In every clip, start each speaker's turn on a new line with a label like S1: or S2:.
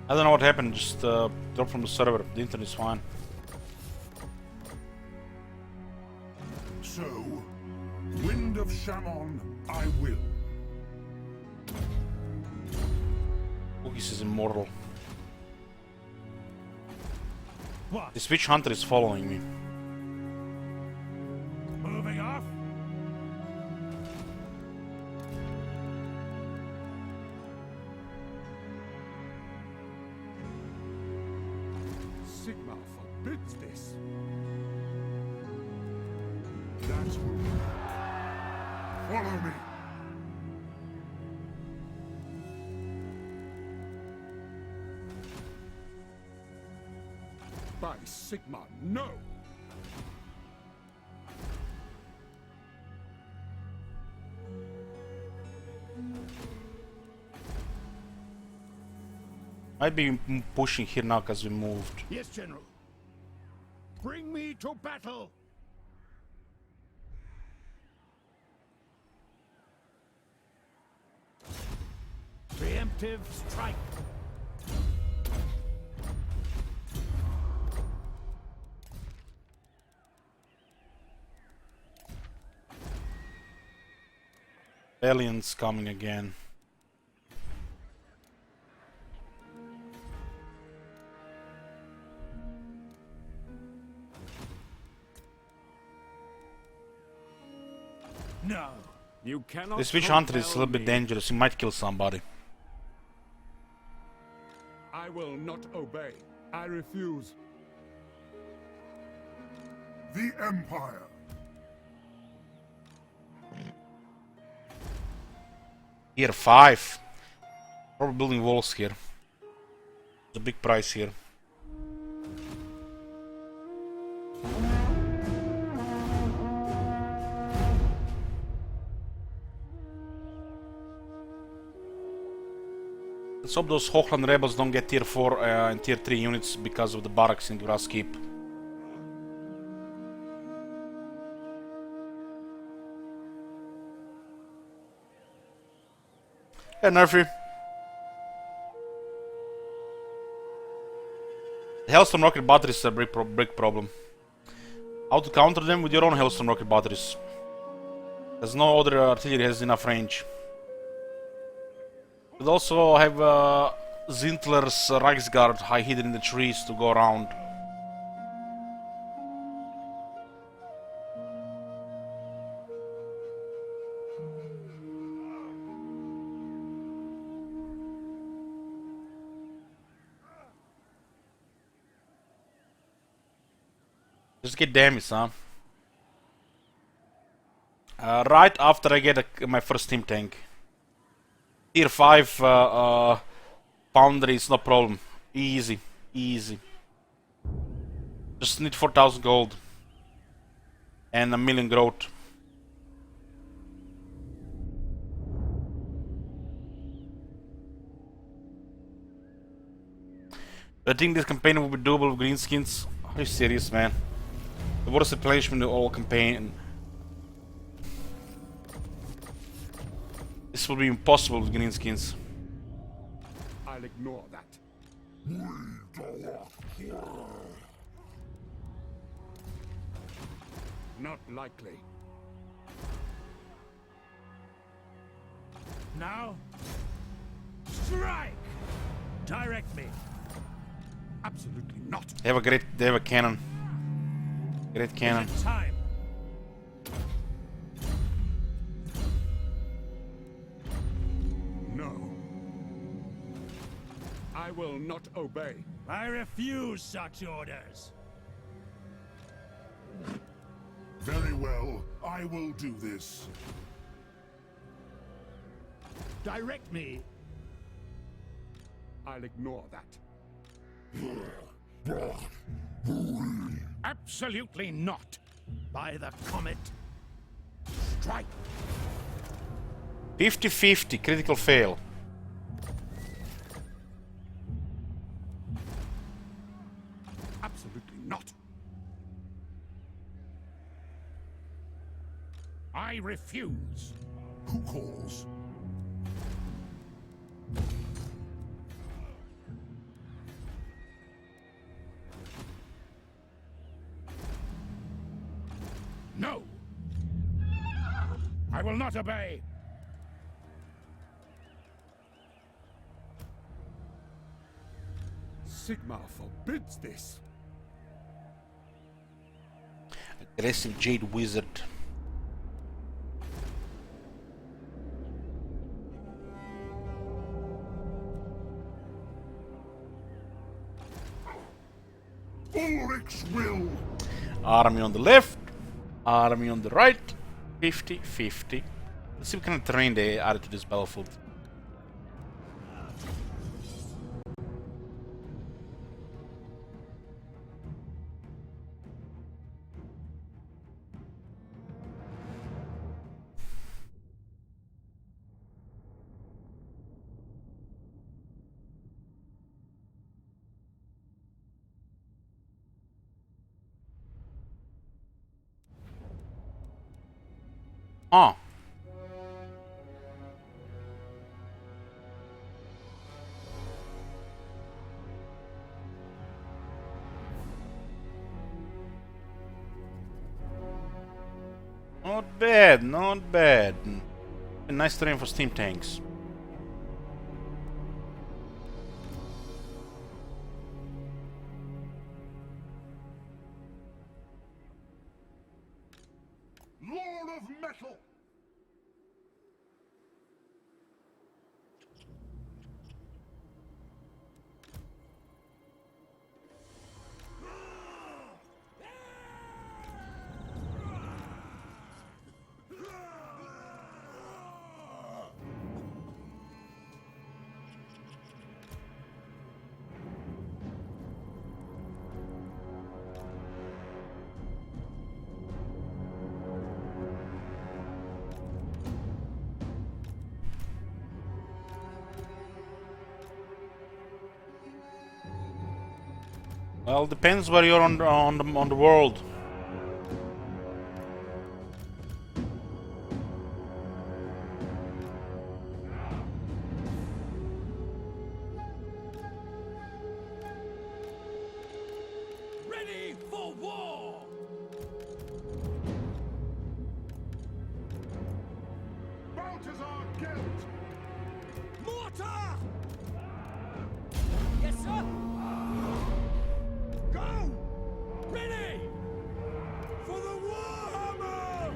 S1: I don't know what happened, just dropped from the server. The internet is fine.
S2: So, Wind of Shaman, I will.
S1: Cookies is immortal.
S3: What?
S1: This witch hunter is following me.
S3: Moving off?
S2: Sigma forbids this. That's good. Follow me. By Sigma, no!
S1: Might be pushing here now because we moved.
S3: Yes, General. Bring me to battle! Preemptive strike!
S1: Aliens coming again.
S3: No, you cannot.
S1: This witch hunter is a
S3: compel
S1: little bit
S3: me.
S1: dangerous. He might kill somebody.
S2: I will not obey. I refuse. The Empire.
S1: Here, 5. Probably building walls here. It's a big price here. Let's hope those Hochland rebels don't get tier 4 and tier 3 units because of the barracks in Grass Keep. Hey, Nerfy. The Hellstorm rocket batteries is a big problem. How to counter them with your own Hellstorm rocket batteries? Because no other artillery has enough range. We also have Zintler's Reichsguard hidden in the trees to go around. Just get damage, huh? Right after I get my first team tank. Tier 5 Foundry is no problem. Easy, easy. Just need 4,000 gold. And a million growth. I think this campaign will be doable with greenskins. Are you serious, man? The worst replenishment in the whole campaign. This will be impossible with greenskins.
S2: I'll ignore that. Not likely.
S3: Now, strike! Direct me.
S2: Absolutely not.
S1: They have a cannon. Great cannon.
S3: Is it time?
S2: No. I will not obey.
S3: I refuse such orders.
S2: Very well. I will do this.
S3: Direct me.
S2: I'll ignore that.
S3: Absolutely not. By the comet. Strike.
S1: 50-50, critical fail.
S2: Absolutely not.
S3: I refuse.
S2: Who calls?
S3: I will not obey. Sigmar forbids this.
S1: Aggressive Jade Wizard.
S2: Ulrich's will.
S1: Army on the left, army on the right. 50-50. Let's see what kind of terrain they added to this battlefield. Ah. Not bad, not bad. A nice terrain for steam tanks.
S2: Lord of Metal.
S1: Well, depends where you're on the world.
S3: Ready for war!
S2: Balthazar Gelt.
S3: Mortar! Yes, sir! Go! Ready! For the Warhammer!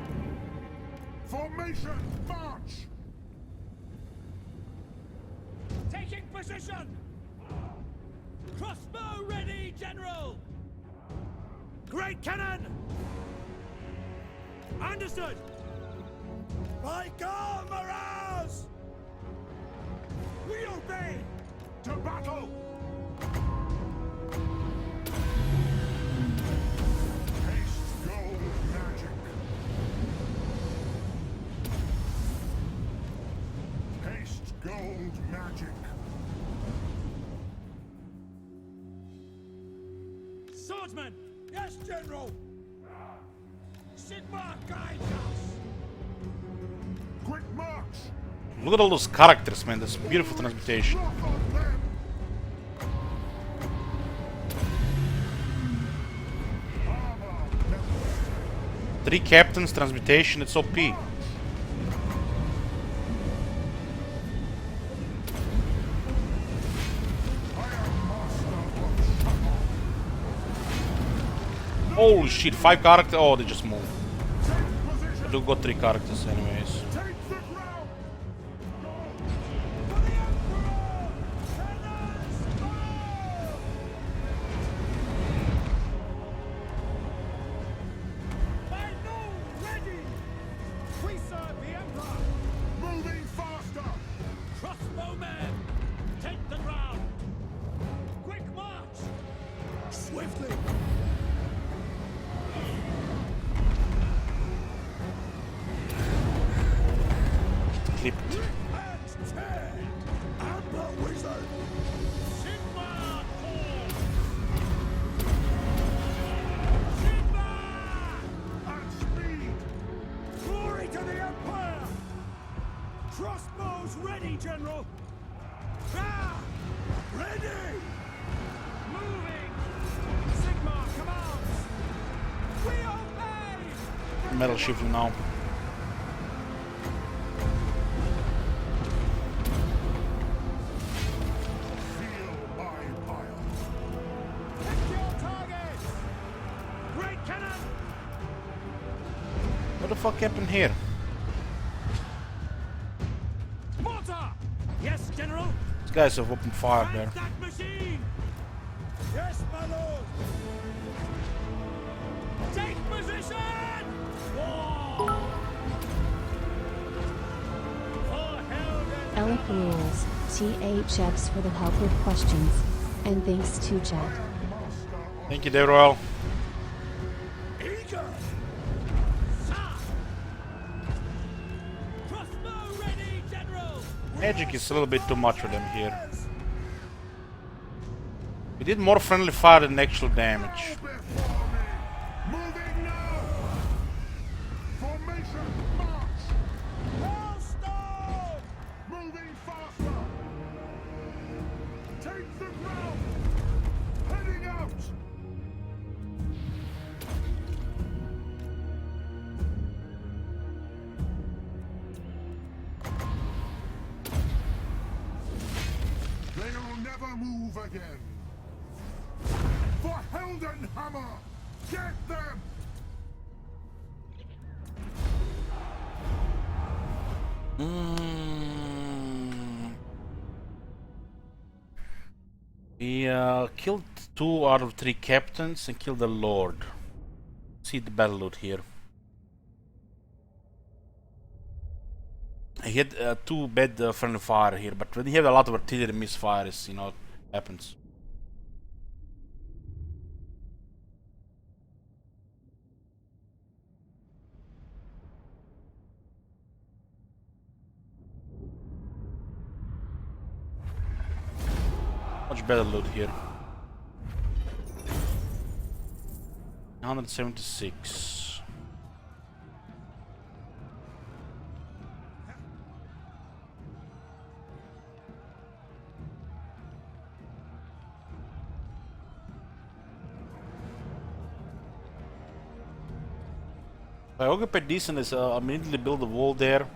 S2: Formation march.
S3: Taking position! Crossbow ready, General! Great cannon! Understood! By God, Maraz! We obey!
S2: To battle. Haste gold magic. Haste gold magic.
S3: Swordsman! Yes, General! Sigmar guides us!
S2: Quick march.
S1: Look at all those characters, man. That's beautiful transmutation.
S2: Drop on them. Armor melted.
S1: 3 captains, transmutation, it's OP. Holy shit, 5 characters. Oh, they just moved. I do got 3 characters anyways.
S2: Take the ground.
S3: For the Emperor! Cannons fire! Magnum ready! We serve the Emperor!
S2: Moving faster.
S3: Crossbowmen! Take the ground! Quick march! Swiftly!
S1: Clipped.
S3: And tear! Amber Wizard! Sigmar Core! Sigmar!
S2: At speed.
S3: Glory to the Empire! Crossbows ready, General! Ah! Ready! Moving! Sigmar commands! We obey!
S1: Metal shifting now. fuck happened here?
S3: Mortar! Yes, General.
S1: These guys have opened fire there.
S3: Drive that machine! Yes, my lord! Take position! War! For Helden!
S4: Elec rules. THX for the help with questions. And thanks to chat.
S1: Thank you, Dave Royal.
S3: Eager! Sir! Crossbow ready, General!
S1: Magic is a little bit too much for them here. We did more friendly fire than actual damage.
S2: Before me! Moving now! Formation march!
S3: Hellstone!
S2: Moving faster! Take the ground! Heading out! They'll never move again! For Heldenhammer! Get them!
S1: We killed 2 out of 3 captains and killed the Lord. See the battle loot here. I had 2 bad friendly fire here, but when you have a lot of artillery misfires, you know, it happens. Much better loot here. 176. If I occupy decent is immediately build a wall there.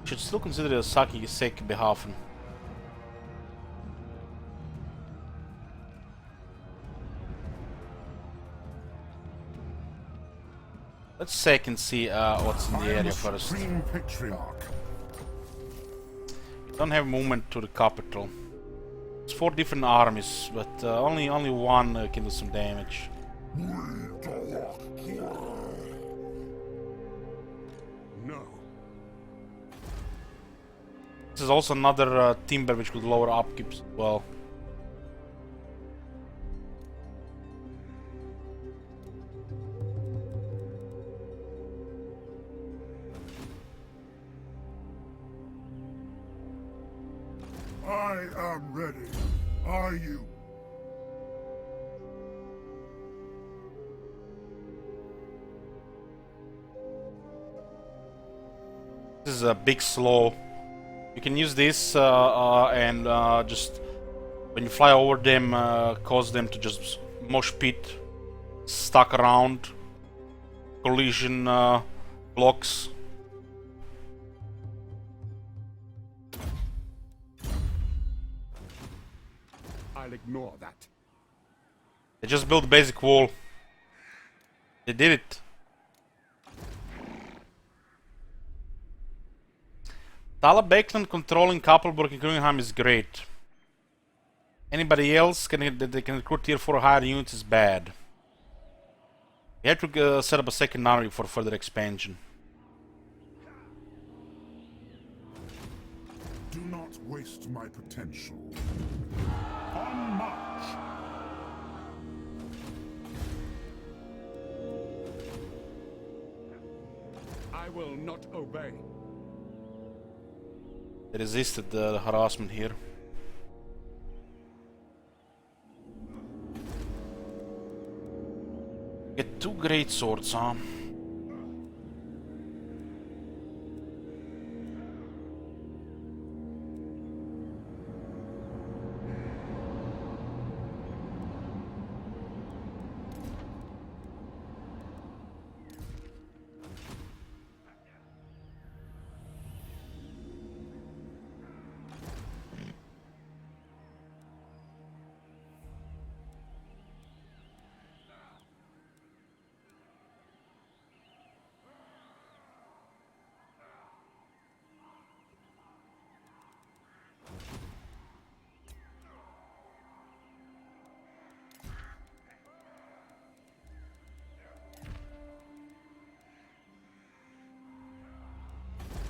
S1: Should still consider a Saki Sek behalfen. Let's check and see what's in the
S2: I am
S1: area
S2: the
S1: first.
S2: Supreme Patriarch.
S1: Don't have movement to the capital. It's 4 different armies, but only one can do some damage.
S3: No.
S1: This is also another timber which could lower upkeep as well.
S2: I am ready. Are you?
S1: This is a big slow. You can use this and just when you fly over them, cause them to just mosh pit, stuck around, collision blocks.
S3: I'll ignore that.
S1: They just built a basic wall. They did it. Tala Bakeland controlling Kappelburg and Grünheim is great. Anybody else that they can recruit tier 4 higher units is bad. You have to set up a second army for further expansion.
S2: Do not waste my potential. On march!
S3: I will not obey.
S1: They resisted the harassment here. Get 2 great swords, huh?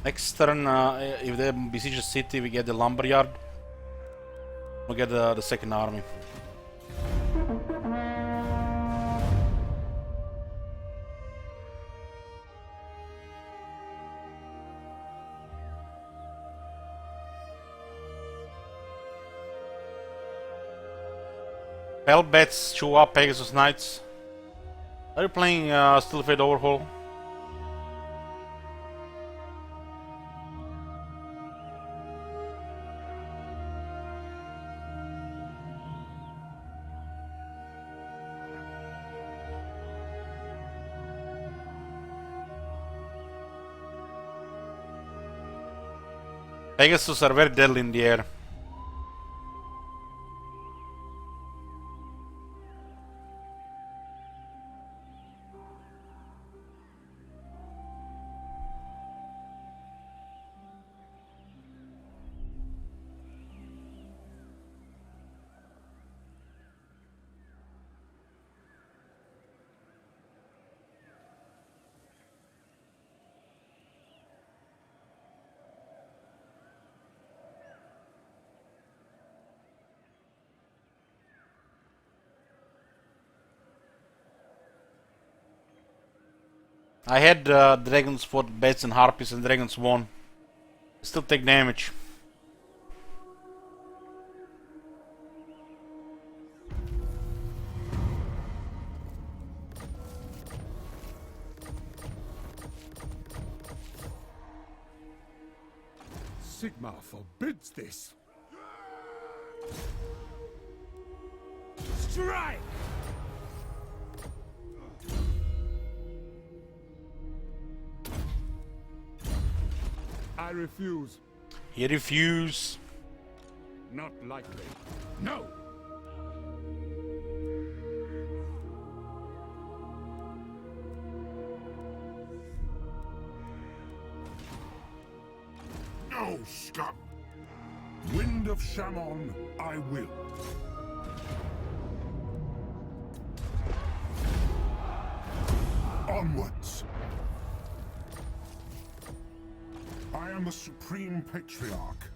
S1: Next turn, if they besiege the city, we get the lumberyard. We get the second army. Hellbats show up, Pegasus Knights. Are you playing Still Fate Overhaul? Pegasus are very deadly in the air. I had dragons fought bats and harpies and dragons won. Still take damage.
S3: Sigma forbids this. Strike! I refuse.
S1: He refuse.
S3: Not likely. No!
S2: No, scum! Wind of Shaman, I will. Onwards! I am the Supreme Patriarch.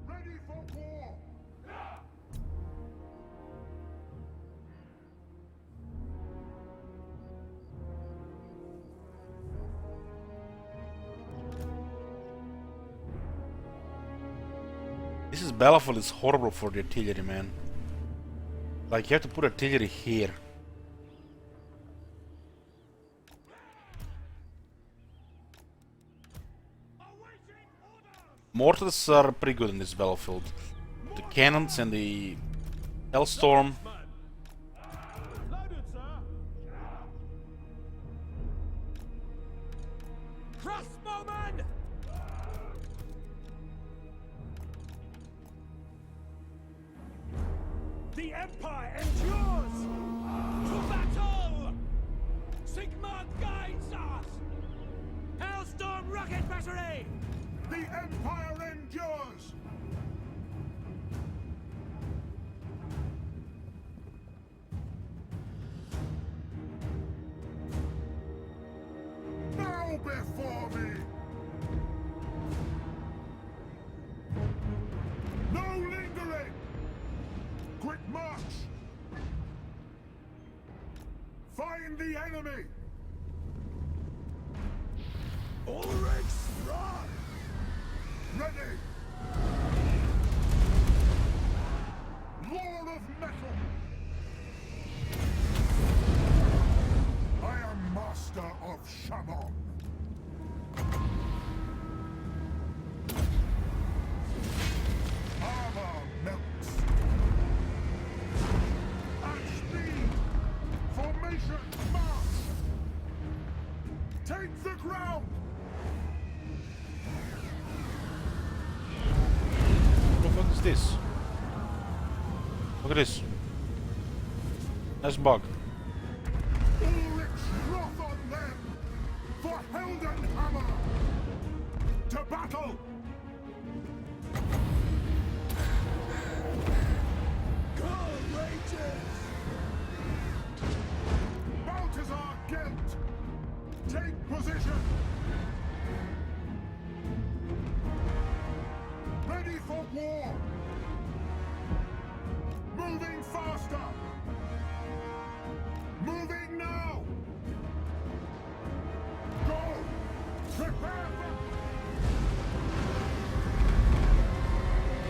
S2: Ready for war!
S1: This is Battlefield is horrible for the artillery, man. Like, you have to put artillery here. Mortars are pretty good in this battlefield. The cannons and the Hellstorm.
S3: Loaded, sir! Crossbowman! The Empire endures! To battle! Sigmund guides us! Hellstorm rocket battery!
S2: The Empire endures! Bow before me! No lingering! Quick march! Find the enemy! Ulrich Strahd! Ready! Lord of Metal! I am Master of Shaman! Armor melts! At speed! Formation march! Take the ground!
S1: this? Look at this. Nice bug.
S2: Ulrich wrath on them! For Heldenhammer! To battle!
S3: Courageous!
S2: Balthazar Gent! Take position! Ready for war! Moving faster! Moving now! Go! Prepare for...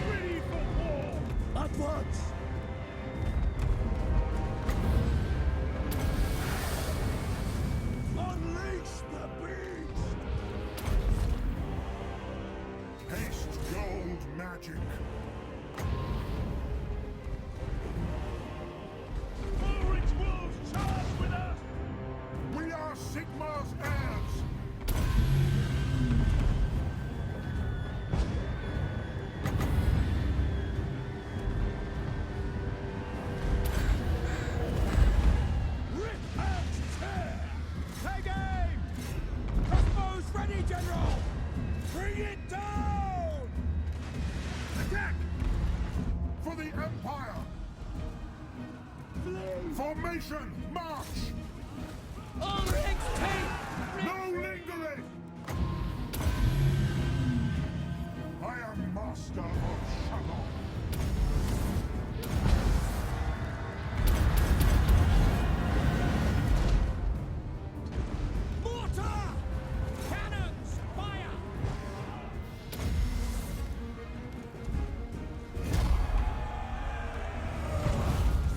S3: Ready for war! At once! Unleash the beast!
S2: Haste gold magic!
S3: Ulrich wolves charge with us!
S2: We are Sigmar's heirs!
S3: Rip and tear! Take aim! Crossbows ready, General! Bring it down!
S2: Attack! For the Empire! Formation, march!
S3: Ulrich's teeth!
S2: No lingering! I am master of Shalom.
S3: Mortar! Cannons, fire!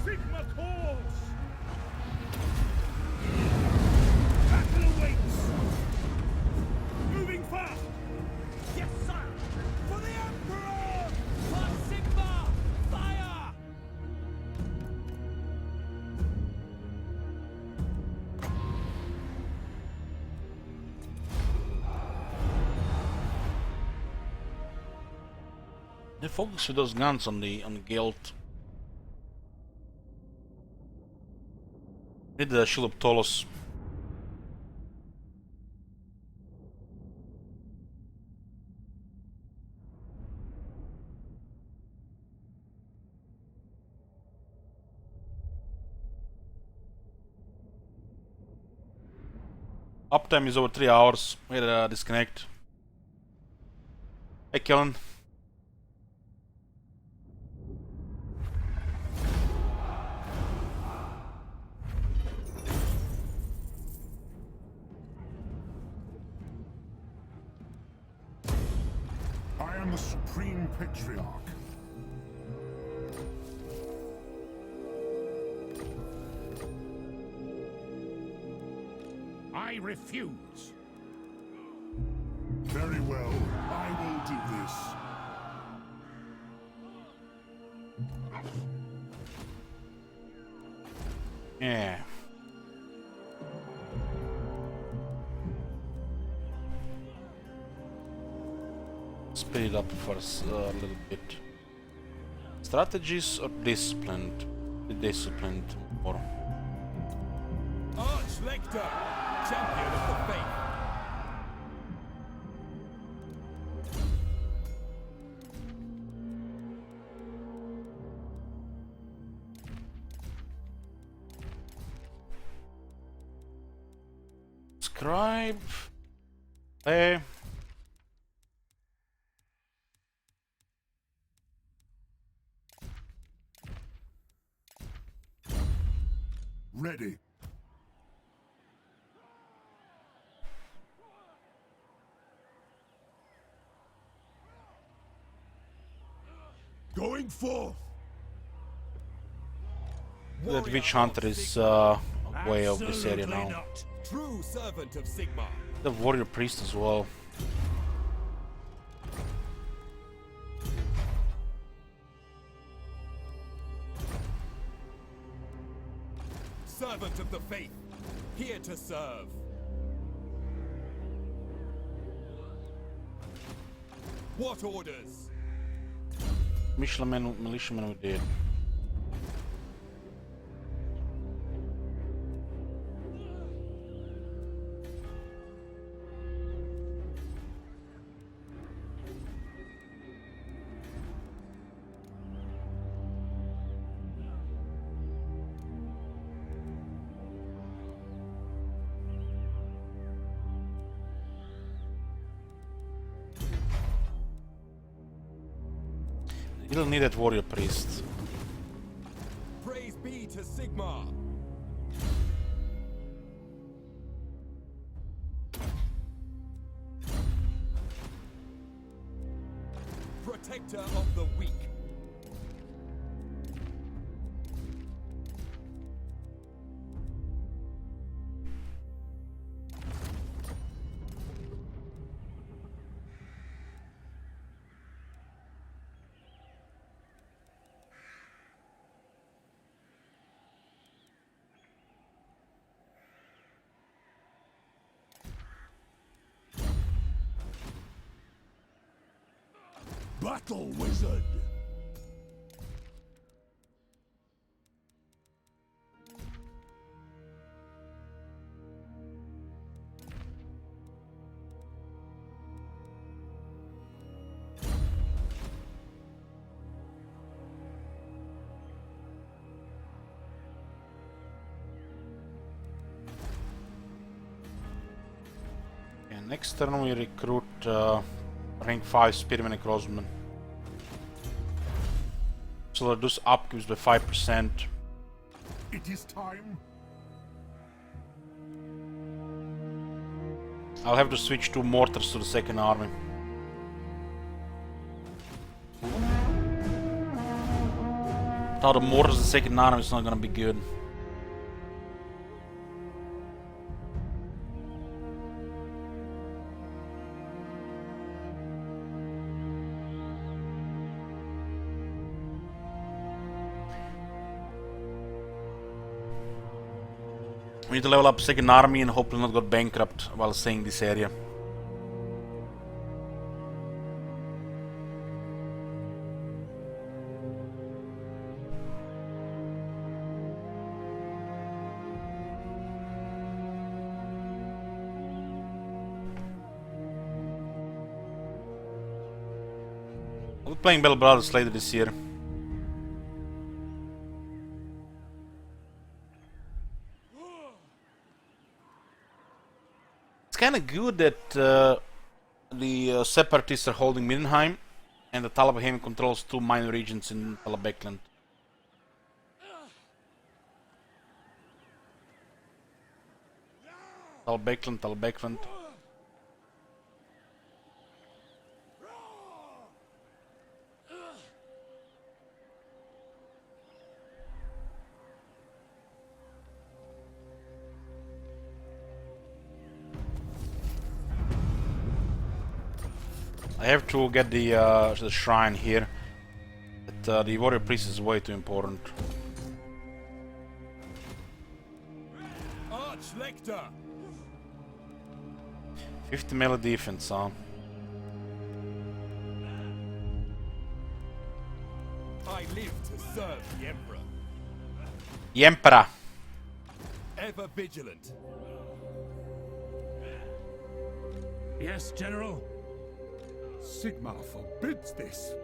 S3: Sigma calls! Battle awaits! Moving fast! Yes, sir! For the Emperor! For Sigma! Fire!
S1: They focus with those guns on the guild. Need the Shield of Tolos. Uptime is over 3 hours. We had a disconnect. Hey, Kellen.
S2: I am the Supreme Patriarch.
S3: I refuse.
S2: Very well, I will do this.
S1: Yeah. Speed it up for us a little bit. Strategies or disciplined? Disciplined more.
S3: Arch Lecter, champion of the faith.
S1: Scribe. Hey.
S2: Ready.
S3: Going forth.
S1: That Witch Hunter is way of this area now.
S3: Not. True servant of Sigma.
S1: The Warrior Priest as well.
S3: Servant of the faith. Here to serve. What orders?
S1: Militiamen we did. You'll need that warrior priest.
S5: Praise be to Sigmar. Protector of the weak.
S3: Battle wizard.
S1: And next turn we recruit rank 5 Spearmen and Crossmen. So reduce upkeeps by 5%.
S2: It is time.
S1: I'll have to switch 2 mortars to the second army. Without the mortars, the second army is not gonna be good. We need to level up second army and hopefully not go bankrupt while staying in this area. I'll be playing Battle Brothers later this year. Kind of good that the separatists are holding Middenheim and the Talabheim controls 2 minor regions in Talabekland. Talabekland. I have to get the shrine here. But, the warrior priest is way too important.
S5: Archlector.
S1: 50 melee defense, huh?
S5: I live to serve the Emperor.
S1: Emperor!
S5: Ever vigilant.
S3: Yes, General. Sigmar forbids this.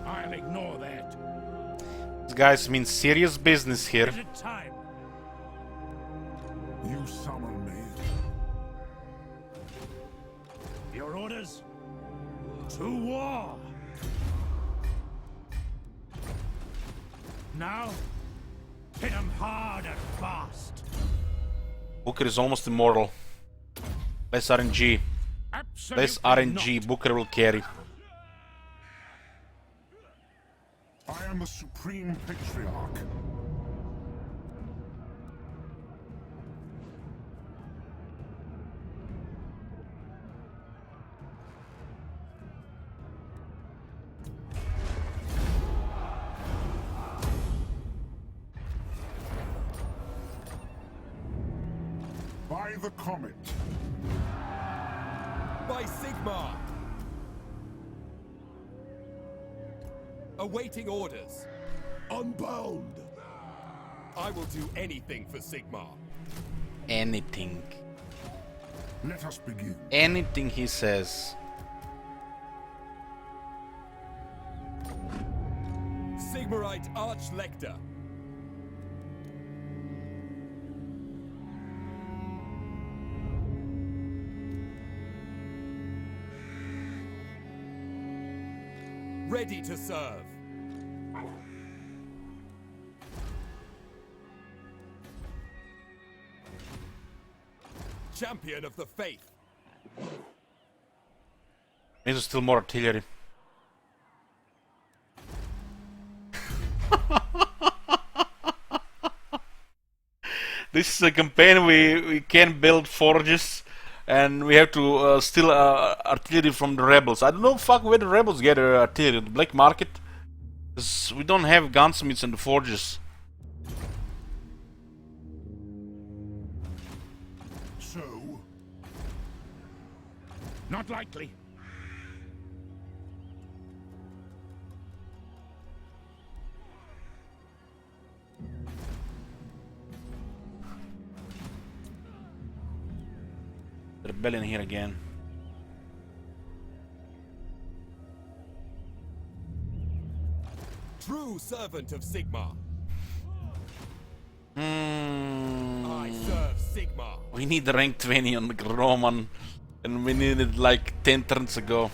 S3: I'll ignore that.
S1: These guys mean serious business here.
S3: Is it time?
S2: You summon me.
S3: Your orders? To war! Now, hit him hard and fast.
S1: Booker is almost immortal. Less RNG.
S3: Absolutely
S1: Less RNG.
S3: not.
S1: Booker will carry.
S2: I am the Supreme Patriarch. By the comet.
S5: By Sigmar! Awaiting orders.
S3: Unbound.
S5: I will do anything for Sigmar.
S1: Anything.
S2: Let us begin.
S1: Anything he says.
S5: Sigmarite Archlector. Ready to serve. Champion of the Faith.
S1: Need to steal more artillery. This is a campaign we can build forges, and we have to steal artillery from the rebels. I don't know fuck where the rebels get their artillery. The black market. 'Cause we don't have gunsmiths in the forges.
S2: So,
S3: Not likely.
S1: The rebellion here again.
S5: True servant of Sigmar.
S1: Hmm.
S5: I serve Sigmar.
S1: We need rank 20 on the Roman, and we needed like 10 turns ago.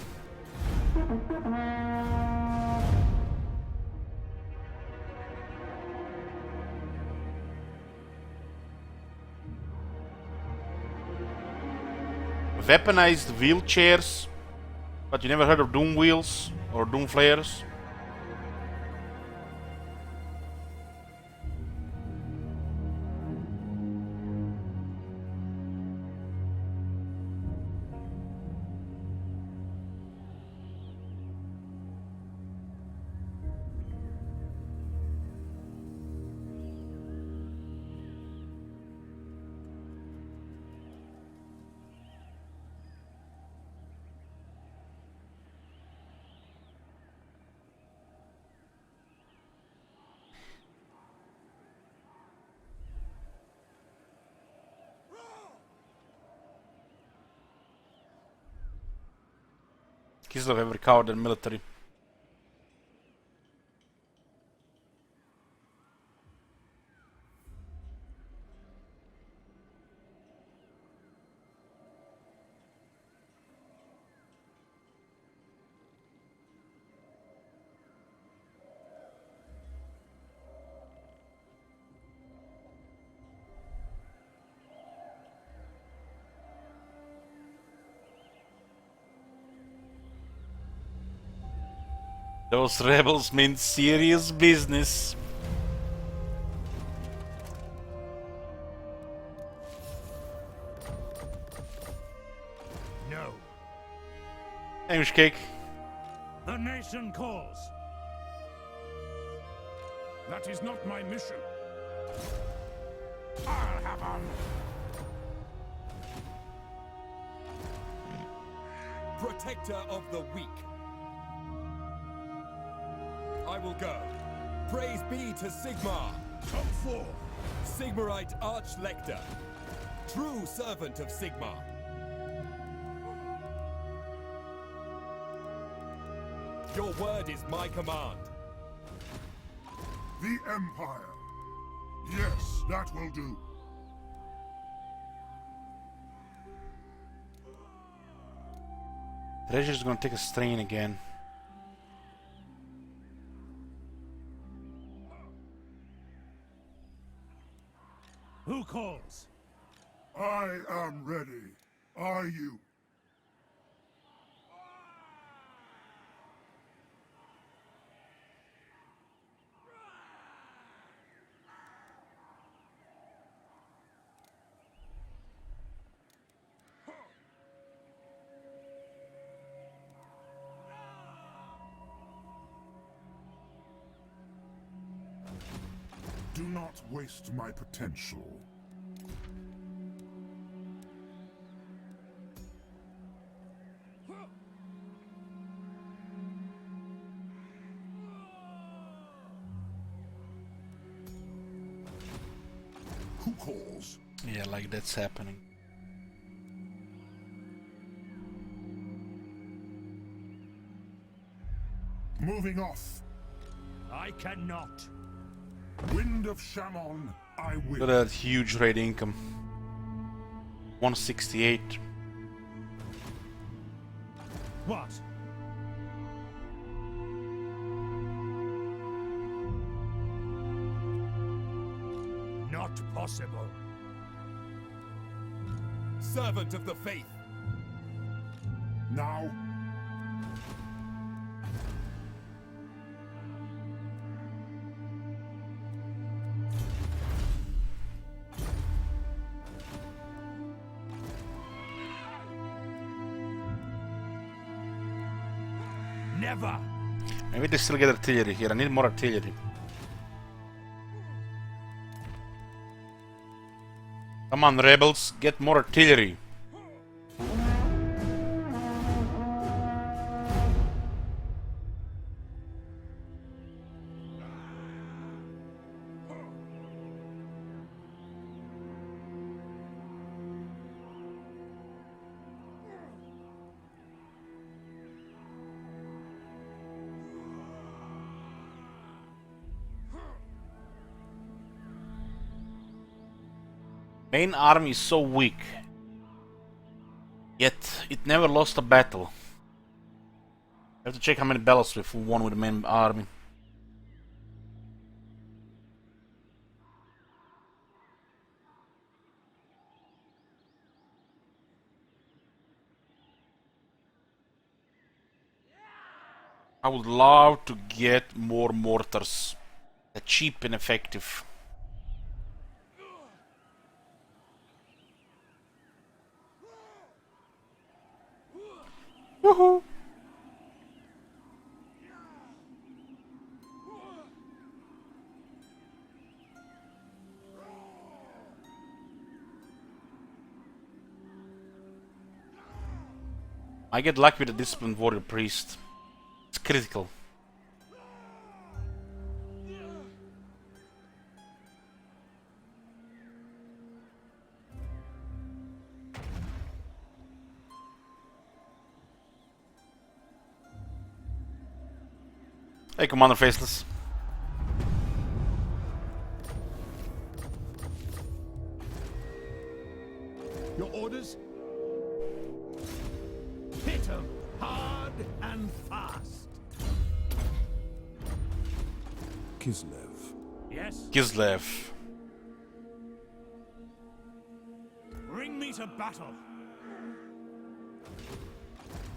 S1: Weaponized wheelchairs, but you never heard of Doom Wheels or Doom Flares? Kislev have recovered their military. Those rebels mean serious business.
S3: No.
S1: English cake.
S3: The nation calls. That is not my mission. I'll have on.
S5: Protector of the weak. I will go. Praise be to Sigmar.
S3: Come forth.
S5: Sigmarite Archlector. True servant of Sigmar. Your word is my command.
S2: the Empire. Yes, that will do.
S1: Treasure's gonna take a strain again.
S3: Who calls?
S2: I am ready. Are you? Do not waste my potential. Who calls?
S1: Yeah, like that's happening.
S2: Moving off.
S3: I cannot.
S2: Wind of Shammon, I will.
S1: Look at that huge raid income. 168.
S3: What? Not possible.
S5: Servant of the faith.
S2: Now,
S3: Never.
S1: Maybe they still get artillery here. I need more artillery. Come on, rebels, get more artillery. Main army is so weak, yet it never lost a battle. I have to check how many battles we've won with the main army. I would love to get more mortars. They're cheap and effective. Woohoo! I get lucky with the disciplined warrior priest. It's critical. Hey, Commander Faceless.
S3: Your orders? Hit 'em hard and fast.
S2: Kislev.
S3: Yes?
S1: Kislev.
S3: Bring me to battle.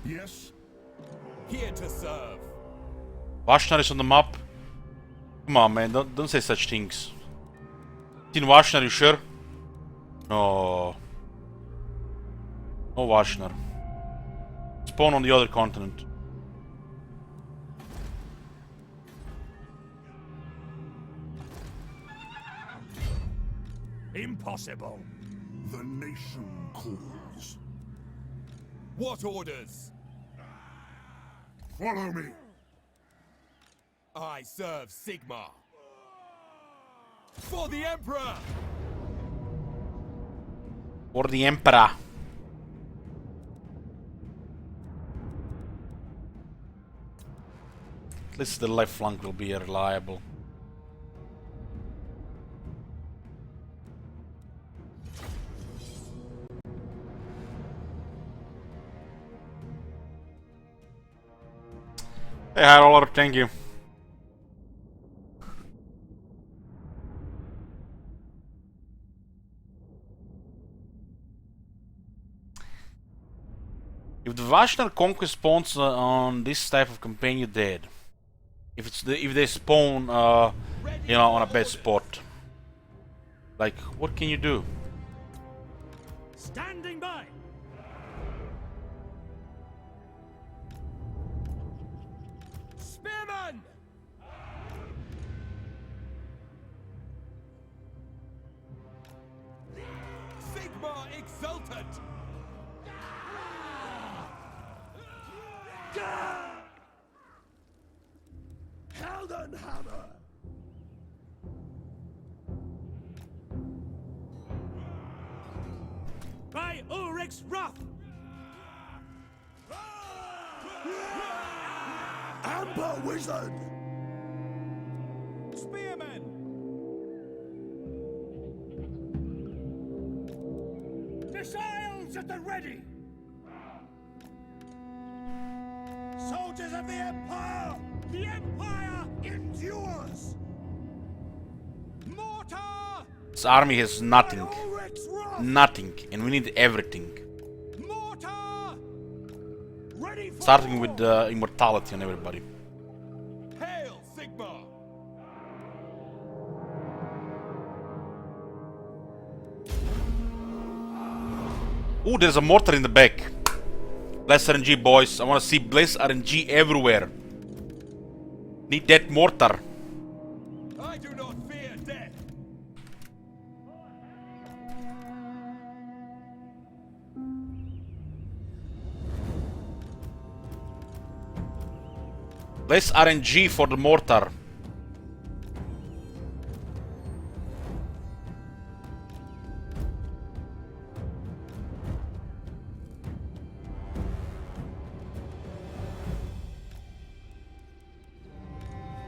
S2: Yes,
S5: Here to serve.
S1: Vashnar is on the map. Come on, man, don't say such things. In Vashnar, you sure? No. No Vashnar. Spawn on the other continent.
S3: Impossible.
S2: the nation calls.
S5: What orders?
S2: Follow me.
S5: I serve Sigmar. For the Emperor!
S1: For the Emperor. At least the left flank will be reliable. Hey, High Roller, thank you. If the Vashnar conquest spawns on this type of campaign, you're dead. If they spawn, you know, on a bad spot, like what can you do?
S3: Standing by.
S5: Spearman! Sigmar exultant!
S3: Heldenhammer.
S5: Ulrich's wrath!
S3: Amber Wizard!
S5: Spearmen!
S3: Missiles at the ready! Soldiers of the Empire! The Empire endures!
S5: Mortar!
S1: This army has nothing.
S3: Ulrich's wrath!
S1: Nothing. And we need everything.
S5: Mortar!
S3: Ready for
S1: Starting
S3: war!
S1: with immortality on everybody.
S5: Hail, Sigmar!
S1: Ooh, there's a mortar in the back. Bless RNG, boys. I want to see Bless RNG everywhere. Need that mortar.
S5: I do not fear death!
S1: Bless RNG for the mortar.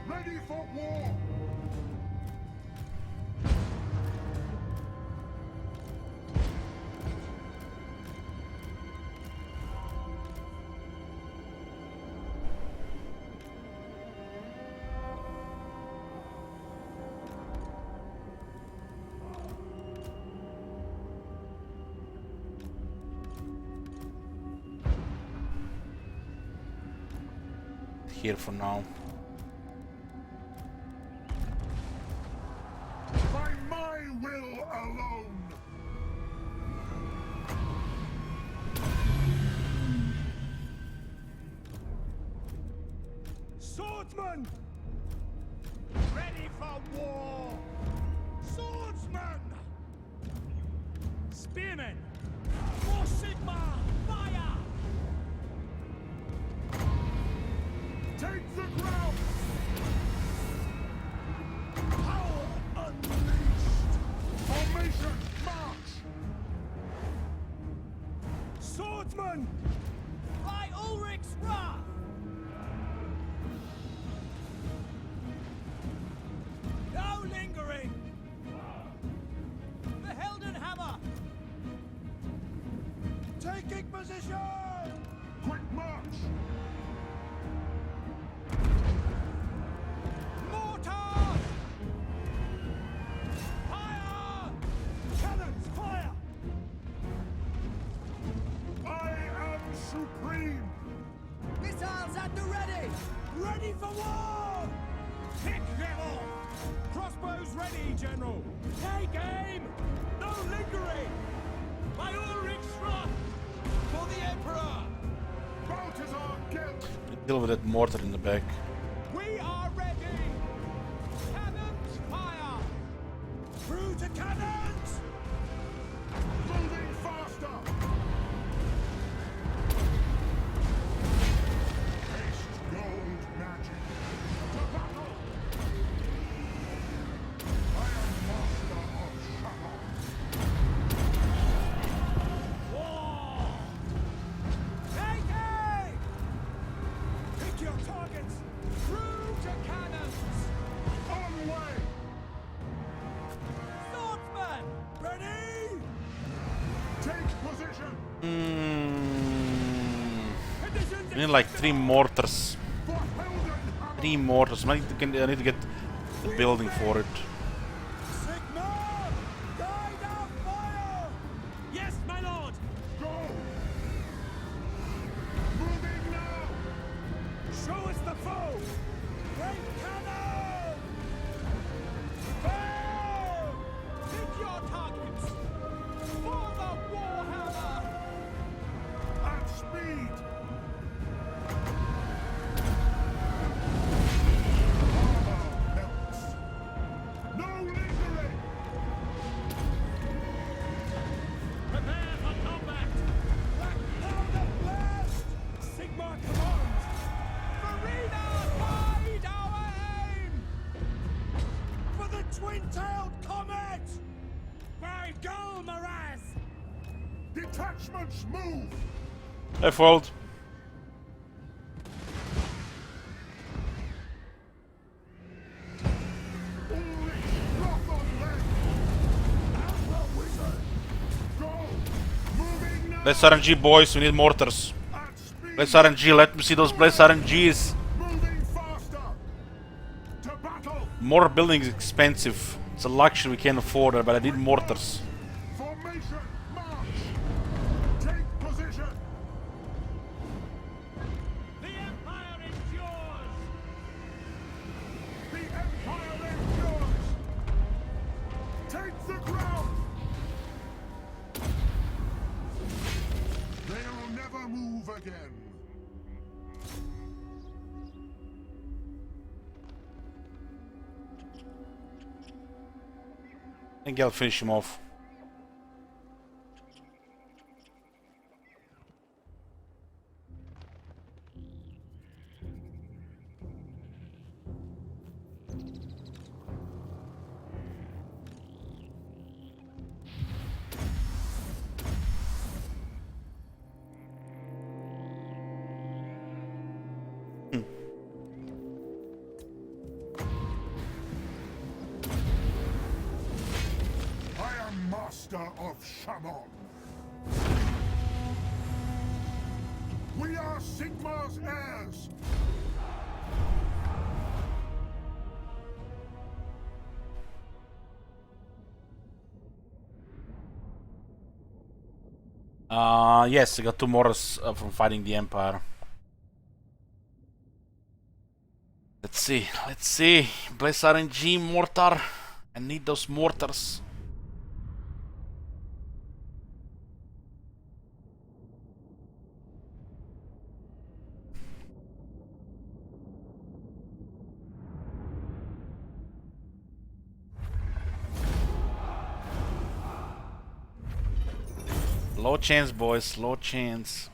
S2: Ready for war!
S1: Here for now.
S2: By my will alone!
S3: Swordsman! Ready for war! Swordsman! Spearmen! For Sigmar! Fire!
S2: Take the ground!
S3: Power unleashed!
S2: Formation, march!
S3: Swordsman!
S5: By Ulrich's wrath! No lingering! The Heldenhammer!
S3: Taking position!
S2: Quick march!
S5: Mortar! Fire!
S3: Cannons, fire!
S2: I am supreme!
S5: Missiles at the ready!
S3: Ready for war! Pick them off!
S5: Crossbows ready, General!
S3: Take aim! No lingering! By Ulrich's wrath!
S5: For the Emperor!
S2: Balthazar Gelt!
S1: Deal with that mortar in the back.
S5: We are ready! Cannons fire!
S3: Through to cannons!
S2: Moving faster! Haste gold magic! To battle! I am master of Shamrock!
S3: War! Take aim! Pick your targets!
S5: Through to cannons!
S2: On way!
S5: Swordsman!
S3: Ready!
S2: Take position!
S3: Conditions
S1: We need like 3 mortars.
S2: For Heldenhammer!
S1: 3 mortars. I need to get the building for it.
S3: Sigmar! Guide our fire! Yes, my lord!
S2: Go! Moving now!
S3: Show us the foe! Great cannon! Fire!
S5: Pick your targets! For the Warhammer!
S2: At speed! Armor melts! No lingering!
S3: Prepare for combat! Black powder blast! Sigmar commands!
S5: Marina, guide our aim!
S3: For the twin-tailed comet! By Golmaraz!
S2: Detachments move!
S1: I fold.
S2: Ulrich, lock on them! And the wizard! Go! Moving now!
S1: Let's RNG, boys. We need mortars.
S2: At speed!
S1: Let's RNG. Let me see those Bless RNGs.
S2: Moving faster! To battle!
S1: More building is expensive. It's a luxury we can't afford it, but I need mortars.
S2: Formation! March! Take position!
S3: The Empire endures!
S2: The Empire endures! Take the ground! They'll never move again!
S1: I think I'll finish him off.
S2: I am master of Shamon. We are Sigmar's heirs.
S1: Yes, I got 2 mortars from fighting the Empire. Let's see. Bless RNG mortar. I need those mortars. Low chance, boys. Low chance.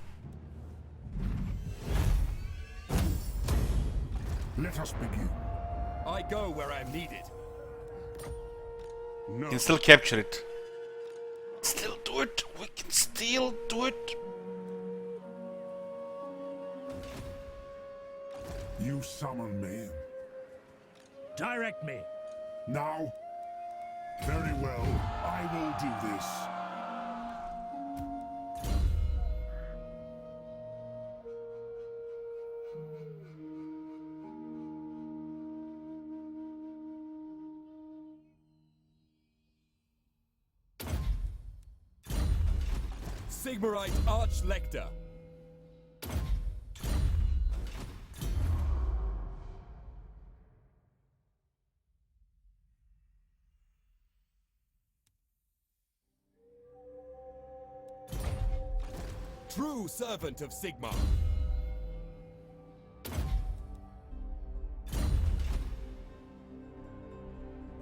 S2: Let us begin.
S5: I go where I'm needed.
S2: No.
S1: We can still capture it. Still do it. We can still do it.
S2: You summon me.
S3: Direct me.
S2: Now? Very well. I will do this.
S5: Sigmarite Archlector. True servant of Sigmar.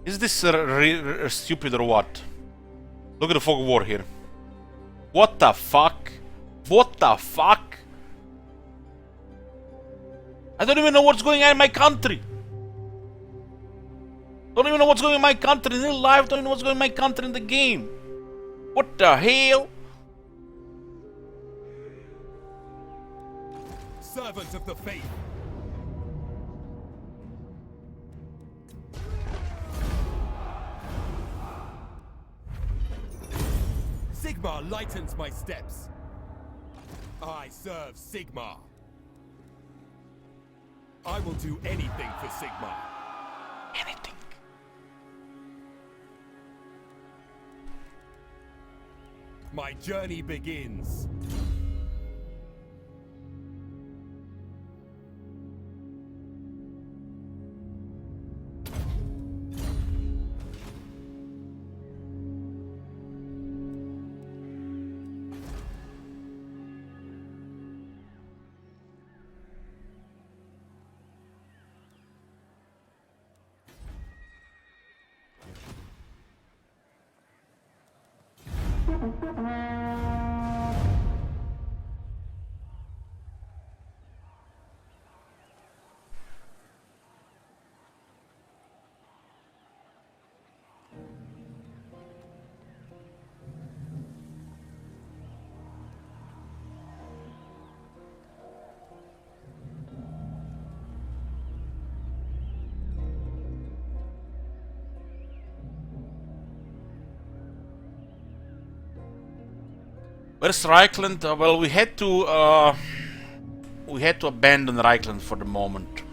S1: Is this stupid or what? Look at the fog of war here. What the fuck? What the fuck? I don't even know what's going on in my country. Don't even know what's going on in my country in real life. Don't even know what's going on in my country in the game. What the hell?
S5: Servant of the Faith. Sigmar lightens my steps. I serve Sigmar. I will do anything for Sigmar.
S1: Anything.
S5: My journey begins.
S1: Where's Reichland? Well, we had to abandon Reichland for the moment.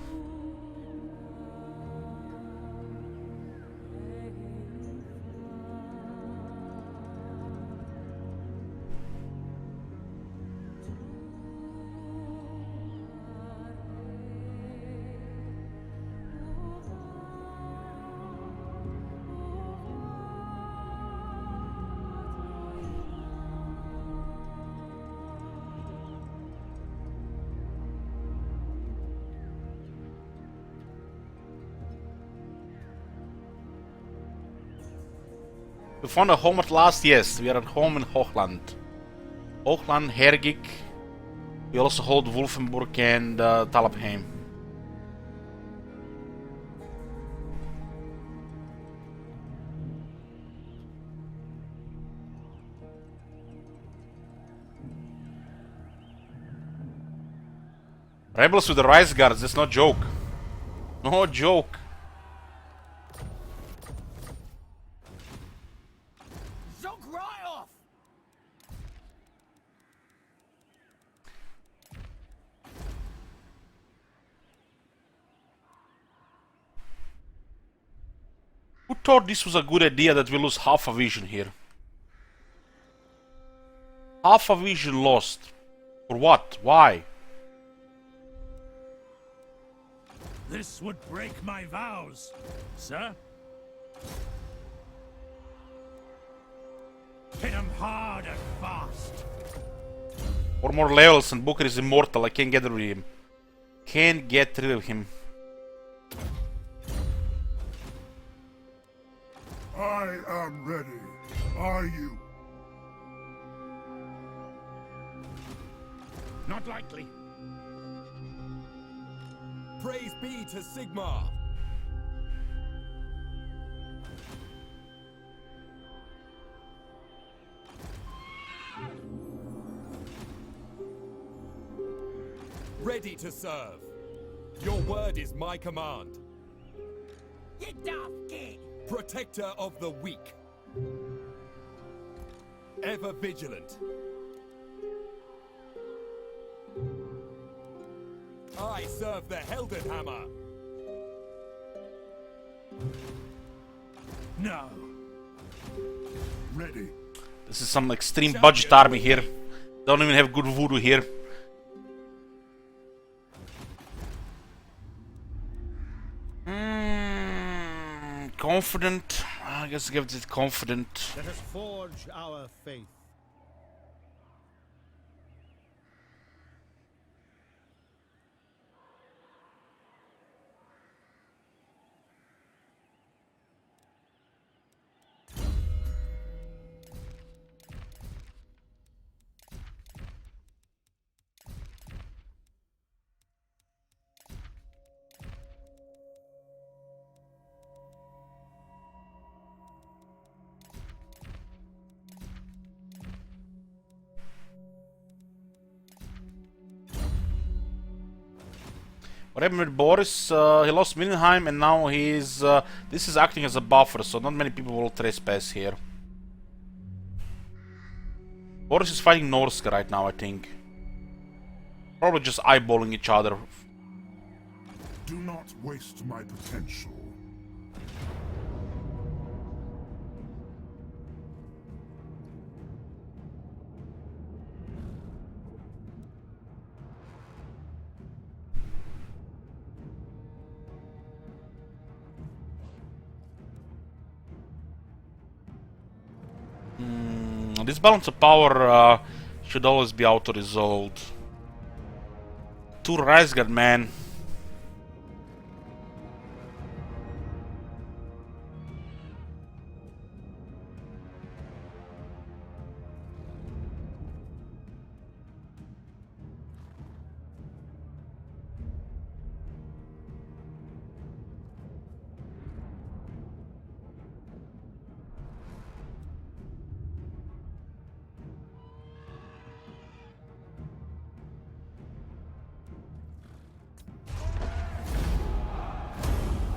S1: We found a home at last. Yes, we are at home in Hochland. Hochland, Hergik. We also hold Wolfenburg and Talabheim. Rebels with the Rice Guards, that's no joke. No joke.
S3: Zogryoff!
S1: Who thought this was a good idea that we lose half a vision here? Half a vision lost. For what? Why?
S3: This would break my vows, sir. Hit him hard and fast.
S1: 4 more levels and Booker is immortal. I can't get rid of him. Can't get rid of him.
S2: I am ready. Are you?
S3: Not likely.
S5: Praise be to Sigmar. Ready to serve. Your word is my command.
S3: You daft git!
S5: Protector of the weak. Ever vigilant. I serve the Heldenhammer.
S3: No.
S2: Ready.
S1: This is some extreme budget army here. Don't even have good voodoo here. Confident. I guess give it confident.
S3: Let us forge our faith.
S1: What happened with Boris? He lost Mindenheim and now he's... this is acting as a buffer, so not many people will trespass here. Boris is fighting Norska right now, I think. Probably just eyeballing each other.
S2: Do not waste my potential.
S1: This balance of power should always be auto-resolved. 2 Rice Guard, man.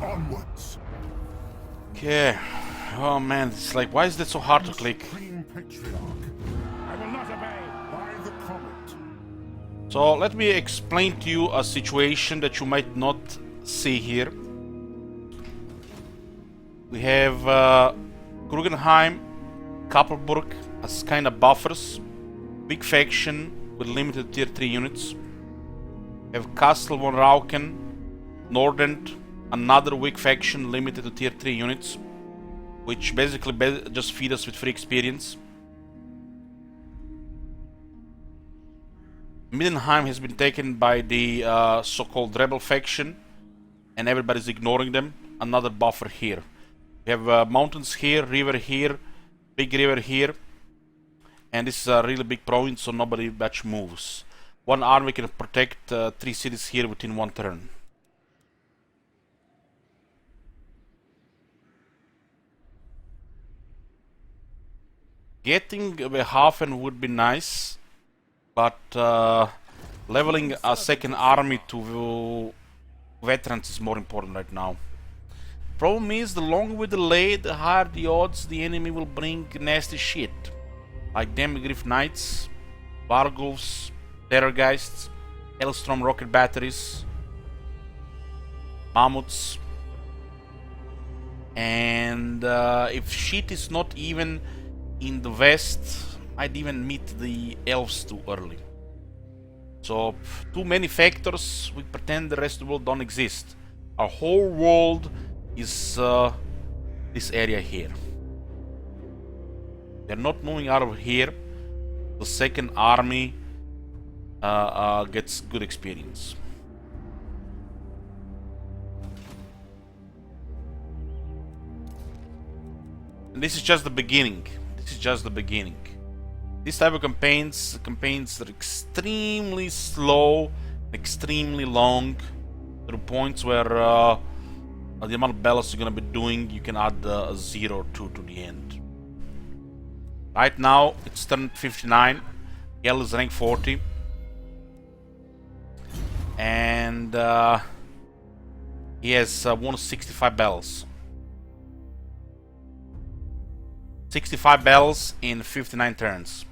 S2: Onwards.
S1: Okay. Oh man, it's like, why is that so hard to click?
S2: Supreme Patriarch.
S3: I will not obey.
S1: So let me explain to you a situation that you might not see here. We have Krugenheim, Kappelburg as kind of buffers, big faction with limited tier 3 units. We have Castle von Rauken, Nordend, another weak faction limited to tier 3 units, which basically just feed us with free experience. Middenheim has been taken by the so-called rebel faction, and everybody's ignoring them. Another buffer here. We have mountains here, river here, big river here, and this is a really big province, so nobody much moves. One army can protect 3 cities here within 1 turn. Getting a Hafen would be nice, but leveling a second army to veterans is more important right now. Problem is, the longer we delay, the higher the odds the enemy will bring nasty shit. Like Demigryph Knights, Vargulfs, Terrorgeists, Hellstrom rocket batteries, Mammoths. And if shit is not even in the west, I'd even meet the elves too early. So, too many factors, we pretend the rest of the world don't exist. Our whole world is this area here. They're not moving out of here. The second army gets good experience. And this is just the beginning. This is just the beginning. This type of campaigns are extremely slow, extremely long, to the points where the amount of battles you're gonna be doing, you can add a 0 or 2 to the end. Right now, it's turn 59. Yell is rank 40. And he has won 65 battles. 65 battles in 59 turns.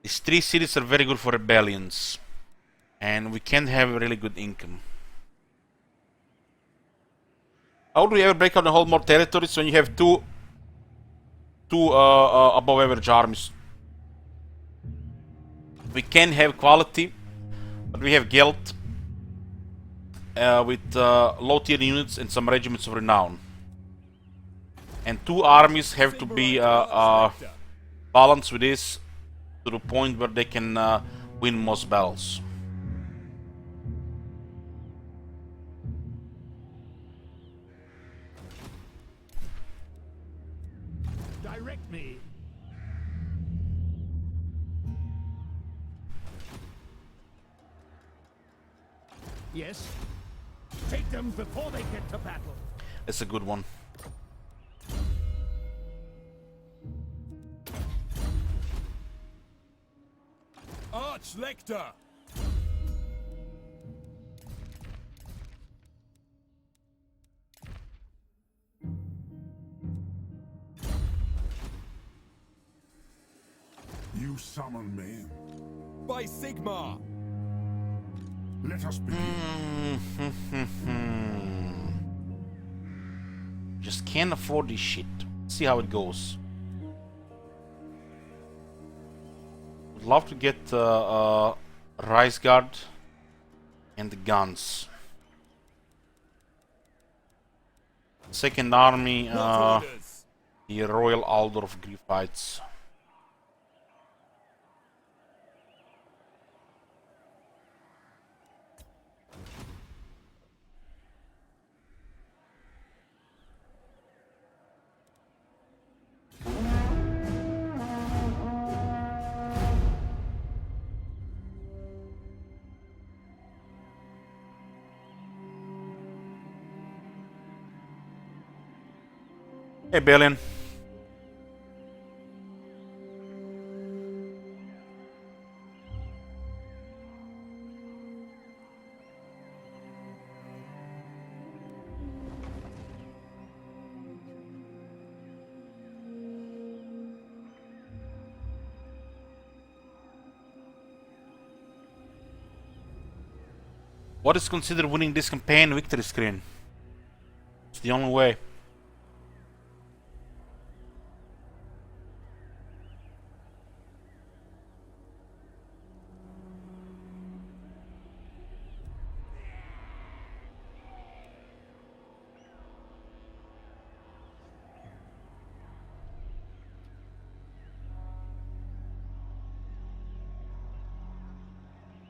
S1: These 3 cities are very good for rebellions, and we can have a really good income. How do you ever break out and hold more territories when you have two above average armies? We can have quality, but we have Geld with low tier units and some regiments of renown. And 2 armies have to be balanced with this to the point where they can win most battles.
S3: Direct me. Yes. Take them before they get to battle.
S1: It's a good one.
S5: Archlector!
S2: You summon me.
S5: By Sigmar!
S2: Let us begin.
S1: Just can't afford this shit. See how it goes. Would love to get Rice Guard and the guns. Second army,
S5: What orders?
S1: the Royal Aldorf Griffites. Hey, Balian. What is considered winning this campaign? Victory screen. It's the only way.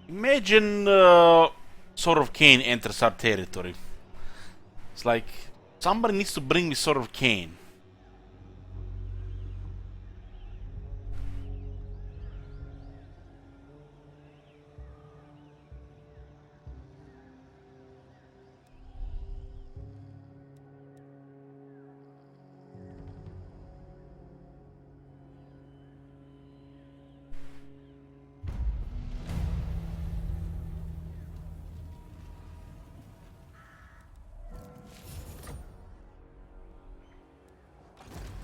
S1: Imagine Sword of Cain enters our territory. It's like somebody needs to bring me Sword of Cain.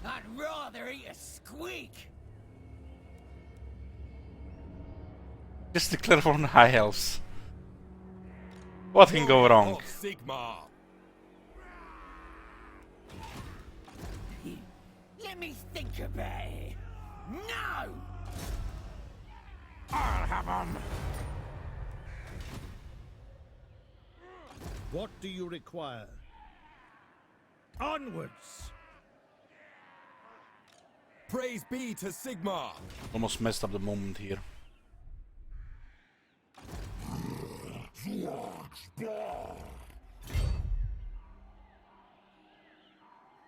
S3: I'd rather eat a squeak.
S1: Just declare on high elves. What can go wrong?
S5: Of Sigmar.
S3: Let me think about it. No!
S2: I'll have 'em.
S3: What do you require? Onwards!
S5: Praise be to Sigmar.
S1: Almost messed up the moment here.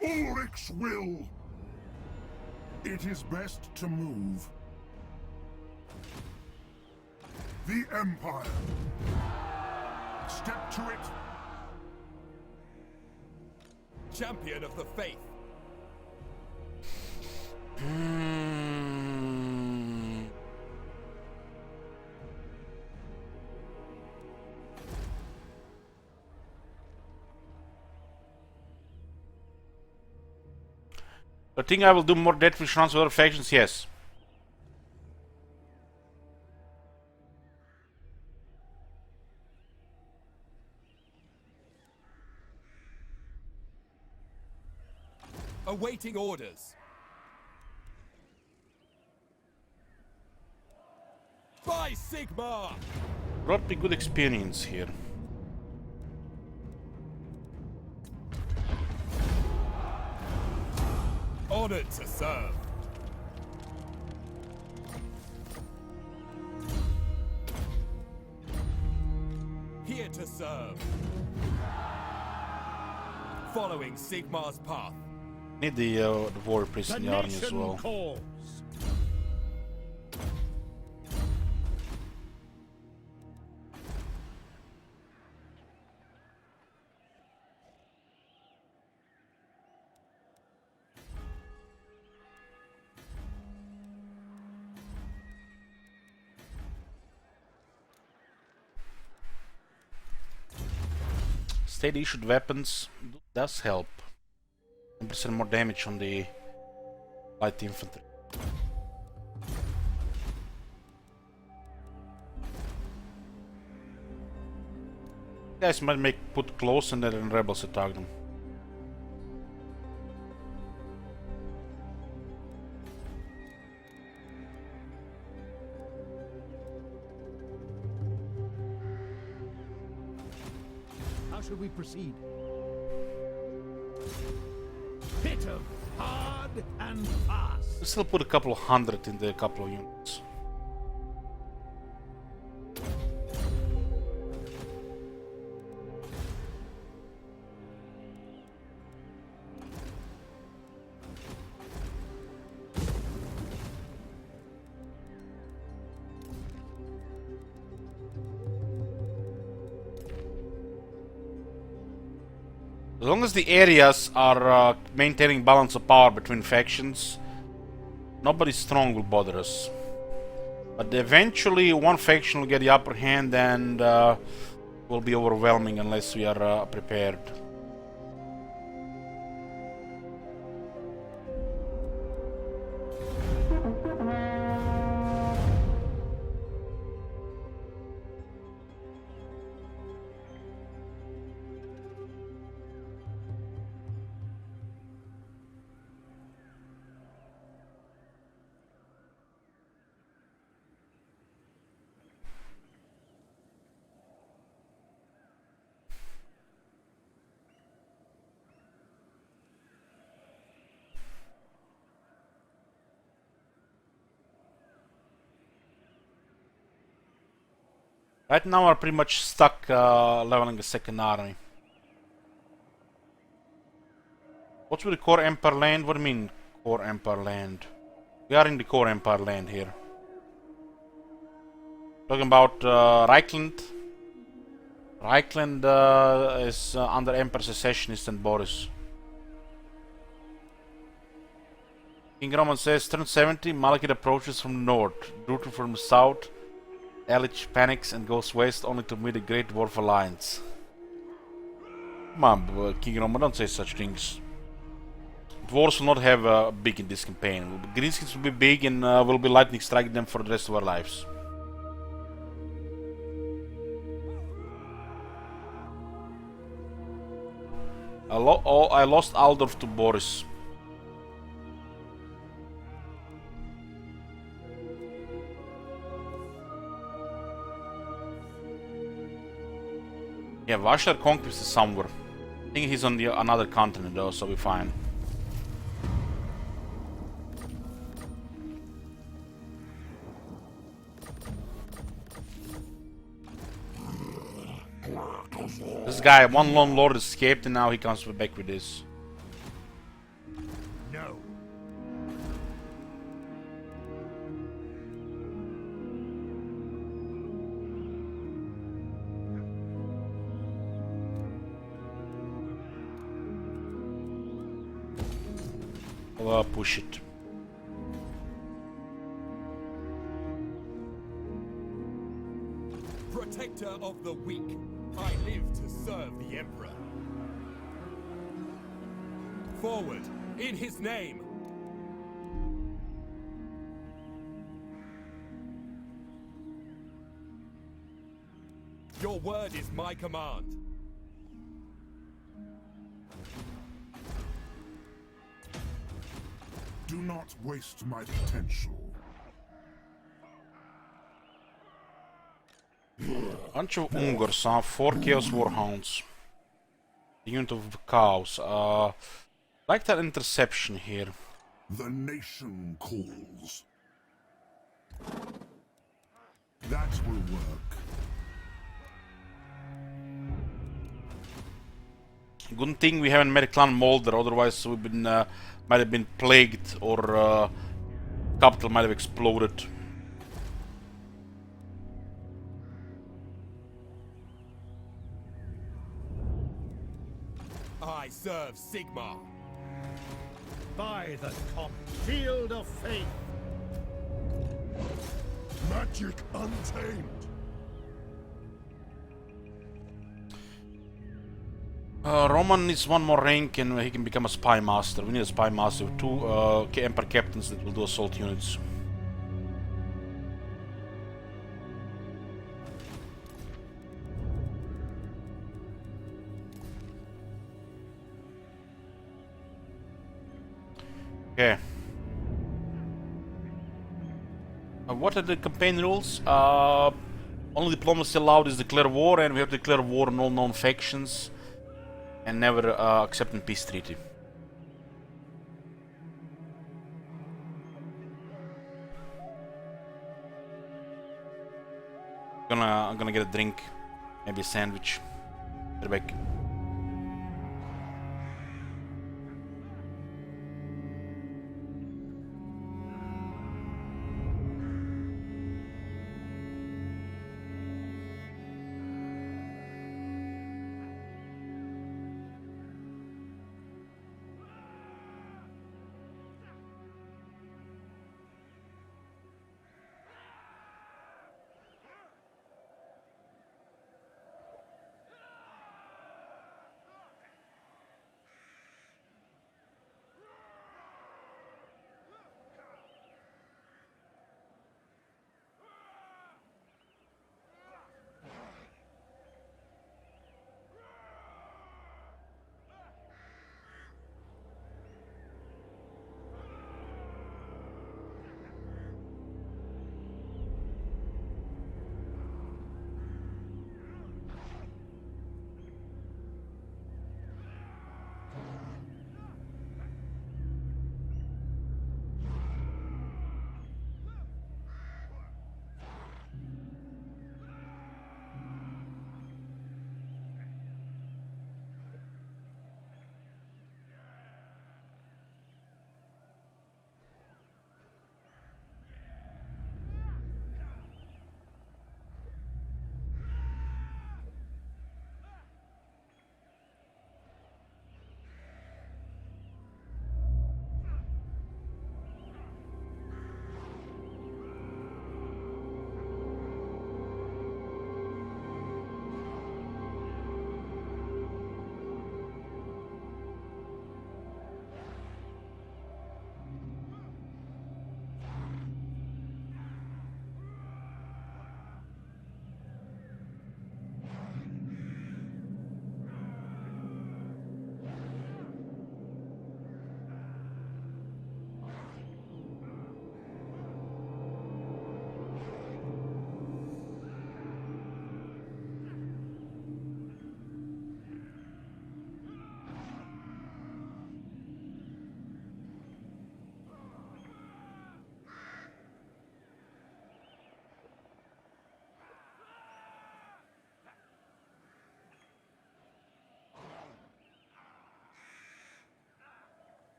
S2: Ulrich's will. It is best to move. The Empire. Step to it.
S5: Champion of the faith.
S1: I think I will do more Deathwish runs with other factions, yes.
S5: Awaiting orders. By Sigmar!
S1: Brought me good experience here.
S5: Honored to serve. Here to serve. Following Sigmar's path.
S1: Need the warrior priest
S3: The
S1: in the army as
S3: nation
S1: well.
S3: calls.
S1: State issued weapons does help. 10% more damage on the light infantry. Guys might put close and then rebels attack them.
S3: How should we proceed? Hit 'em hard and fast.
S1: We still put a couple of hundred in the couple of units. As long as the areas are maintaining balance of power between factions, nobody strong will bother us. But eventually one faction will get the upper hand and will be overwhelming unless we are prepared. Right now we're pretty much stuck leveling a second army. What's with the core Empire land? What do you mean core Empire land? We are in the core Empire land here. Talking about Reichland. Reichland is under Emperor Secessionist and Boris. King Roman says, turn 70, Malekith approaches from the north, Drutu from the south, Elich panics and goes west only to meet the Great Dwarf Alliance. Come on, King Roman, don't say such things. Dwarves will not have big in this campaign. Greenskins will be big and will be lightning striking them for the rest of our lives. I lost Aldorf to Boris. Yeah, Vashar Conquest is somewhere. I think he's on the another continent though, so we're fine. This guy, one lone lord escaped and now he comes back with this.
S3: No.
S1: Push it.
S5: Protector of the weak, I live to serve the Emperor. Forward, in his name! Your word is my command.
S2: Do not waste my potential.
S1: Bunch of Ungars, 4 Chaos Warhounds. The unit of cows. Like that interception here.
S2: The nation calls. That will work.
S1: Good thing we haven't met Clan Molder, otherwise we've been might have been plagued or capital might have exploded.
S5: I serve Sigmar.
S3: By the top shield of faith.
S2: Magic untamed.
S1: Roman needs one more rank and he can become a spy master. We need a spy master with 2 Emperor captains that will do assault units. Okay. What are the campaign rules? Only diplomacy allowed is declare war, and we have to declare war on all known factions. And never accepting peace treaty. I'm gonna get a drink, maybe a sandwich. Get back.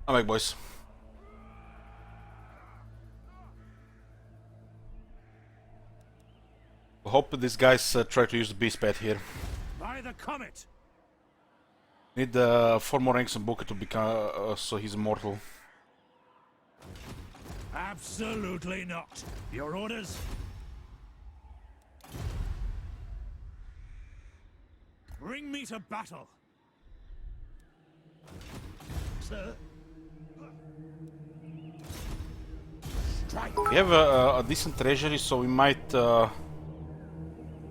S1: I'm back, boys. I hope these guys try to use the beast pad here.
S3: By the comet!
S1: Need 4 more ranks on Booker to become so he's immortal.
S3: Absolutely not. Your orders? Bring me to battle. Sir? Strike!
S1: We have a decent treasury, so we might.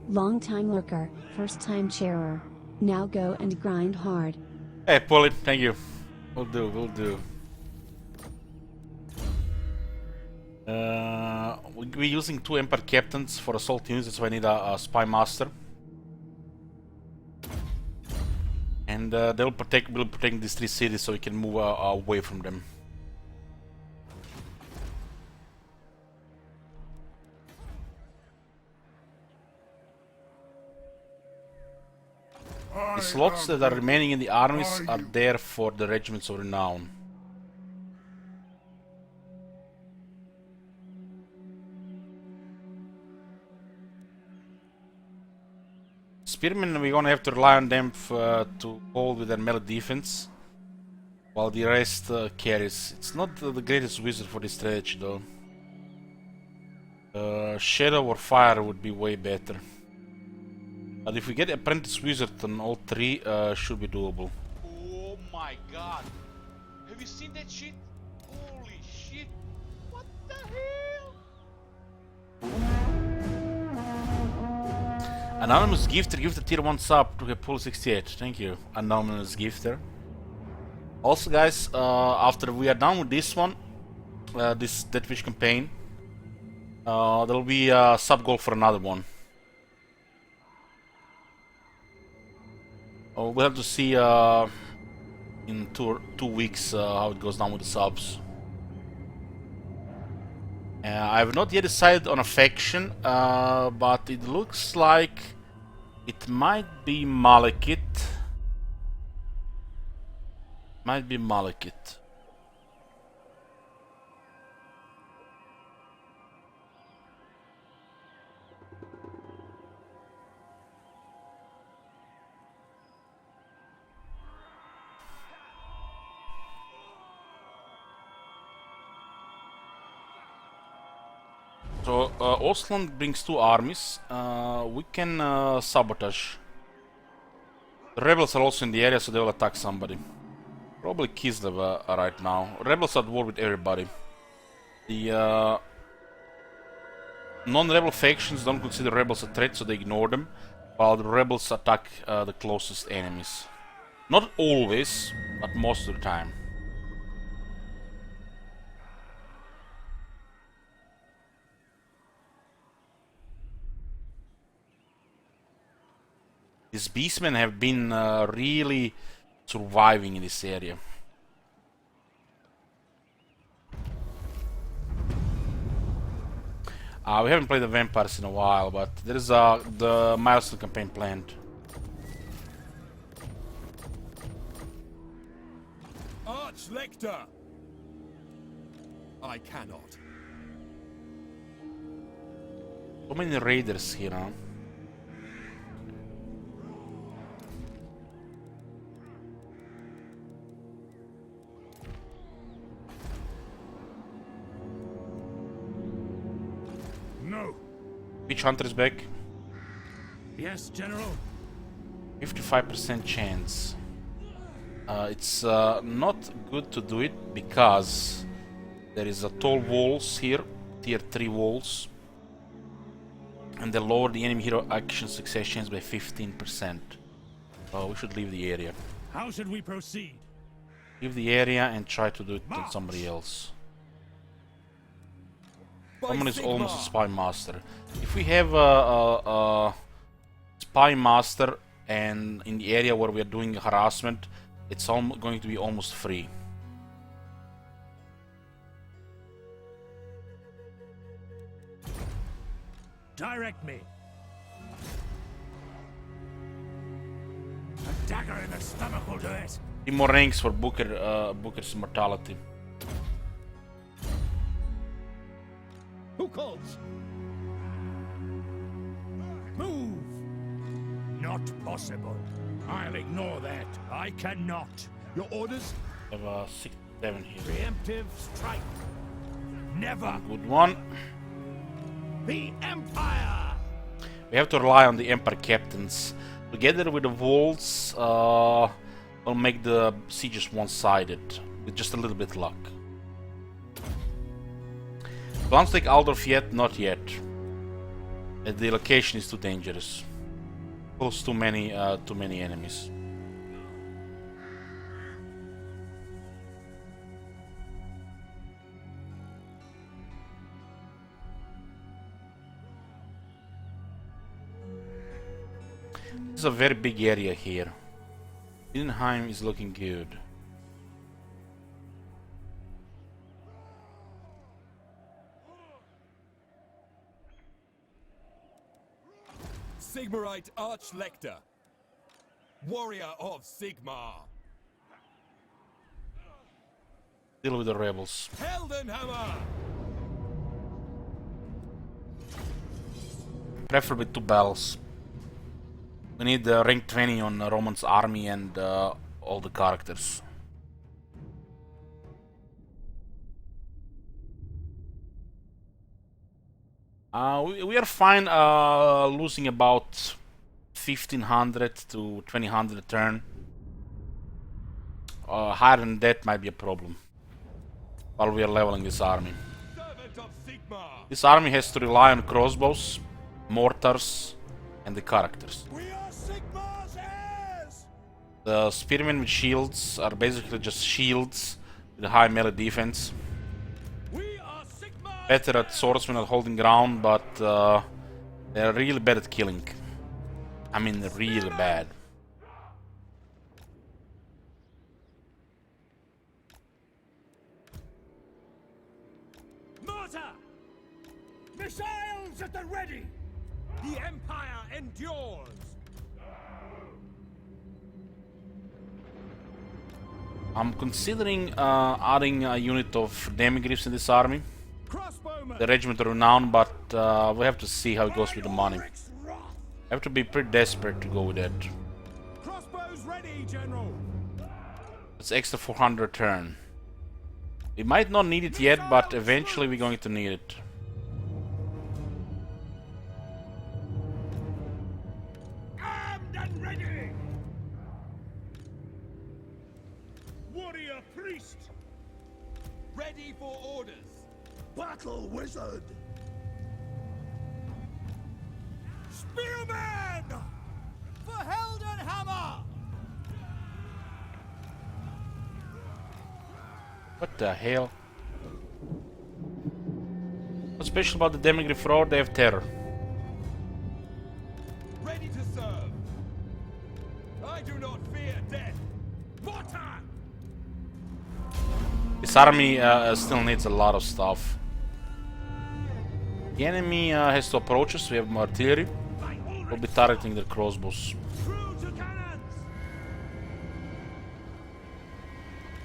S4: Long time lurker, first time chairer. Now go and grind hard.
S1: Hey, pull it. Thank you. We'll do. We'll do. We're using 2 Empire captains for assault units, so I need a spy master. And we'll protect these 3 cities so we can move away from them. The slots that are remaining in the armies are there for the regiments of renown. Spearmen, we're gonna have to rely on them to hold with their melee defense, while the rest carries. It's not the greatest wizard for this strategy though. Shadow or fire would be way better. But if we get apprentice wizard on all 3, should be doable.
S6: Oh my god! Have you seen that shit? Holy shit! What the hell?
S1: Anonymous Gifter gifted tier 1 sub to Pool 68. Thank you, Anonymous Gifter. Also, guys, after we are done with this one, this Death Wish campaign, there'll be a sub goal for another one. We'll have to see in 2 weeks how it goes down with the subs. I have not yet decided on a faction, but it looks like it might be Malekith. Might be Malekith. So, Ostland brings 2 armies. We can sabotage. The rebels are also in the area, so they will attack somebody. Probably Kislev right now. Rebels are at war with everybody. The non-rebel factions don't consider rebels a threat, so they ignore them, while the rebels attack the closest enemies. Not always, but most of the time. These beastmen have been really surviving in this area. We haven't played the vampires in a while, but there is the milestone campaign planned.
S5: Arch-Lector! I cannot.
S1: So many raiders here, huh?
S3: No.
S1: Witch Hunter is back.
S3: Yes, General.
S1: 55% chance. It's not good to do it because there is a tall walls here, tier 3 walls, and they lower the enemy hero action success chance by 15%. So we should leave the area.
S3: How should we proceed?
S1: Leave the area and try to do it on somebody else.
S5: By
S1: Someone is
S5: Sigmar.
S1: almost a spy master. If we have a spy master and in the area where we are doing harassment, it's going to be almost free.
S3: Direct me. dagger in the stomach will do it.
S1: 3 more rings for Booker's immortality.
S3: Who calls? Move! Not possible. I'll ignore that. I cannot. Your orders?
S1: We have 6, 7 here.
S3: Preemptive strike. Never.
S1: Good one.
S3: The Empire!
S1: We have to rely on the Empire captains. Together with the walls, will make the sieges one-sided, with just a little bit luck. Plans to take Aldorf yet? Not yet. The location is too dangerous. Close too many enemies. This is a very big area here. Lindenheim is looking good.
S5: Sigmarite Archlector, warrior of Sigmar.
S1: Deal with the rebels.
S5: Heldenhammer!
S1: Preferably 2 battles. We need rank 20 on Roman's army and all the characters. We are fine losing about 1500 to 2000 a turn. Higher than that might be a problem while we are leveling this army.
S5: Servant of Sigmar!
S1: This army has to rely on crossbows, mortars, and the characters.
S5: We are Sigmar's heirs!
S1: The spearmen with shields are basically just shields with a high melee defense.
S5: We are Sigmar's
S1: Better at swordsmen at holding ground, but they're really bad at killing. I mean, really bad.
S3: Mortar! Missiles at the ready! The Empire endures!
S1: I'm considering adding a unit of Demigryphs in this army.
S3: Crossbowmen!
S1: The regiment are renowned, but we have to see how it goes with the money. I have to be pretty desperate to go with that.
S3: Crossbows ready, General!
S1: It's extra 400 turn. We might not need it yet, but eventually we're going to need it.
S3: Armed and ready! Warrior priest!
S5: ready for orders.
S3: Battle wizard! Spearman! For Heldenhammer!
S1: What the hell? What's special about the Demigryph Roar? They have terror.
S5: Ready to serve. I do not fear death.
S3: Mortar!
S1: This army still needs a lot of stuff. The enemy has to approach us. We have more artillery. We'll be targeting their crossbows.
S3: Through to cannons!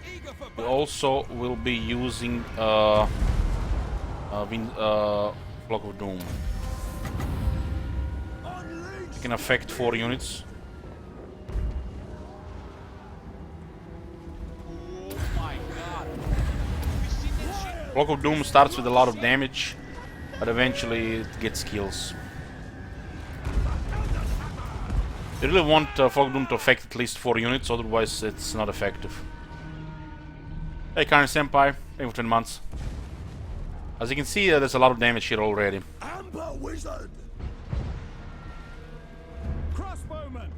S5: Eager for
S1: We
S5: battle.
S1: also will be using Flock of Doom.
S3: Unleash!
S1: It can affect 4 units.
S6: Oh my god. Have you seen that shit?
S1: Flock of Doom starts with a lot of damage, but eventually it gets kills. You really want Flock of Doom to affect at least 4 units, otherwise it's not effective. Hey Karn Senpai, thank you for 10 months. As you can see, there's a lot of damage here already.
S3: Amber wizard! Crossbowman!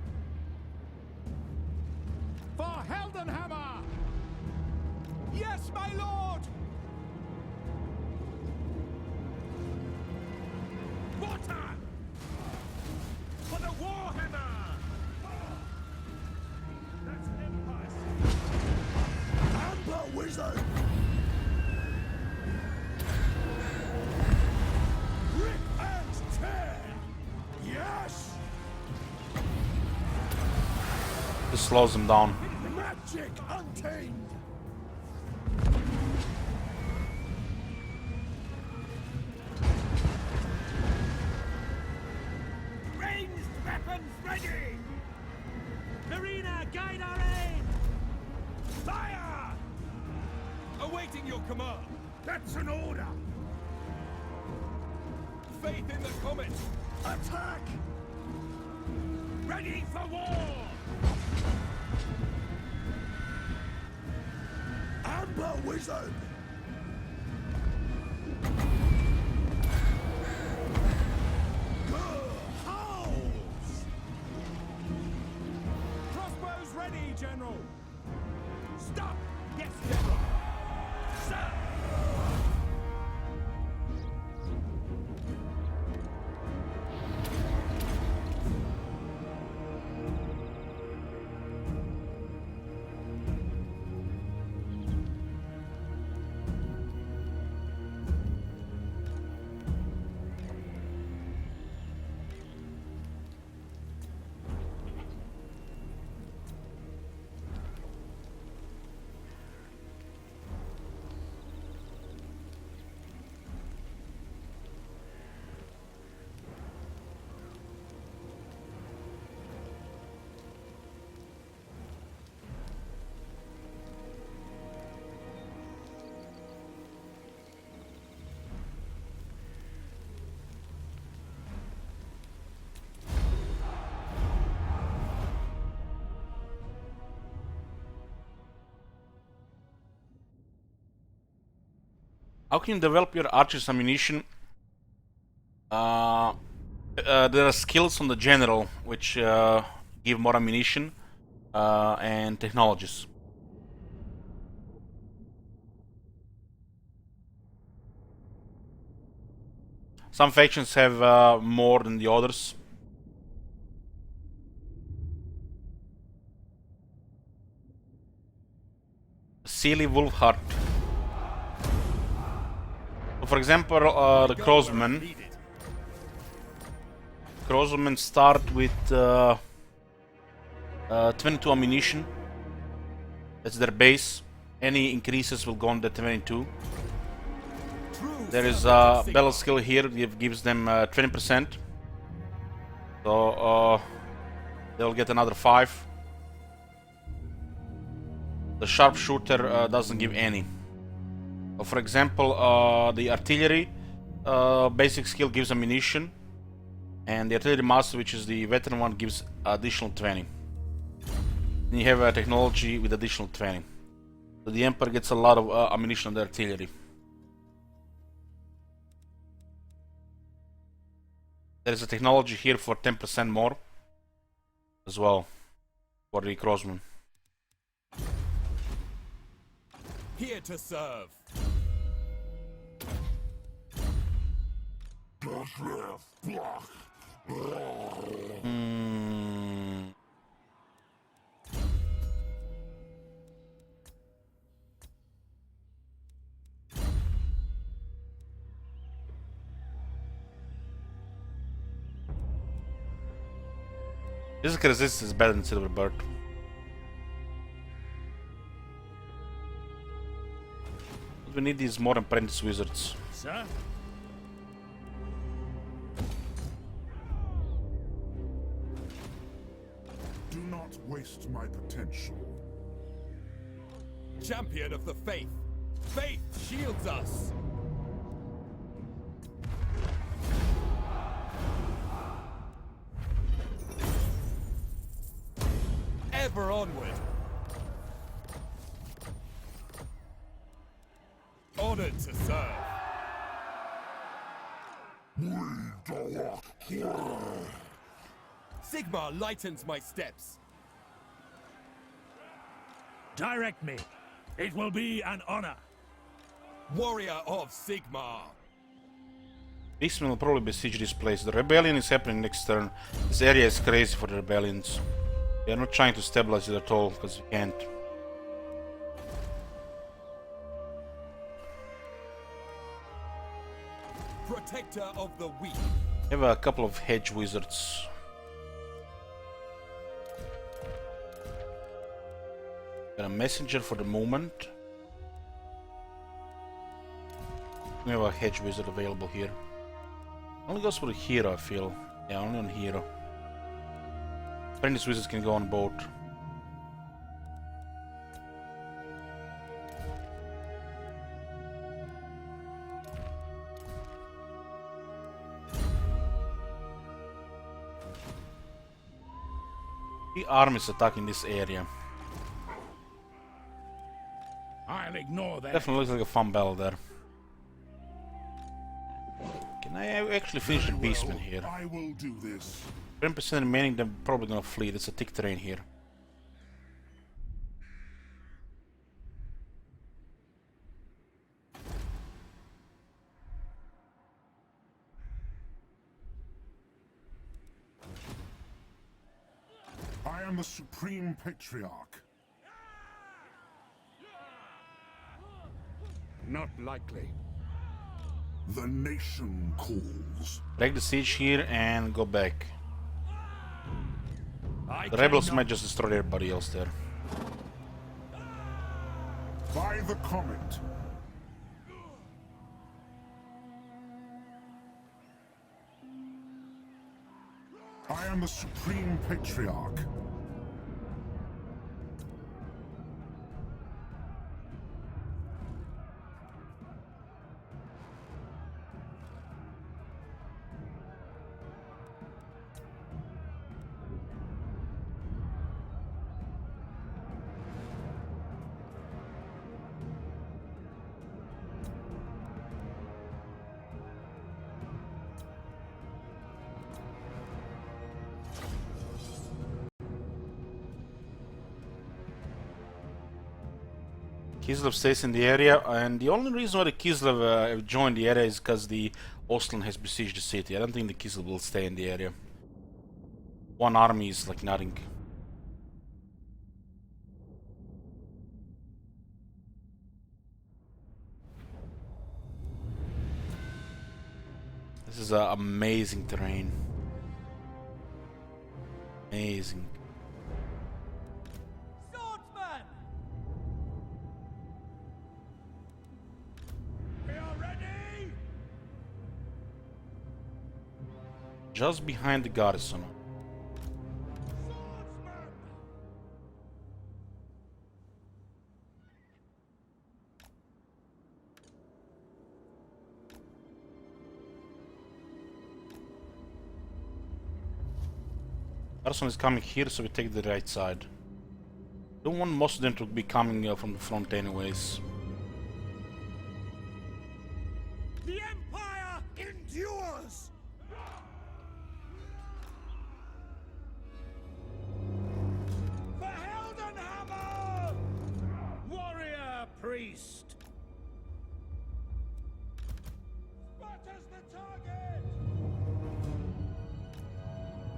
S3: For Heldenhammer! Yes, my lord! Mortar! For the Warhammer! That's Empire! Amber wizard! Rip and tear! Yes!
S1: This slows them down.
S3: Magic untamed! Ranged weapons ready! Marina, guide our aim! Fire!
S5: Awaiting your command.
S3: That's an order!
S5: Faith in the comet.
S3: Attack! Ready for war! Amber Wizard! Howls! Crossbows ready, General! Stop! Yes, General! Sir!
S1: How can you develop your archer's ammunition? There are skills on the general which give more ammunition and technologies. Some factions have more than the others. Sealy Wolfheart. For example, the Crossmen. Crossmen start with 22 ammunition. That's their base. Any increases will go on the 22. There is a battle skill here that gives them 20%. So they'll get another 5. The sharpshooter doesn't give any. For example, the artillery basic skill gives ammunition, and the artillery master, which is the veteran one, gives additional 20. Then you have a technology with additional 20. So the Emperor gets a lot of ammunition on the artillery. There is a technology here for 10% more as well for the Crossmen.
S5: Here to serve.
S1: Physical resistance is better than Silverbird. What we need is more apprentice wizards.
S3: Sir?
S2: Do not waste my potential.
S5: Champion of the faith. Faith shields us. Ever onward. Honored to serve. Sigma lightens my steps.
S3: Direct me. It will be an honor.
S5: Warrior of Sigma.
S1: Beastmen will probably besiege this place. The rebellion is happening next turn. This area is crazy for the rebellions. We are not trying to stabilize it at all, because we can't.
S5: Protector of the weak.
S1: We have a couple of hedge wizards. Got a messenger for the moment. We have a hedge wizard available here. Only goes for the hero, I feel. Yeah, only on hero. Apprentice wizards can go on boat. The armies attacking this area.
S3: I'll ignore that.
S1: Definitely looks like a fun battle there. Can I actually finish the beastmen here?
S2: I will do this.
S1: 10% remaining, they're probably gonna flee. It's a thick terrain here.
S2: I am the Supreme Patriarch.
S3: Not likely.
S2: The nation calls.
S1: Break the siege here and go back.
S3: I
S1: The rebels
S3: cannot-
S1: might just destroy everybody else there.
S2: By the comet. I am the Supreme Patriarch.
S1: Kislev stays in the area, and the only reason why the Kislev have joined the area is because the Ostland has besieged the city. I don't think the Kislev will stay in the area. One army is like nothing. This is amazing terrain. Amazing.
S5: Swordsman!
S3: We are ready!
S1: Just behind the garrison.
S3: Swordsman!
S1: Garrison is coming here, so we take the right side. Don't want most of them to be coming from the front anyways.
S3: The Empire endures! For Heldenhammer! Warrior priest! Sparta's the target!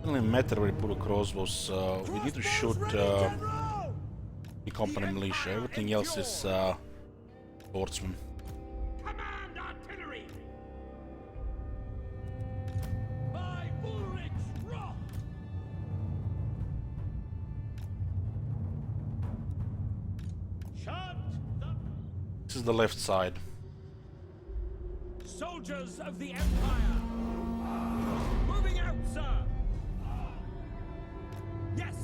S1: It doesn't matter where we put the crossbows. We need to shoot
S3: General!
S1: the company militia. Everything else is swordsmen.
S3: Command artillery! By Ulrich's wrath! Shut the
S1: This is the left side.
S3: soldiers of the Empire! Moving out, sir! Yes!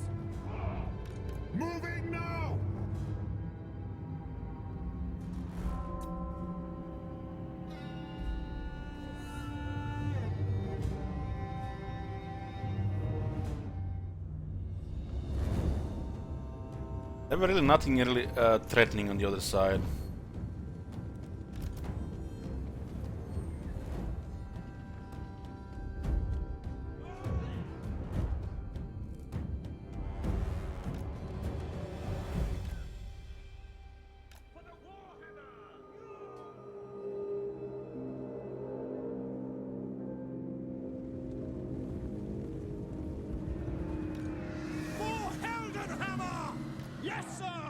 S2: Moving now!
S1: There were really nothing really threatening on the other side.
S3: For the Warhammer! For Heldenhammer! Yes, sir!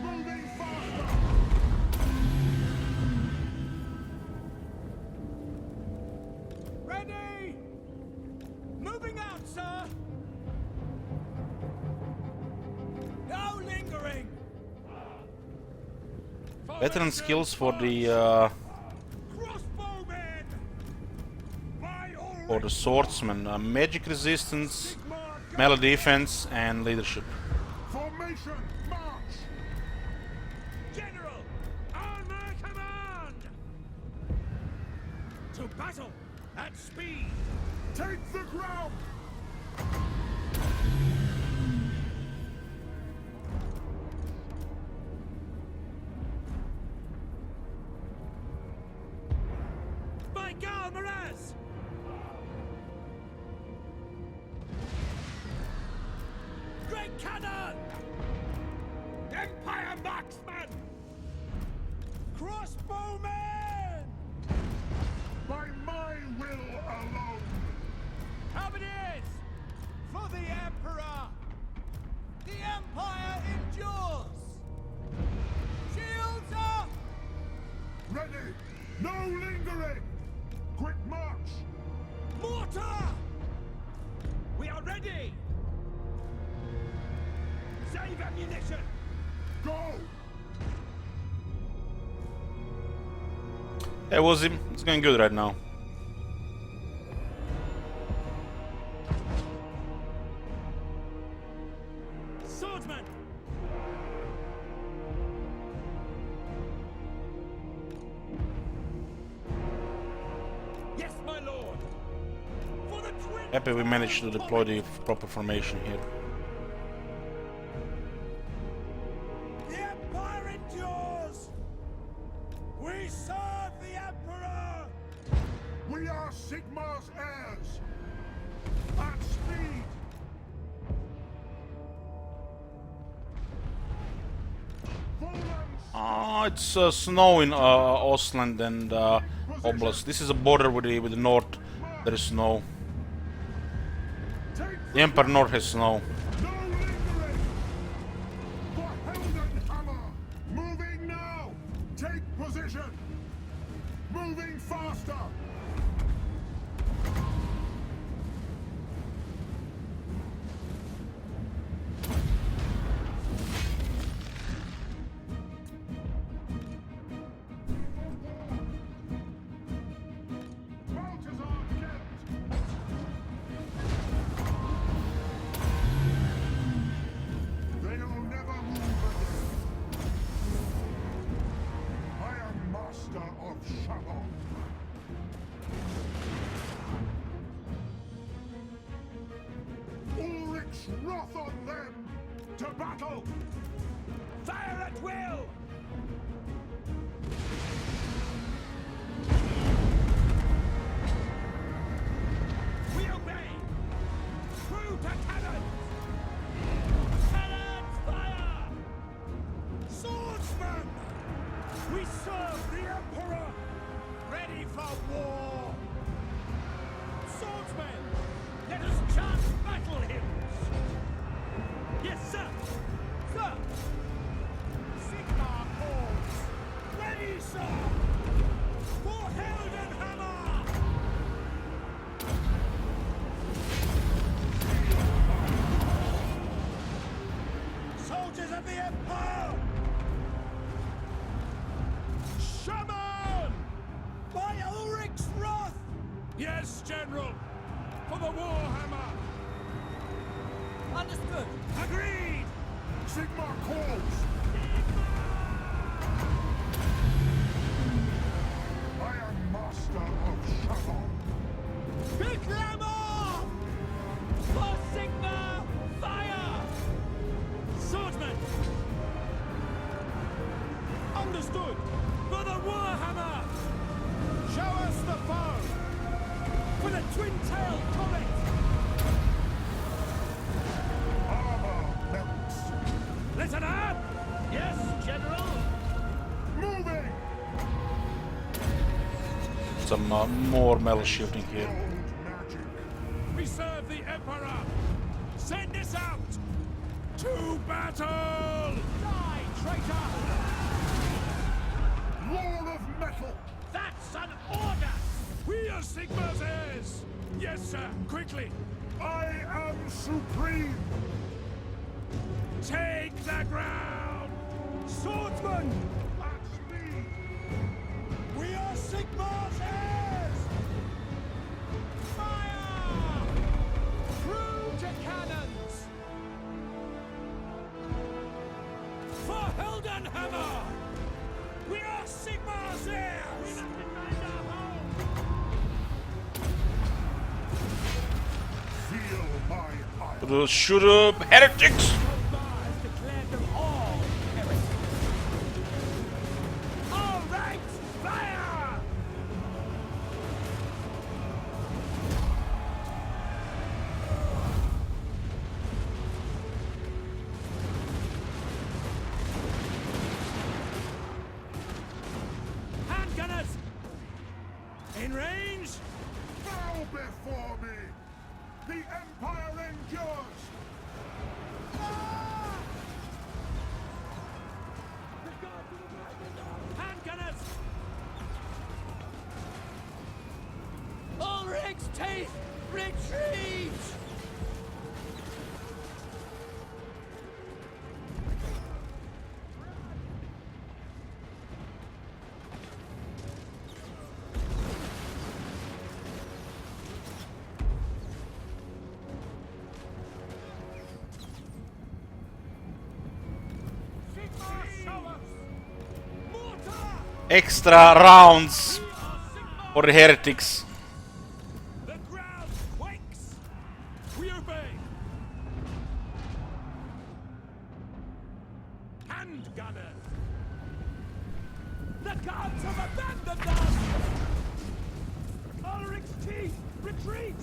S2: Moving faster!
S3: Ready! Moving out, sir!
S1: veteran skills for the
S3: Crossbowmen! By
S1: for the swordsman, magic resistance, melee defense, and leadership.
S2: Formation, march!
S3: General! On my command! To battle! At speed!
S2: Take the ground!
S3: By Gal Miraz! Great cannon! Empire marksman! Crossbowmen!
S2: By my will alone!
S3: Halberdiers! For the Emperor! The Empire endures! Shields up!
S2: Ready! No lingering! Quick march!
S3: Mortar! We are ready! Save ammunition!
S2: Go!
S1: Hey, Woozy, it's going good right now.
S3: Swordsman! Yes, my lord! For the twin...
S1: Happy we managed to deploy the proper formation here.
S3: The Empire endures! We serve the Emperor!
S2: We are Sigmar's heirs! At speed!
S1: It's snow in Ostland and Oblast. This is a border with the north. There is snow. The Emperor North has snow.
S2: No lingering! For Heldenhammer! Moving now! Take position! Moving faster! Balthazar Kent! They'll never move again. I am master of Shalom. Ulrich's wrath on them! To battle!
S3: Fire at will! We obey! Through to cannons! Cannons fire! Swordsman! We serve the Emperor! Ready for war! Swordsmen! Let us chant battle hymns! Yes, sir! Sir! Sigmar calls! Ready, sir! For Heldenhammer! Soldiers of the Empire! Shaman! By Ulrich's wrath! Yes, General! For the Warhammer! Understood! Agreed!
S2: Sigmar calls! I am master of Shalom.
S3: Big Clamor! For Sigma! Fire! Swordsman! Understood! For the Warhammer! Show us the foe! For the twin-tailed comet!
S2: Armor melts.
S3: Listen up! Yes, General!
S2: Moving!
S1: Some more metal shifting here.
S2: Old magic.
S3: We serve the Emperor! Send us out! To battle! Die, traitor!
S2: Lord of metal!
S3: That's an order! We are Sigma's heirs! Yes, sir, quickly!
S2: I am supreme!
S3: Take the ground! Swordsman!
S2: At
S3: Sigmar's heirs! Fire! Through to cannons! For Heldenhammer! We are Sigmar's heirs! We must defend our home!
S2: Feel my ire.
S1: Shoot up, heretics!
S3: Mars declared them all heretics. All ranks, fire! Handgunners! In range!
S2: Bow before me! The Empire endures!
S3: Handgunners! Ulrich's teeth! Retreat! Sigmar, show us! Mortar!
S1: Extra rounds
S3: We are Sigmar!
S1: for the heretics.
S3: The ground quakes! We obey! Handgunners! The gods have abandoned us! Ulrich's teeth! Retreat!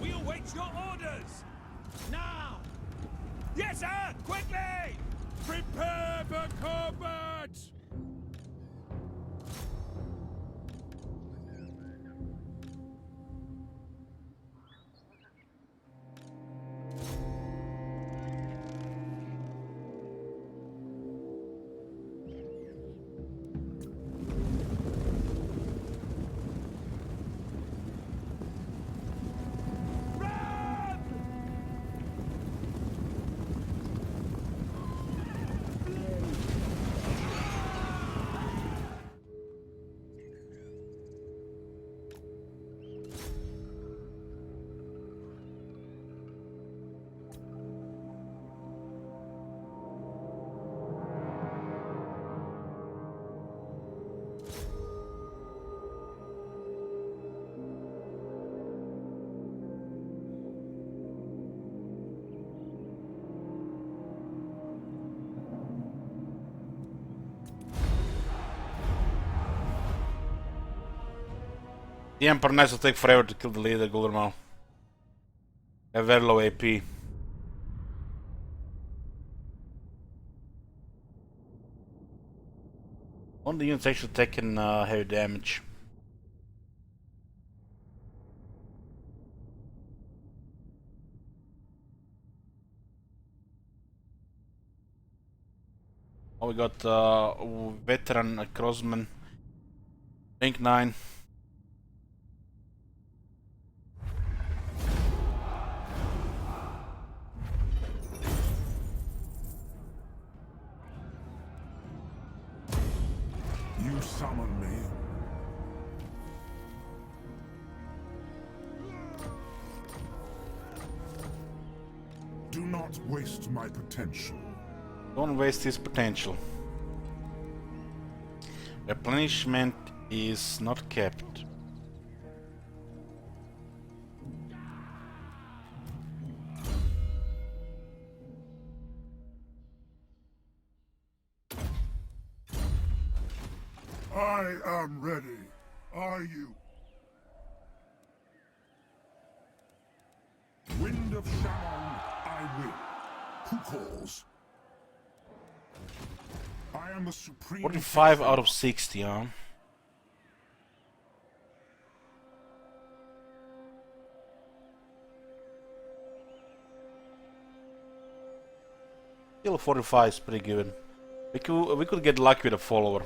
S3: We await your orders! Now! Yes, sir! Quickly! Prepare for combat! Run!
S1: The Emperor Knights will take forever to kill the leader, Guldermal. They have very low AP. One of the units actually taking heavy damage. Oh, we got veteran crossman, rank 9.
S2: You summon me. Do not waste my potential.
S1: Don't waste his potential. Replenishment is not kept.
S2: I am ready. Are you? Wind of Shaman, I will. Who calls? I am the supreme.
S1: 45 out of 60, huh? Still 45 is pretty good. We could get lucky with a follower.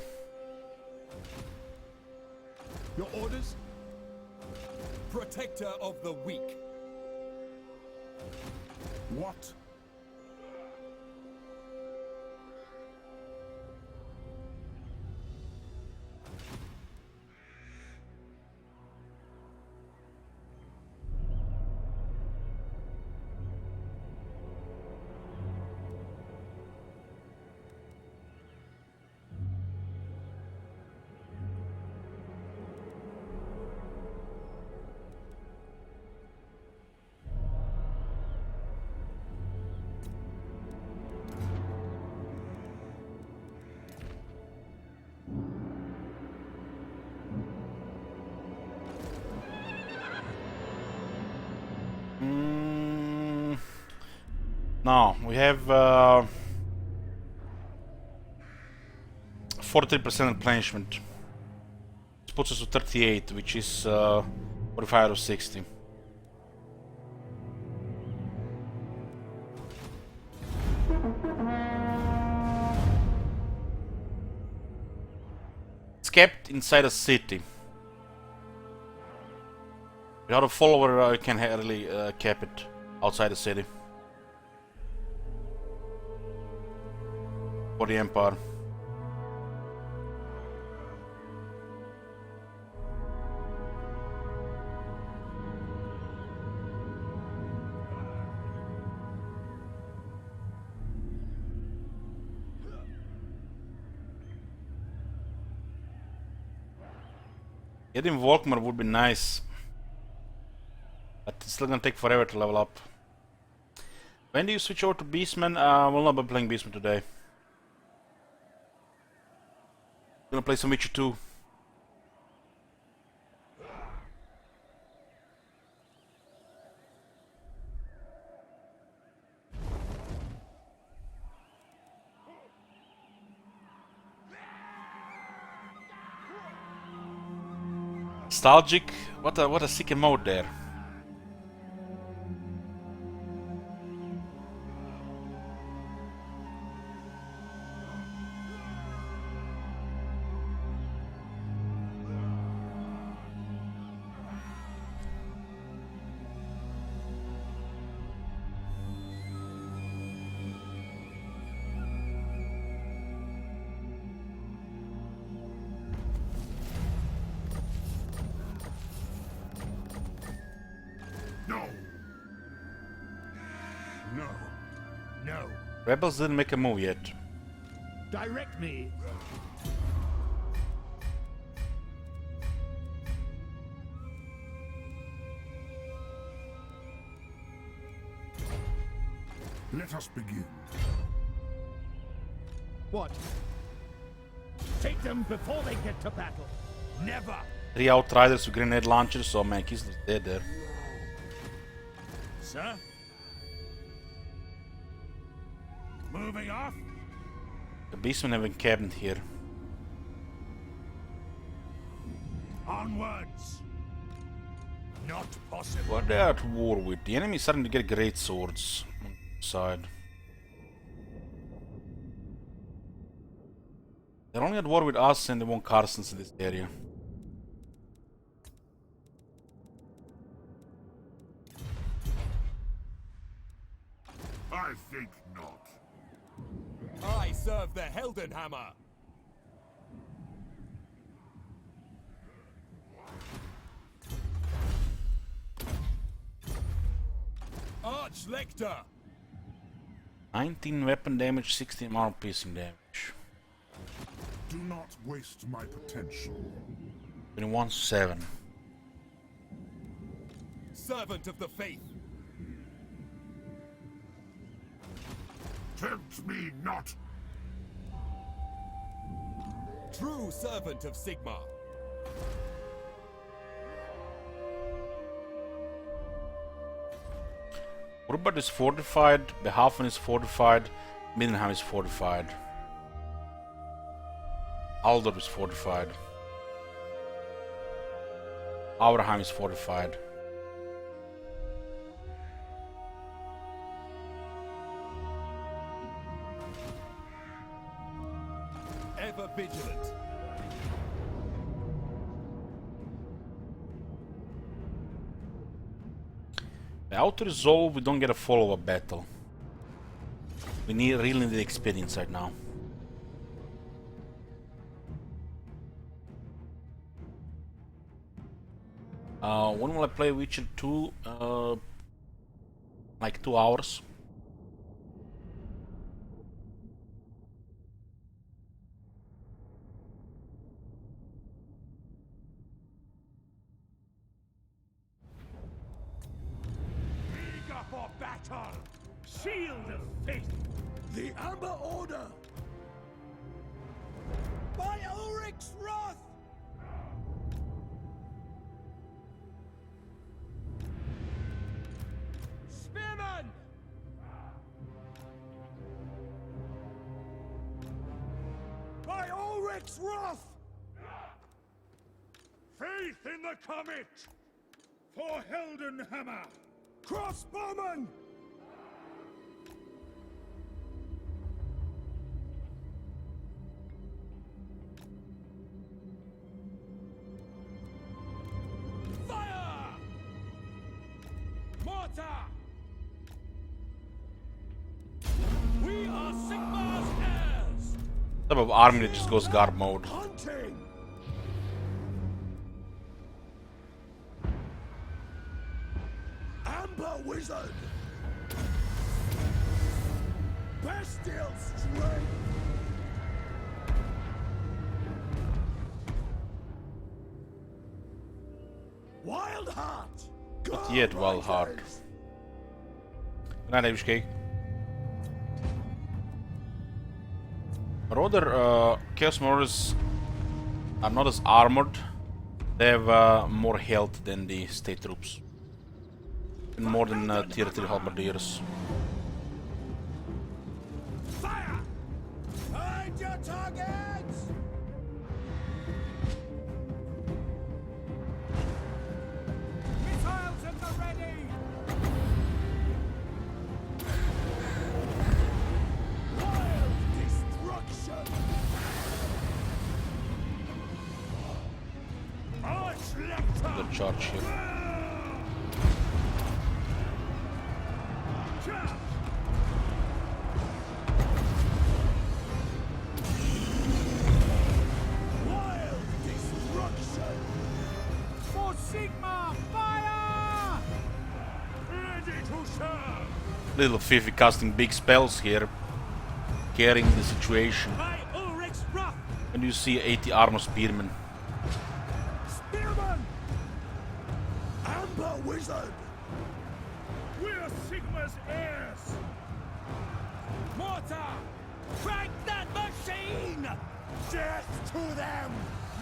S5: Your orders? Protector of the weak.
S2: What?
S1: Now we have 43% replenishment. This puts us to 38, which is 45 out of 60. It's kept inside a city. Without a follower, you can really keep it outside the city. For the Empire. Getting Volkmar would be nice, but it's still gonna take forever to level up. When do you switch over to Beastman? We'll not be playing Beastman today. Gonna play some Witcher 2. Nostalgic? What a sick mode there.
S2: No. No.
S3: No.
S1: Rebels didn't make a move yet.
S3: Direct me.
S2: Let us begin.
S3: What? Take them before they get to battle. Never.
S1: 3 Outriders with grenade launchers, so man, he's dead there.
S3: Sir? Moving off?
S1: The Beastmen have been camped here.
S3: Onwards. Not possible.
S1: What are they at war with? The enemy is starting to get great swords on the side. They're only at war with us and the Von Carstens in this area.
S2: I think not.
S5: I serve the Heldenhammer. Arch Lecter.
S1: 19 weapon damage, 16 armor piercing damage.
S2: Do not waste my potential.
S1: 21-7.
S5: Servant of the Faith.
S2: Tempt me not.
S5: True servant of Sigmar.
S1: Urbad is fortified, Behafen is fortified, Mindenheim is fortified. Aldor is fortified. Aurheim is fortified.
S5: Ever vigilant.
S1: The auto resolve, we don't get a follow-up battle. We really need the experience right now. When will I play Witcher 2? Like 2 hours.
S3: Eager for battle. Shield of faith. The Amber Order. By Ulrich's wrath. Spearman! Ulrich's wrath! Faith in the comet! For Heldenhammer! Crossbowman! Fire! Mortar! We are Sigmar's heirs!
S1: Type of army that just goes guard mode.
S3: Hunting! Amber Wizard! Bestial Strength! Wild Heart!
S1: Not yet, Wild Heart. Nein, even kijken. Rather, Chaos Marauders are not as armored. They have more health than the state troops. And more than tier 3 halberdiers.
S3: Fire! Find your targets! Missiles at the ready! Wild destruction!
S1: Good charge here.
S3: Wild destruction! For Sigmar, fire! Ready to serve!
S1: Little Fifi casting big spells here. Carrying the situation.
S3: By Ulrich's wrath!
S1: And you see 80 armor spearmen.
S3: Spearman! Amber Wizard! We're Sigma's heirs! Mortar! Crank that machine! Death to them!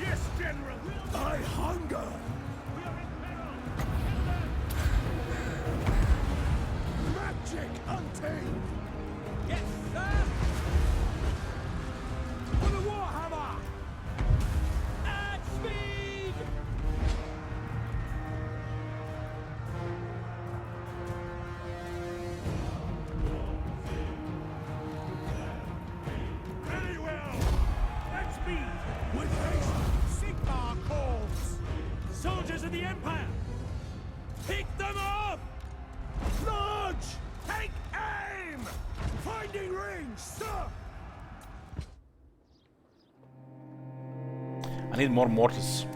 S3: Yes, General! I hunger! We are in peril! Magic untamed! Yes, sir! For the Warhammer! At speed! Very well! At speed! With haste! Sigmar calls! Soldiers of the Empire! Pick them up! Lodge! Take aim! Finding range, sir!
S1: I need more mortars.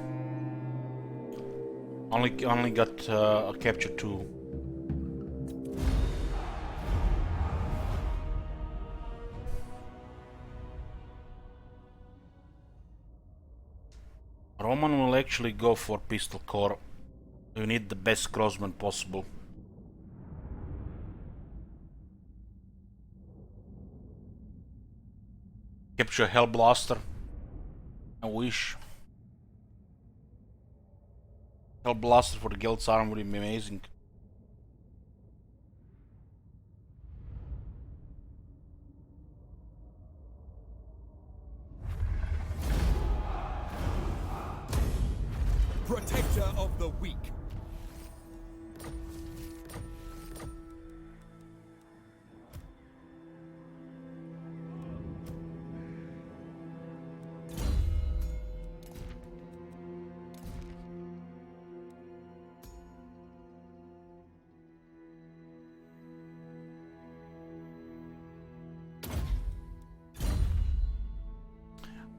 S1: Only got a capture 2. Roman will actually go for pistol core. You need the best crossman possible. Capture Hellblaster. I wish. Hellblaster for the Guild's arm would be amazing.
S5: Protector of the weak.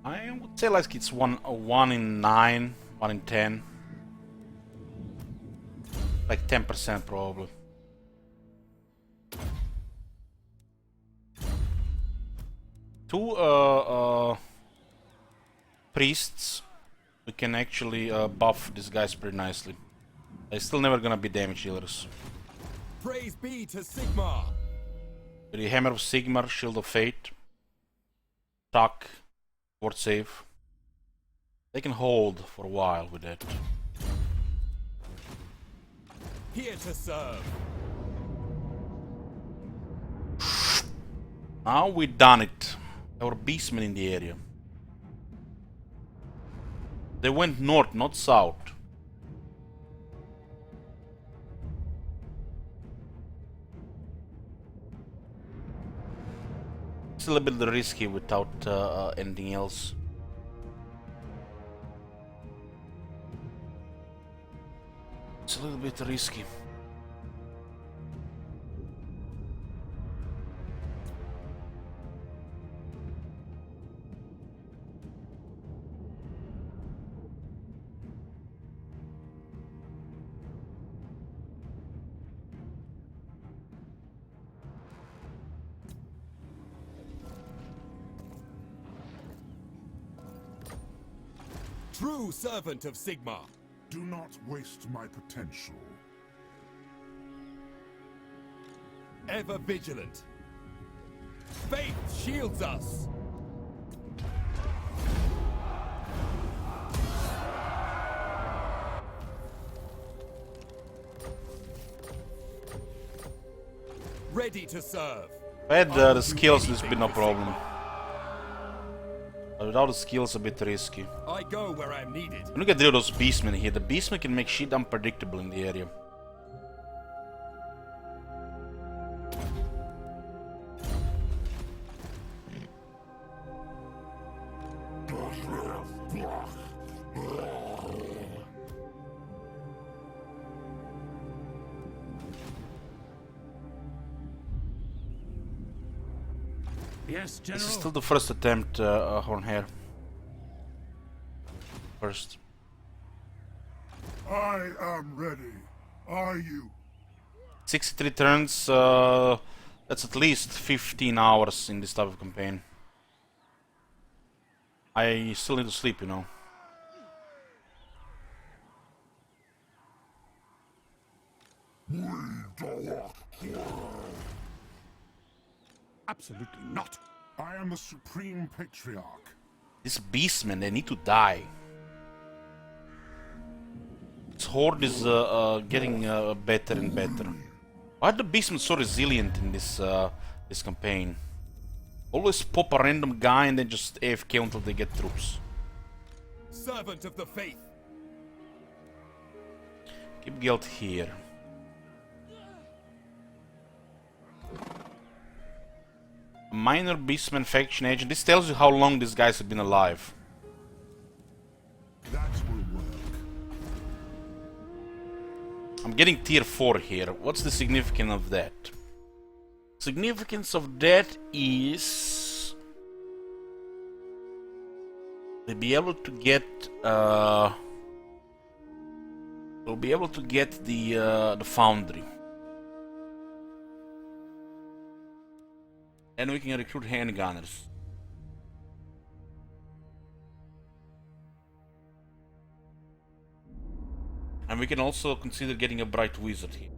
S1: I would say like it's one in 9, 1 in 10. Like 10% probably. Two priests, we can actually buff these guys pretty nicely. They're still never gonna be damage dealers.
S5: Praise be to Sigmar.
S1: The Hammer of Sigmar, Shield of Fate, Tuck, Ward Save. They can hold for a while with that.
S5: Here to serve.
S1: Now we done it. Our beastmen in the area. They went north, not south. It's a little bit risky without anything else. It's a little bit risky.
S5: True servant of Sigmar.
S2: Do not waste my potential.
S5: Ever vigilant. Faith shields us. Ready to serve.
S1: If I had the skills, this would be no problem. But without the skills, a bit risky.
S5: I go where I'm needed.
S1: I'm gonna get rid of those beastmen here. The beastmen can make shit unpredictable in the area.
S3: Yes,
S1: This is
S3: General.
S1: still the first attempt, Hornhair. First.
S2: I am ready. Are you?
S1: 63 turns, that's at least 15 hours in this type of campaign. I still need to sleep, you know.
S3: Absolutely not.
S2: I am the Supreme Patriarch.
S1: These beastmen, they need to die. This horde is getting better and better. Why are the beastmen so resilient in this campaign? Always pop a random guy and then just AFK until they get troops.
S5: Servant of the faith.
S1: Keep Guild here. Minor beastman faction agent. This tells you how long these guys have been alive.
S2: That will work.
S1: I'm getting tier 4 here. What's the significance of that? Significance of that is they'll be able to get the foundry. And we can recruit handgunners. And we can also consider getting a bright wizard here.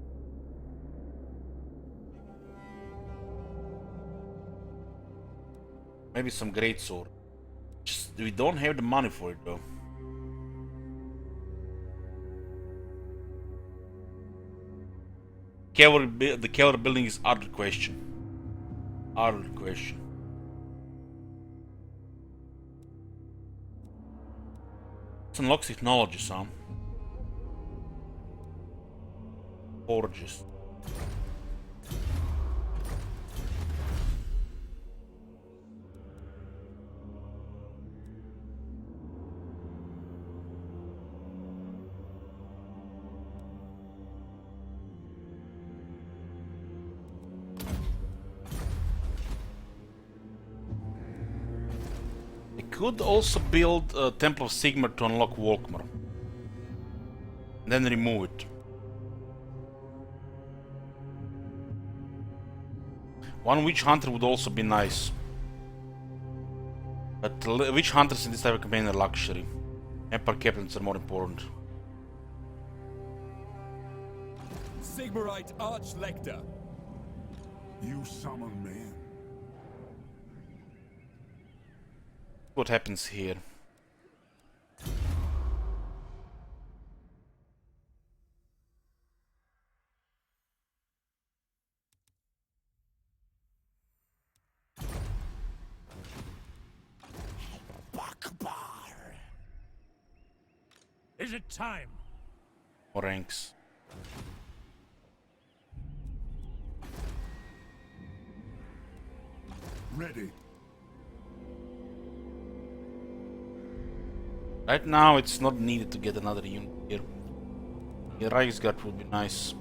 S1: Maybe some great sword. Just we don't have the money for it though. The cavalry building is out of the question. Out of the question. Let's unlock technology, Sam. Forges. I could also build a Temple of Sigmar to unlock Volkmar. And then remove it. One Witch Hunter would also be nice. But Witch Hunters in this type of campaign are luxury. Empire Captains are more important.
S5: Sigmarite Archlector.
S2: You summon me.
S1: What happens here?
S3: Is it time?
S1: More ranks.
S2: Ready.
S1: Right now, it's not needed to get another unit here. The Reichsguard would be nice.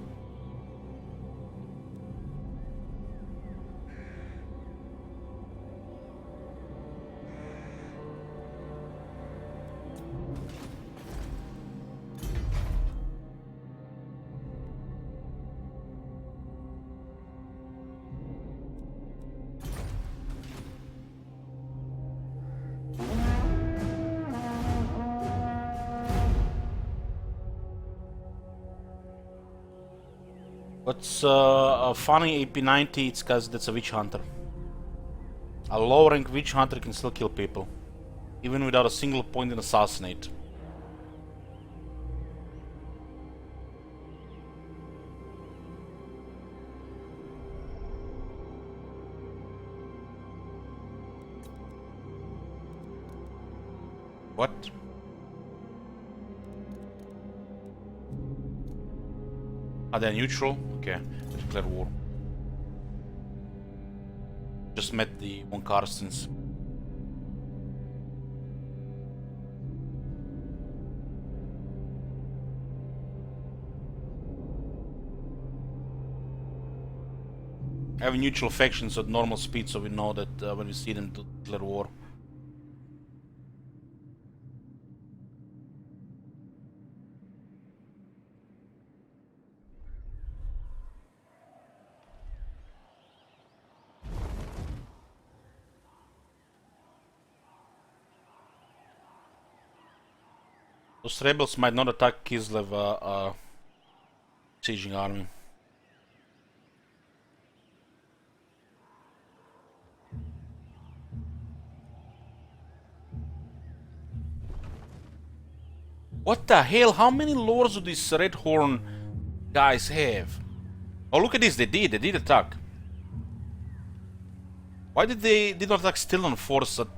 S1: What's a funny AP90? It's because that's a witch hunter. A low rank witch hunter can still kill people, even without a single point in assassinate. What? Ah, they're neutral? Okay, declare war. Just met the von Karstens. I have neutral factions at normal speed, so we know that when we see them to declare war. Those rebels might not attack Kislev sieging army. What the hell? How many lords do these Red Horn guys have? Oh, look at this! They did attack. Why did they not attack Stilton force at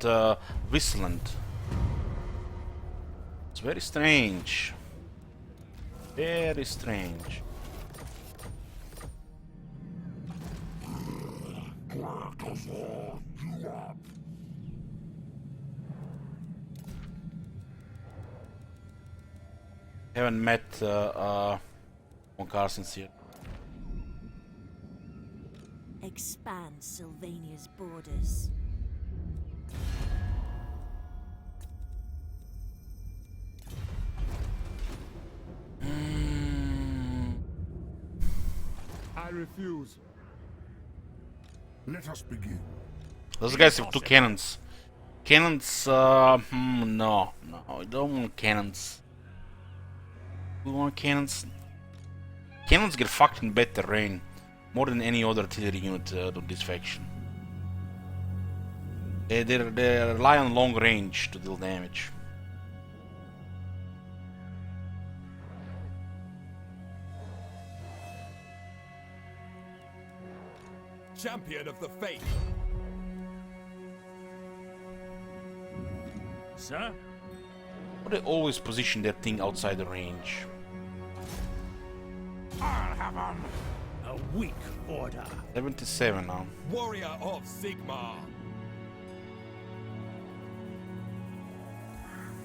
S1: Wissland? It's very strange. Very strange. Haven't met von Karstens yet.
S7: Expand Sylvania's borders.
S2: I refuse. Let us begin.
S1: Those guys have 2 cannons. Cannons, no, I don't want cannons. We want cannons. Cannons get fucked in bad terrain more than any other artillery unit of this faction. They rely on long range to deal damage.
S5: Champion of the faith.
S3: Sir?
S1: But they always position their thing outside the range.
S3: I'll have a weak order.
S1: 77 now.
S5: Warrior of Sigmar.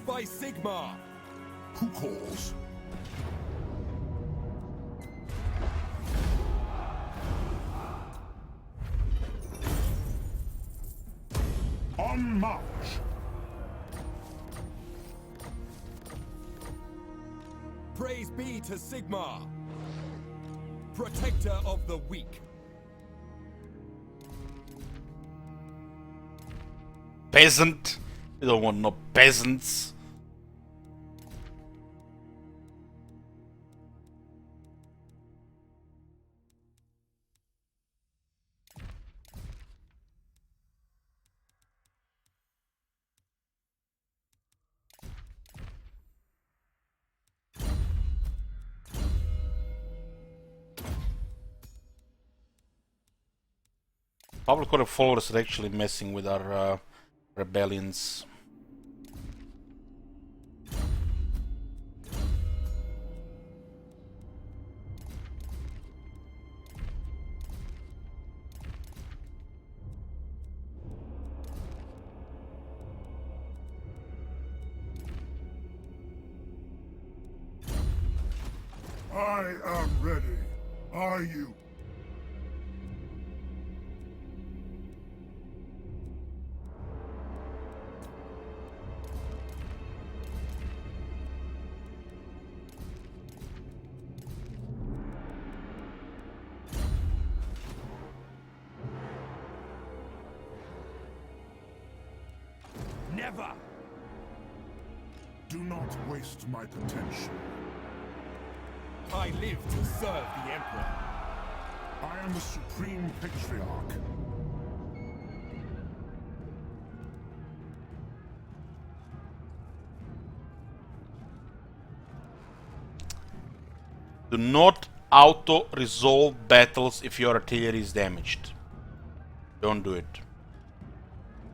S5: By Sigmar.
S2: Who calls? On march.
S5: Praise be to Sigmar, protector of the weak.
S1: Peasant! You don't want no peasants. Public order followers are actually messing with our rebellions.
S2: I am ready. Are you?
S3: Never!
S2: Do not waste my potential.
S5: I live to serve the Emperor.
S2: I am the Supreme Patriarch.
S1: Do not auto-resolve battles if your artillery is damaged. Don't do it.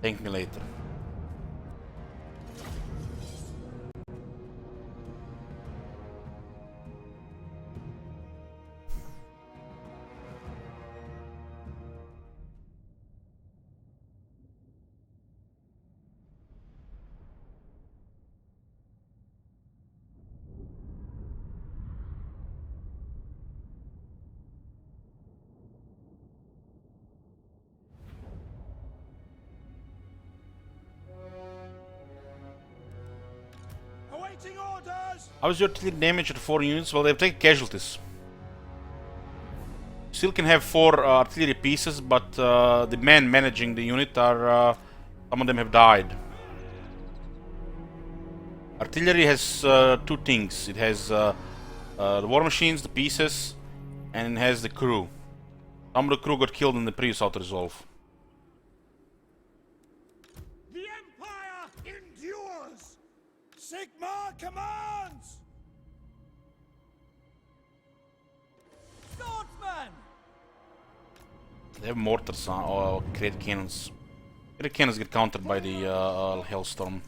S1: Thank me later.
S3: Awaiting orders!
S1: How is your artillery damage at 4 units? Well, they've taken casualties. Still can have 4 artillery pieces, but the men managing the unit are... some of them have died. Artillery has 2 things. It has the war machines, the pieces, and it has the crew. Some of the crew got killed in the previous auto-resolve.
S3: The Empire endures! Sigmar commands! Swordsman!
S1: They have mortars or great cannons. Great cannons get countered by the Hellstorm.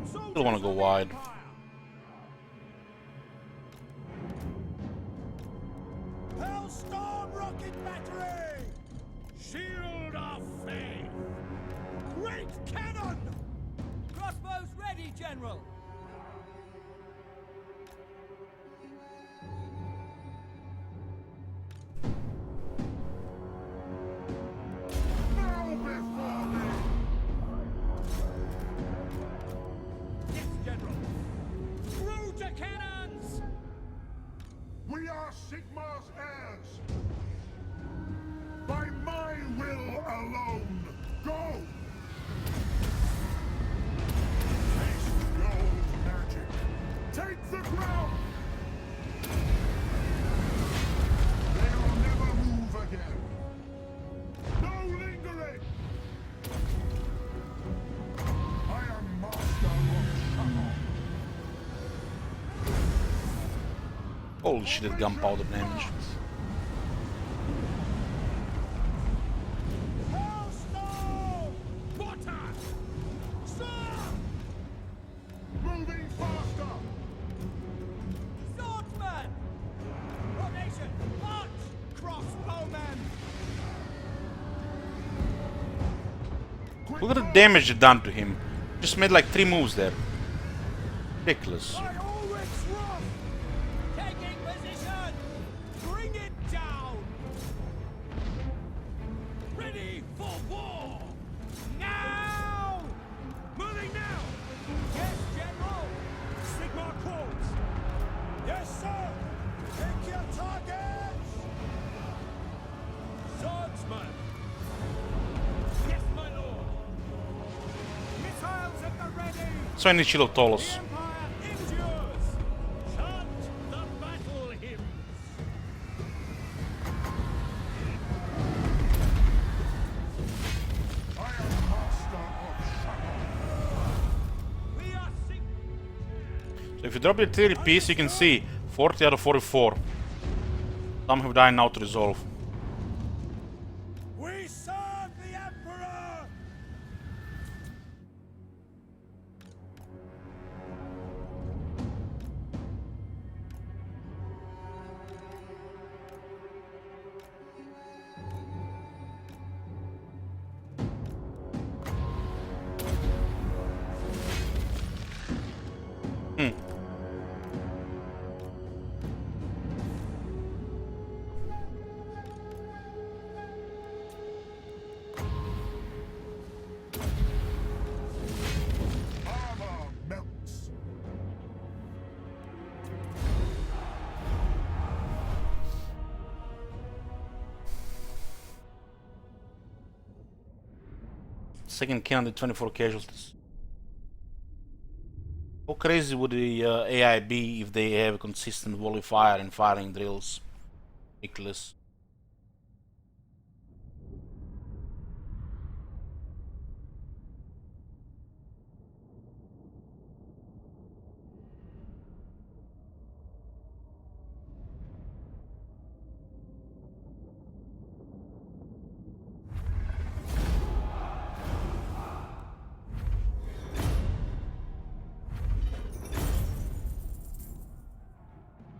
S1: Still want to go wide.
S3: Hellstorm rocket battery! Shield of faith! Great cannon! Crossbows ready, General!
S2: Now before me!
S3: Yes, General! Through to cannons!
S2: We are Sigmar's heirs! By my will alone! Go! Taste gold magic! Take the ground! They will never move again! No lingering! I am master of Shadow!
S1: Holy shit, that gunpowder damage.
S3: Hellstorm! Water! Sword!
S2: Moving faster!
S3: Swordsman! Formation! March! Crossbowman!
S1: Look at the damage it done to him. Just made like 3 moves there. Ridiculous.
S3: By Ulrich's wrath! Taking position! Bring it down! Ready for war! Now! Moving now! Yes, General! Sigmar calls! Yes, sir! Take your targets! Swordsman! Yes, my lord! Missiles at the ready!
S1: So I need Shield of Talos.
S3: The Empire endures! Chant the battle hymns!
S2: I am master of Shadow!
S3: We are
S1: So if you drop your artillery piece, you can see 40 out of 44. Some have died now to resolve.
S3: We serve the Emperor!
S1: Second cannon did 24 casualties. How crazy would the AI be if they have a consistent volley fire and firing drills? Ridiculous.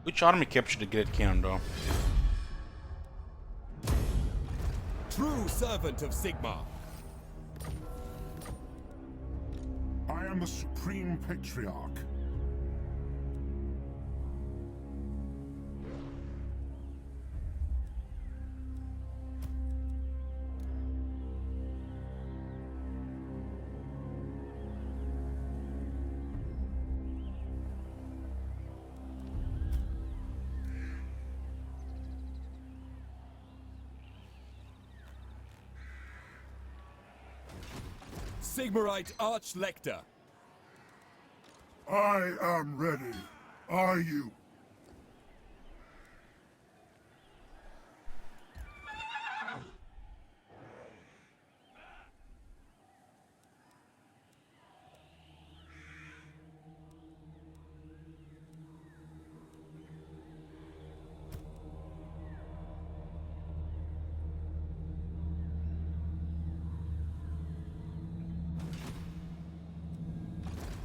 S1: Which army captured the Great Cannon though?
S5: True servant of Sigmar.
S2: I am the Supreme Patriarch.
S5: Sigmarite Archlector.
S2: I am ready. Are you?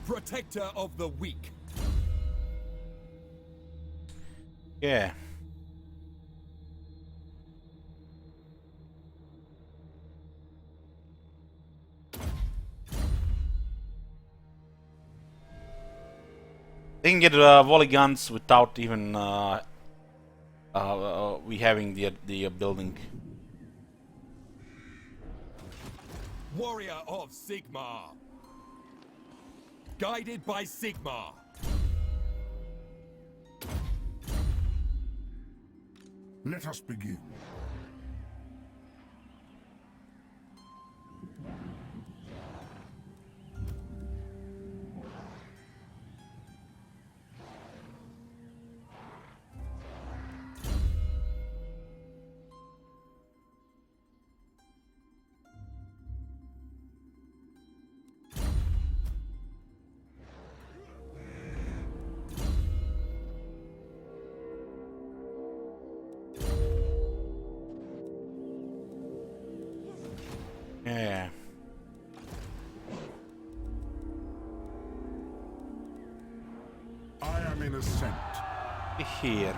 S5: Protector of the weak.
S1: Yeah. They can get volley guns without even we having the building.
S5: Warrior of Sigmar. Guided by Sigmar.
S2: Let us begin.
S1: Yeah.
S2: I am in ascent.
S1: Here.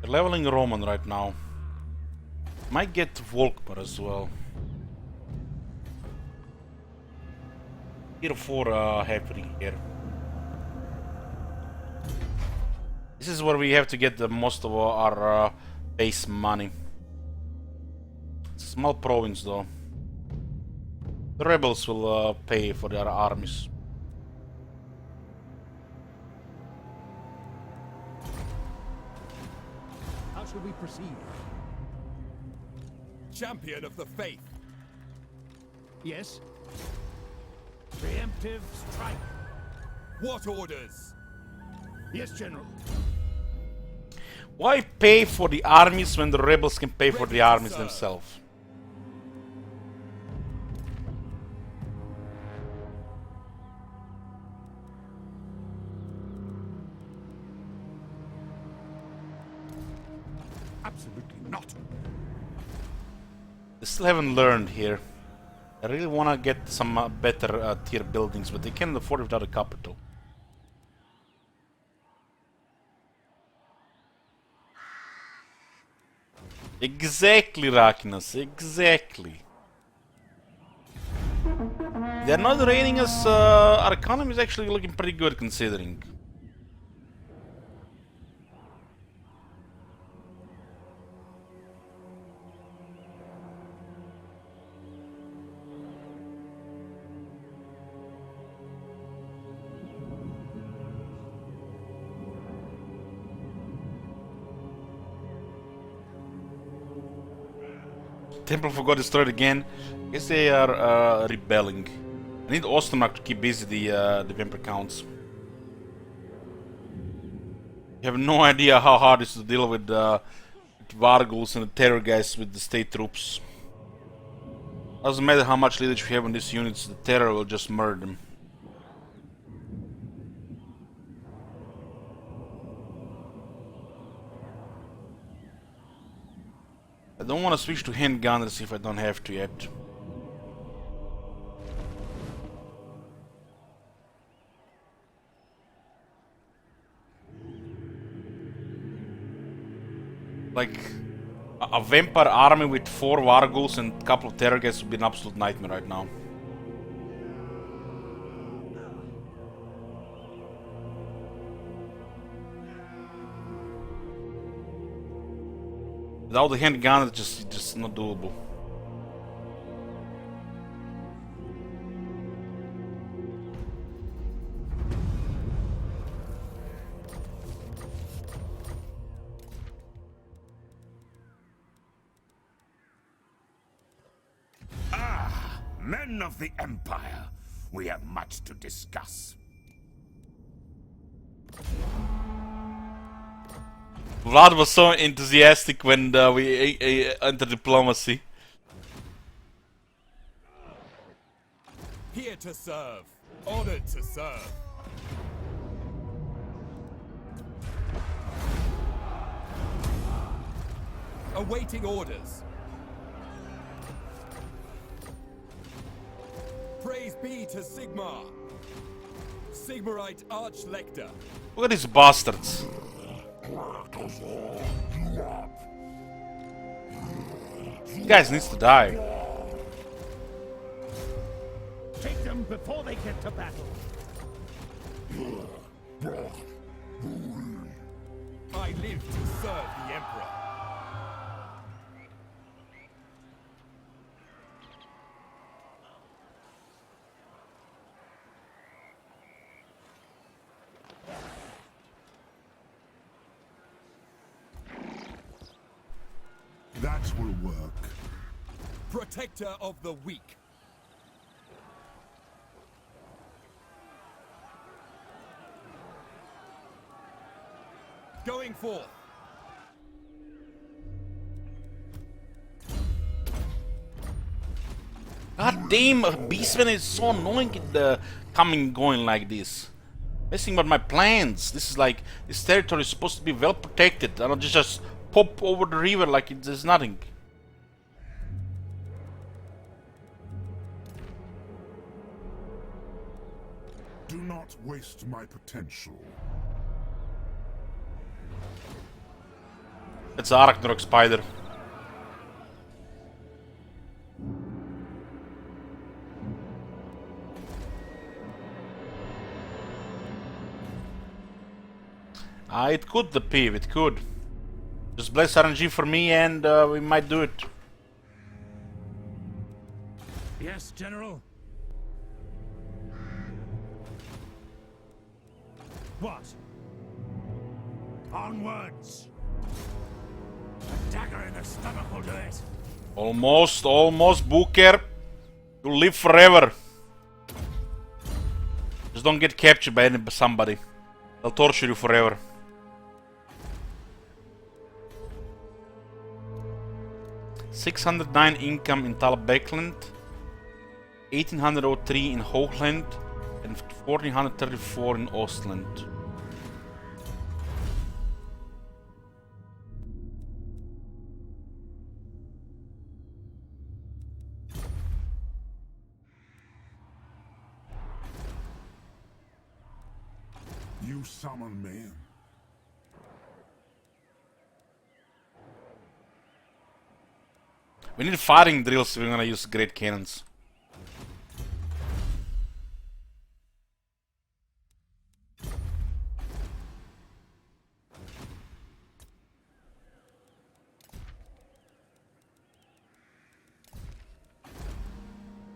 S1: They're leveling Roman right now. Might get Volkmar as well. Tier 4 happening here. This is where we have to get the most of our base money. It's a small province though. The rebels will pay for their armies.
S3: How shall we proceed?
S5: Champion of the faith.
S3: Yes? Preemptive strike.
S5: What orders?
S3: Yes, General.
S1: Why pay for the armies when the rebels can pay for the armies
S5: Sir.
S1: themselves?
S3: Absolutely not.
S1: They still haven't learned here. I really want to get some better tier buildings, but they can't afford it without a capital. Exactly, Rakinas, exactly. They're not raiding us. Our economy is actually looking pretty good considering. Temple of God destroyed again. Guess they are rebelling. I need Ostermark to keep busy the Vampire Counts. You have no idea how hard it is to deal with Varguls and the terror guys with the state troops. Doesn't matter how much leadership you have on these units, the terror will just murder them. I don't want to switch to handgunners if I don't have to yet. Like, a vampire army with 4 Varguls and a couple of terror guys would be an absolute nightmare right now. Without the handgun, it's just not doable.
S3: Men of the Empire, we have much to discuss.
S1: Vlad was so enthusiastic when we entered diplomacy.
S5: Here to serve. Honored to serve. Awaiting orders. Praise be to Sigmar. Sigmarite Archlector.
S1: Look at these bastards. These guys needs to die.
S3: Take them before they get to battle.
S5: I live to serve the Emperor.
S2: That will work.
S5: Protector of the weak. Going forth.
S1: God damn, Beastman is so annoying in the coming and going like this. Messing with my plans. This is like, this territory is supposed to be well protected. I don't just pop over the river like there's nothing.
S2: Do not waste my potential.
S1: It's a Ragnarok spider. It could the PIV, it could. Just bless RNG for me and we might do it.
S3: Yes, General? What? Onwards! A dagger in the stomach will do it.
S1: Almost, Booker. You'll live forever. Just don't get captured by somebody. They'll torture you forever. $609 income in Talbeckland, 1803 in Hoogland, and 1434 in Ostland.
S2: You summon me.
S1: We need firing drills if we're gonna use great cannons.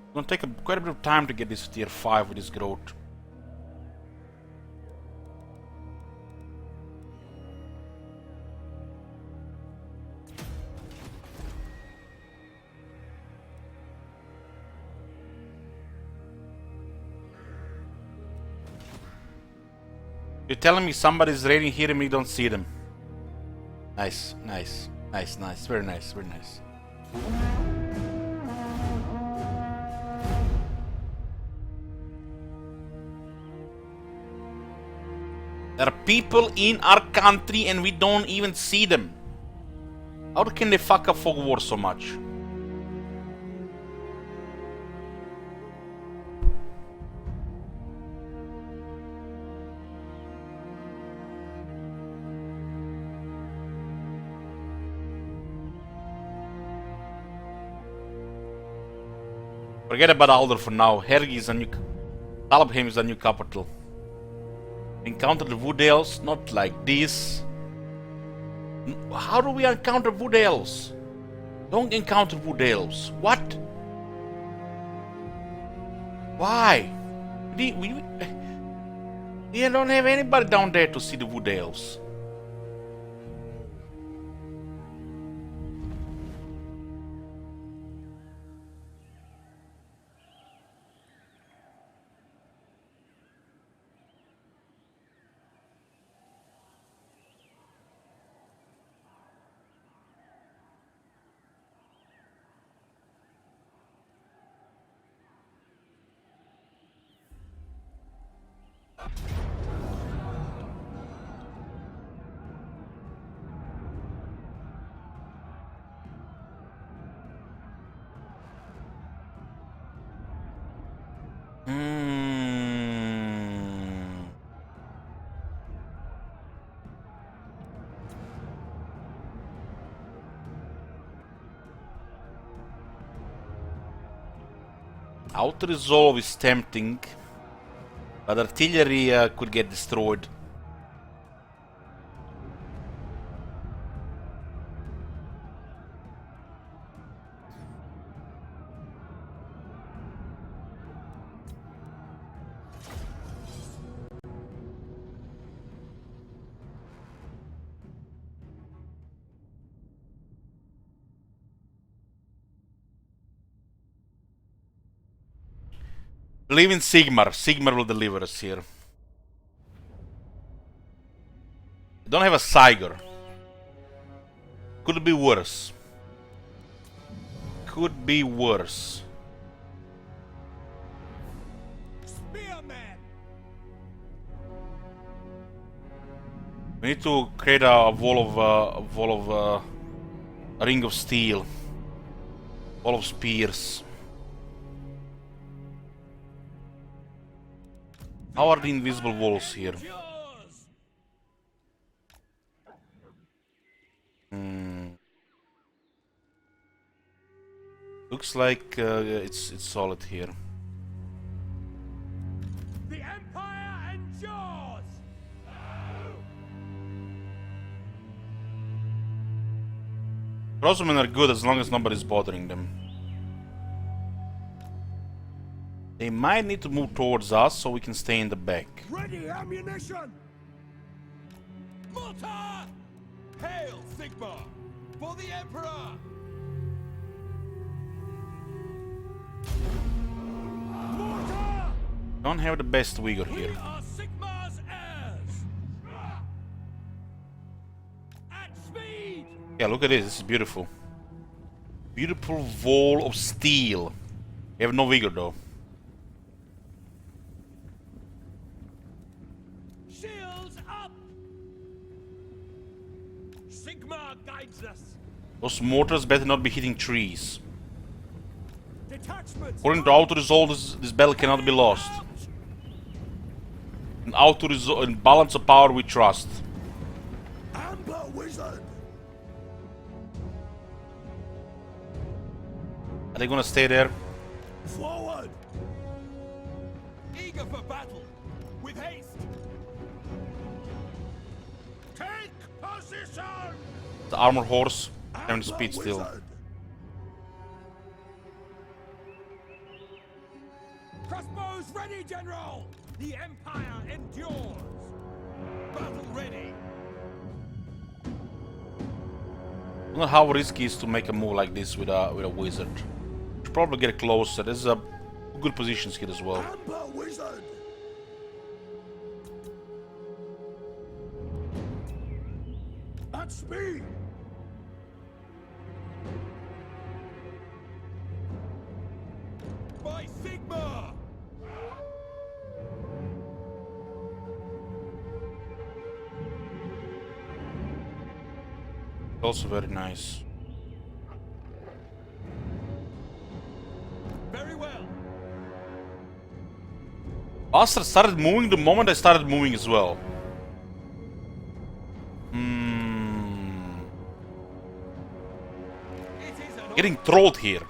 S1: It's gonna take quite a bit of time to get this tier 5 with this growth. You're telling me somebody's raiding here and we don't see them. Nice, nice, nice, nice, very nice, very nice. There are people in our country and we don't even see them. How can they fuck up Fog War so much? Forget about Alder for now. Helgi is a new... Talabheim is the new capital. Encounter the Wood Elves, not like this. How do we encounter Wood Elves? Don't encounter Wood Elves. What? Why? We don't have anybody down there to see the Wood Elves. Auto resolve is tempting, but artillery could get destroyed. Believe in Sigmar. Sigmar will deliver us here. I don't have a Siger. Could be worse. Could be worse.
S3: Spearman!
S1: We need to create a a ring of steel. Wall of spears. How are the invisible walls here? Looks like it's solid here.
S3: The Empire endures!
S1: Crossbowmen are good as long as nobody's bothering them. They might need to move towards us so we can stay in the back.
S3: Ready ammunition!
S5: Mortar! Hail, Sigmar! For the Emperor!
S3: Mortar!
S1: Don't have the best Uyghur
S3: We
S1: here.
S3: are Sigmar's heirs! At speed!
S1: Yeah, look at this. This is beautiful. Beautiful wall of steel. We have no Uyghur though.
S3: Shields up! Sigmar guides us!
S1: Those mortars better not be hitting trees.
S3: Detachments!
S1: According to Auto Resolve, this battle cannot be lost. In Auto Resolve, in balance of power, we trust.
S3: Amber Wizard!
S1: Are they gonna stay there?
S3: Forward!
S5: Eager for battle! With haste!
S3: Take position!
S1: The armor horse having speed still.
S3: Wizard. Crossbows ready, General! The Empire endures!
S5: Battle ready!
S1: I don't know how risky it is to make a move like this with a wizard. Should probably get closer. There's a good positions here as well.
S3: Amber Wizard! Godspeed!
S5: By Sigma!
S1: Also very nice.
S5: Very well.
S1: Bastard started moving the moment I started moving as well.
S5: It is an
S1: Getting trolled here.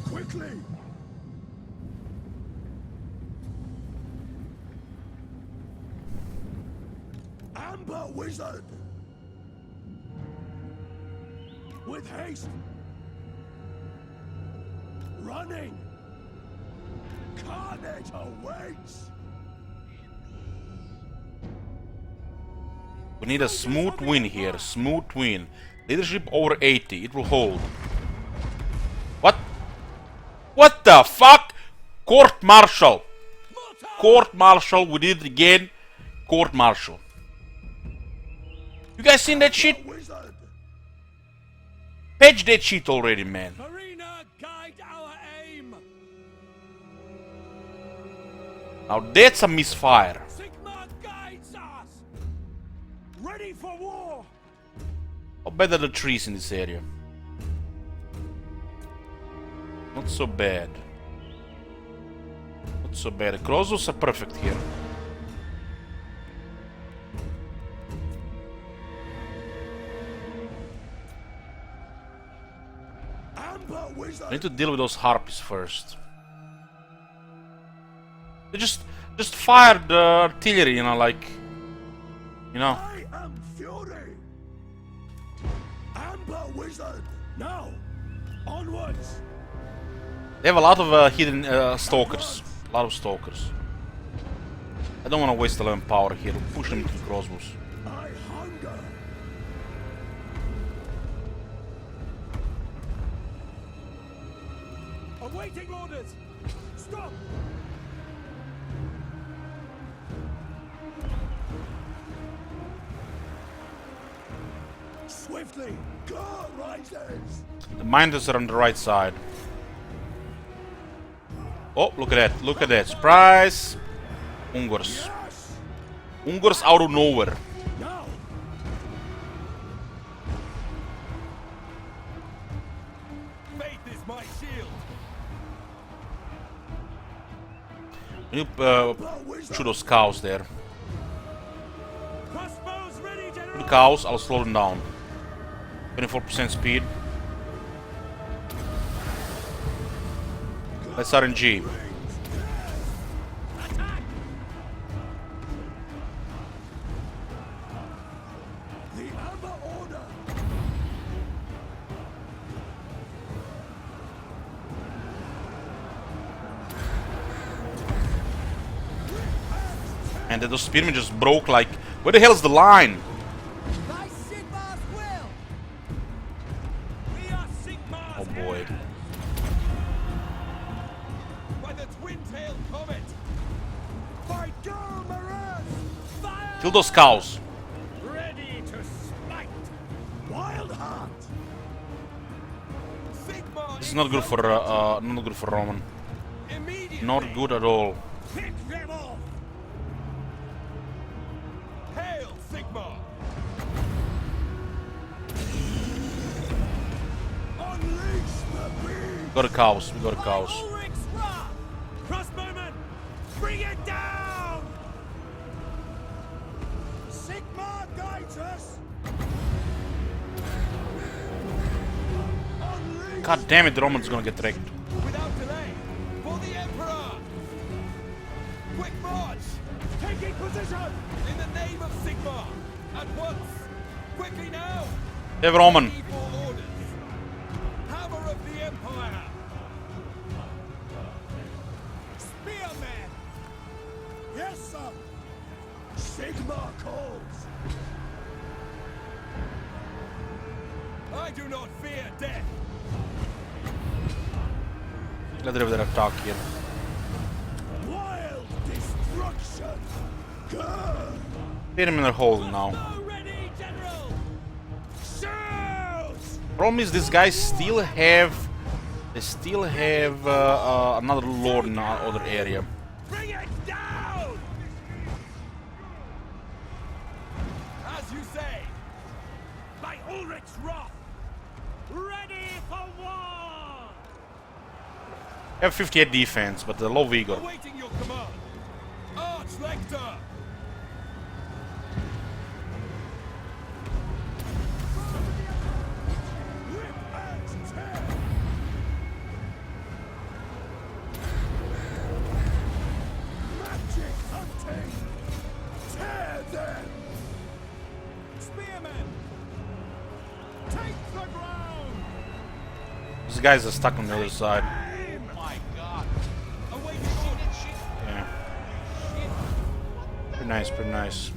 S3: Quickly! Amber Wizard! With haste! Running! Carnage awaits!
S1: We need a smooth win here. Smooth win. Leadership over 80. It will hold. What? What the fuck? Court martial. Court martial. We did it again. Court martial. You guys seen that shit?
S3: Wizard!
S1: Patch that shit already, man.
S5: Marina, guide our aim.
S1: Now that's a misfire.
S5: Sigma guides us.
S3: Ready for war!
S1: How bad are the trees in this area? Not so bad. Not so bad. The crossbows are perfect here.
S3: Amber Wizard!
S1: I need to deal with those harpies first. They just fire the artillery, you know, like, you know.
S3: I am Fury! Amber Wizard! Now! Onwards!
S1: They have a lot of hidden stalkers. A lot of stalkers. I don't want to waste 11 power here. Push them into the crossbows.
S3: I hunger!
S5: Awaiting orders. Stop.
S3: Swiftly! Go, Riders!
S1: The minders are on the right side. Oh, look at that. Look at that. Surprise! Ungors.
S3: Yes!
S1: Ungors out of nowhere.
S3: Now!
S5: Faith is my shield.
S1: Can you
S3: Amber Wizard!
S1: shoot those cows there?
S3: Crossbows ready,
S1: Shoot the
S3: General!
S1: cows, I'll slow them down. 24% speed. Let's RNG.
S3: Attack! The Amber Order!
S1: And those spearmen just broke like... Where the hell is the line?
S5: By Sigma's will. We are Sigma's
S1: Oh boy.
S5: heirs. By the twin-tailed comet.
S3: By Garmaraz!
S5: Fire.
S1: Kill those cows.
S3: Ready to smite! Wild Heart!
S5: Sigma
S1: This is not good for not good for Roman.
S5: Immediately.
S1: Not good at all.
S3: Pick them off!
S5: Hail, Sigma.
S3: Unleash the beast!
S1: We got the cows. We got the cows.
S5: Ulrich's wrath.
S3: Crossbowmen! Bring it down! Sigma guides us! Unleash!
S1: God damn it, the Roman's gonna get wrecked.
S5: Without delay. For the Emperor. Quick march.
S3: Taking position!
S5: In the name of Sigma. At once. Quickly now.
S1: Hey, Roman.
S5: Evil orders. Hammer of the Empire. Spearman.
S3: Yes, sir! Sigma calls!
S5: I do not fear death.
S1: Let's have their attack here.
S3: Wild destruction! Grr!
S1: Put him in a hole now.
S3: Ready, General! Shoot!
S1: Problem is, these guys still have. They still have another lord in another area.
S3: Bring it down!
S5: As you say.
S3: By Ulrich's wrath! Ready for war!
S1: They have 58 defense, but low vigor.
S5: Awaiting your command. Archlector.
S3: Whip and tear! Magic hunting! Tear them!
S5: Spearmen.
S3: Take the ground!
S1: These guys are stuck on the other side.
S6: Oh my god.
S5: Awaiting
S6: You see
S5: orders.
S6: that shit?
S1: Yeah,
S6: Shit.
S1: pretty nice, pretty nice.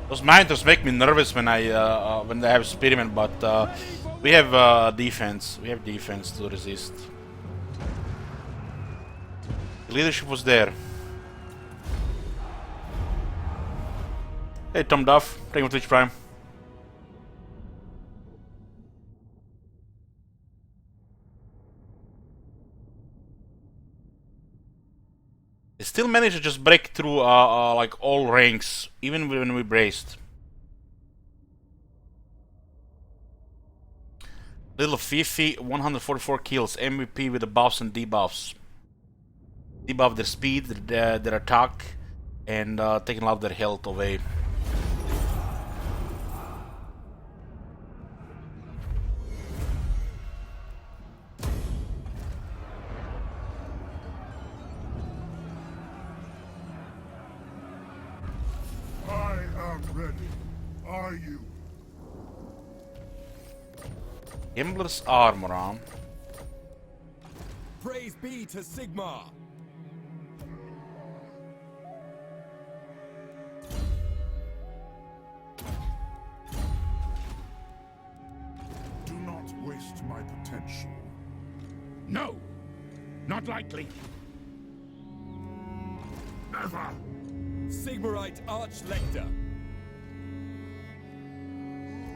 S1: Those monitors make me nervous when they have spearmen, but we have defense. We have defense to resist. The leadership was there. Hey, Tom Duff, playing with Twitch Prime. They still managed to just break through like all ranks, even when we braced. Little Fifi, 144 kills, MVP with the buffs and debuffs. Debuff their speed, their attack, and taking a lot of their health away.
S2: I am ready. Are you?
S1: Gambler's armor on.
S5: Praise be to Sigmar.
S2: Do not waste my potential.
S3: No! Not likely.
S2: Never!
S5: Sigmarite Archlector.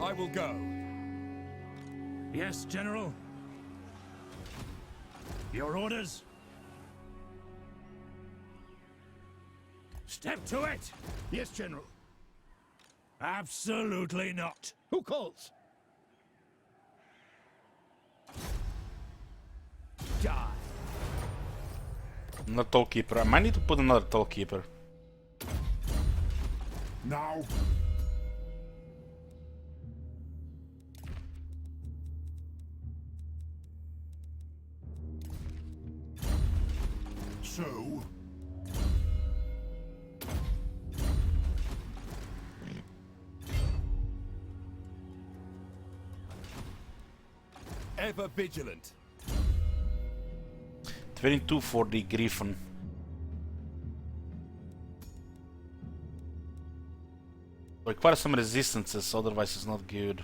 S5: I will go.
S3: Yes, General. Your orders? Step to it! Yes, General. Absolutely not. Who calls? Die.
S1: Another toll keeper. I might need to put another toll keeper.
S2: Now, so,
S5: Ever vigilant.
S1: 22 for the Griffin. Require some resistances, otherwise it's not good.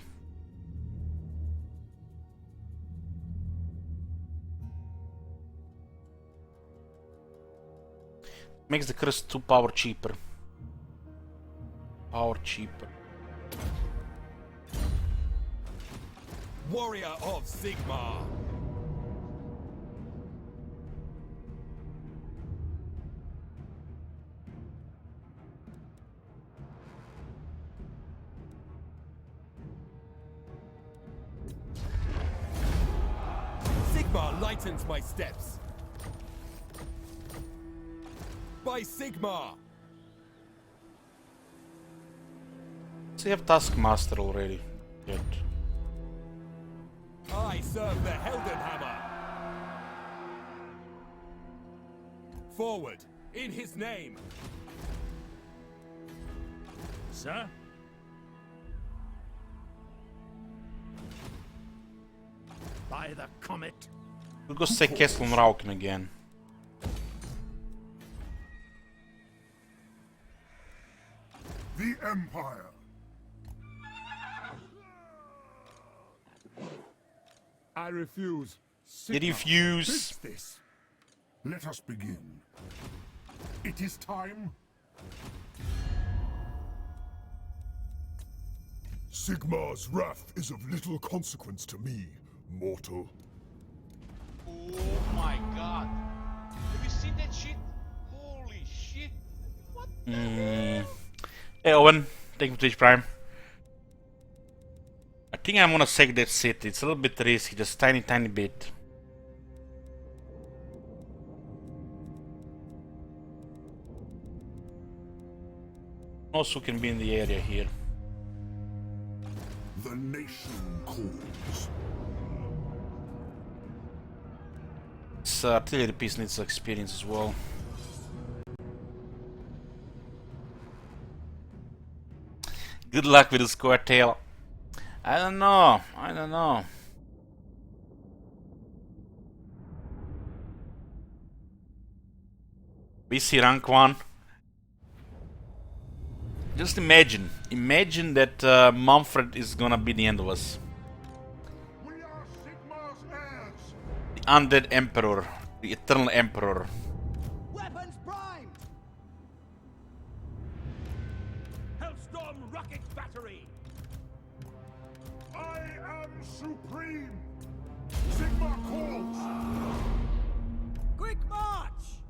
S1: Makes the curse 2 power cheaper. Power cheaper.
S5: Warrior of Sigmar. Sigmar lightens my steps. By Sigmar.
S1: So you have Taskmaster already. Good.
S5: I serve the Heldenhammer. Forward, in his name.
S3: Sir? By the comet.
S1: We'll go say Kessel and Rauken again.
S2: the Empire. I refuse.
S1: They refuse.
S2: Fix this. Let us begin. It is time. Sigmar's wrath is of little consequence to me, mortal.
S6: Oh my god. Have you seen that shit? Holy shit. What the hell?
S1: Hey Owen, thank you for Twitch Prime. I think I'm gonna save that city. It's a little bit risky, just tiny bit. Also can be in the area here.
S2: The nation calls.
S1: This artillery piece needs experience as well. Good luck with the square tail. I don't know. We see rank 1. Just imagine that Manfred is gonna be the end of us.
S2: We are Sigmar's heirs.
S1: The undead emperor, the eternal emperor.
S3: Weapons primed! Hellstorm rocket battery!
S2: I am supreme. Sigmar calls.
S3: Quick march!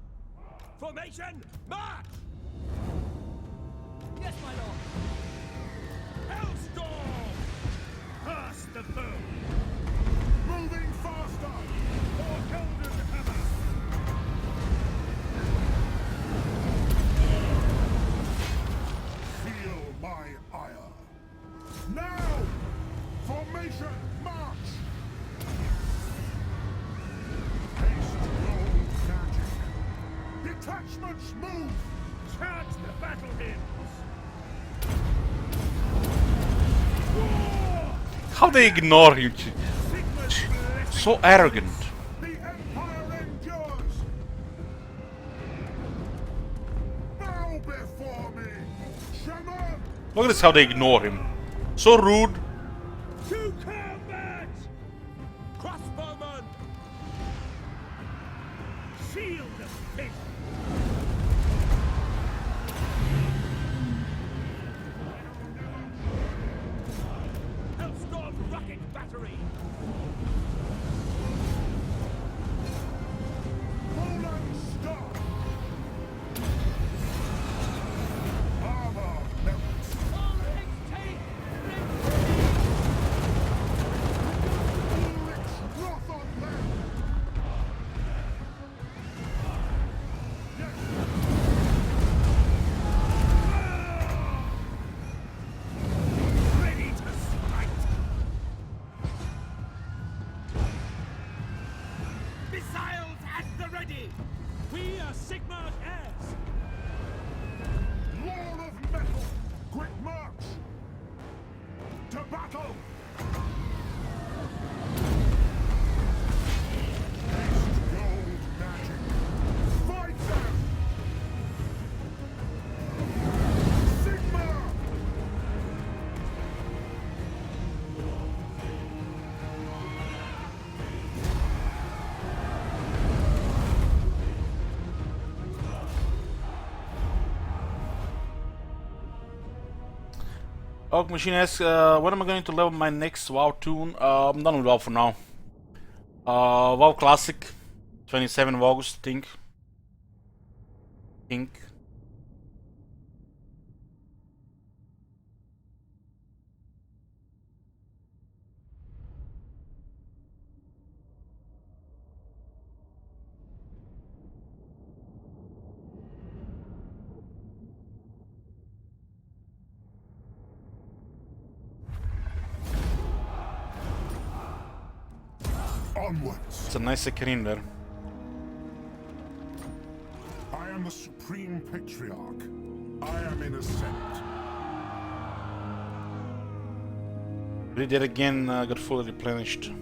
S3: Formation, march! Yes, my lord. Hellstorm! Pass the boom!
S2: Moving faster.
S3: For Golden Hammer!
S2: Feel my ire. Now! Formation, march! Haste gold magic. Detachments move!
S3: Charge the battle hymns!
S1: How they ignore him?
S3: Sigma's blessing!
S1: So arrogant.
S2: The Empire endures! Bow before me! Shaman!
S1: Look at this, how they ignore him. So rude.
S3: To combat! Crossbowman! Shield of faith! Hellstorm rocket battery!
S2: Roland Star! Armor melts! Ulrich's wrath on them!
S3: Ready to strike! Missiles at the ready! We are Sigmar's heirs!
S2: Wall of metal! Quick march! To battle! Haste gold magic! Fight them! Sigmar!
S1: Oak Machine asks, when am I going to level my next WoW tune? I'm done with WoW for now. WoW Classic, 27 of August, think.
S2: Onwards!
S1: It's a nice screen there.
S2: I am the Supreme Patriarch. I am in ascent.
S1: Read it again, got fully replenished.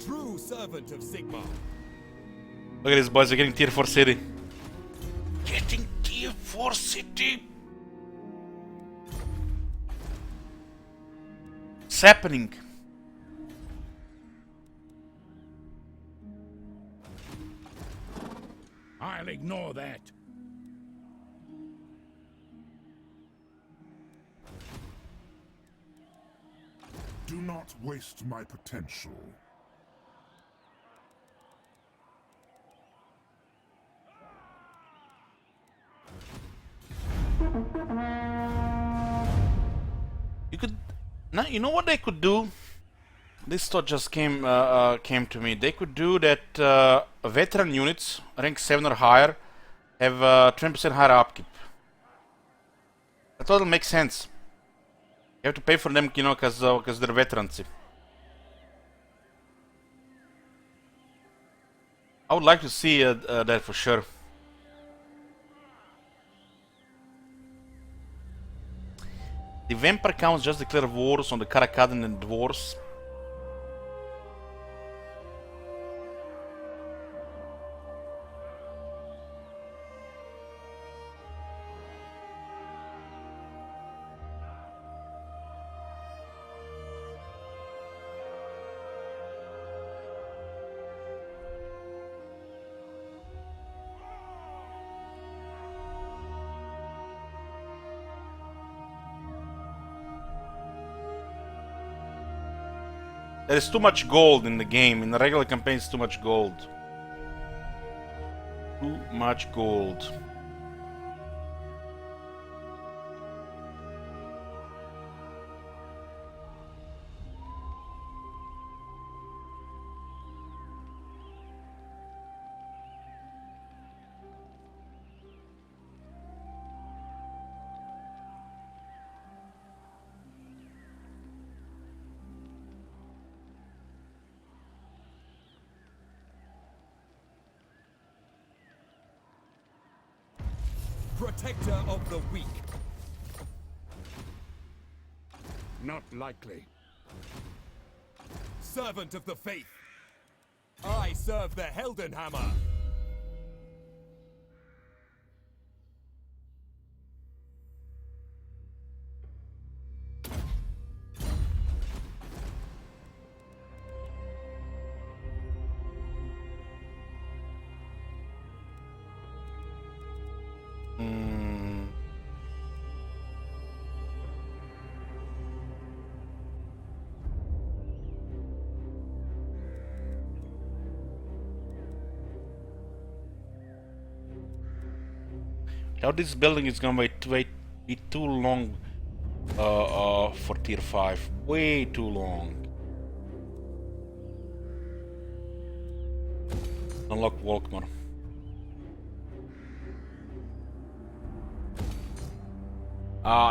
S5: True servant of Sigmar.
S1: Look at these boys, they're getting tier 4 city. Getting tier 4 city! It's happening.
S3: I'll ignore that.
S2: Do not waste my potential.
S1: You could, now you know what they could do. This thought just came to me. They could do that. Veteran units, rank 7 or higher, have 20% higher upkeep. That doesn't make sense. You have to pay for them, you know, because they're veterans. I would like to see that for sure. The vampire counts just declare wars on the Karakadan and dwarves. There is too much gold in the game. In the regular campaign, it's too much gold. Too much gold.
S5: Protector of the weak.
S3: Not likely.
S5: Servant of the faith. I serve the Heldenhammer.
S1: Now this building is gonna be too long for tier 5. Way too long. Unlock Volkmar.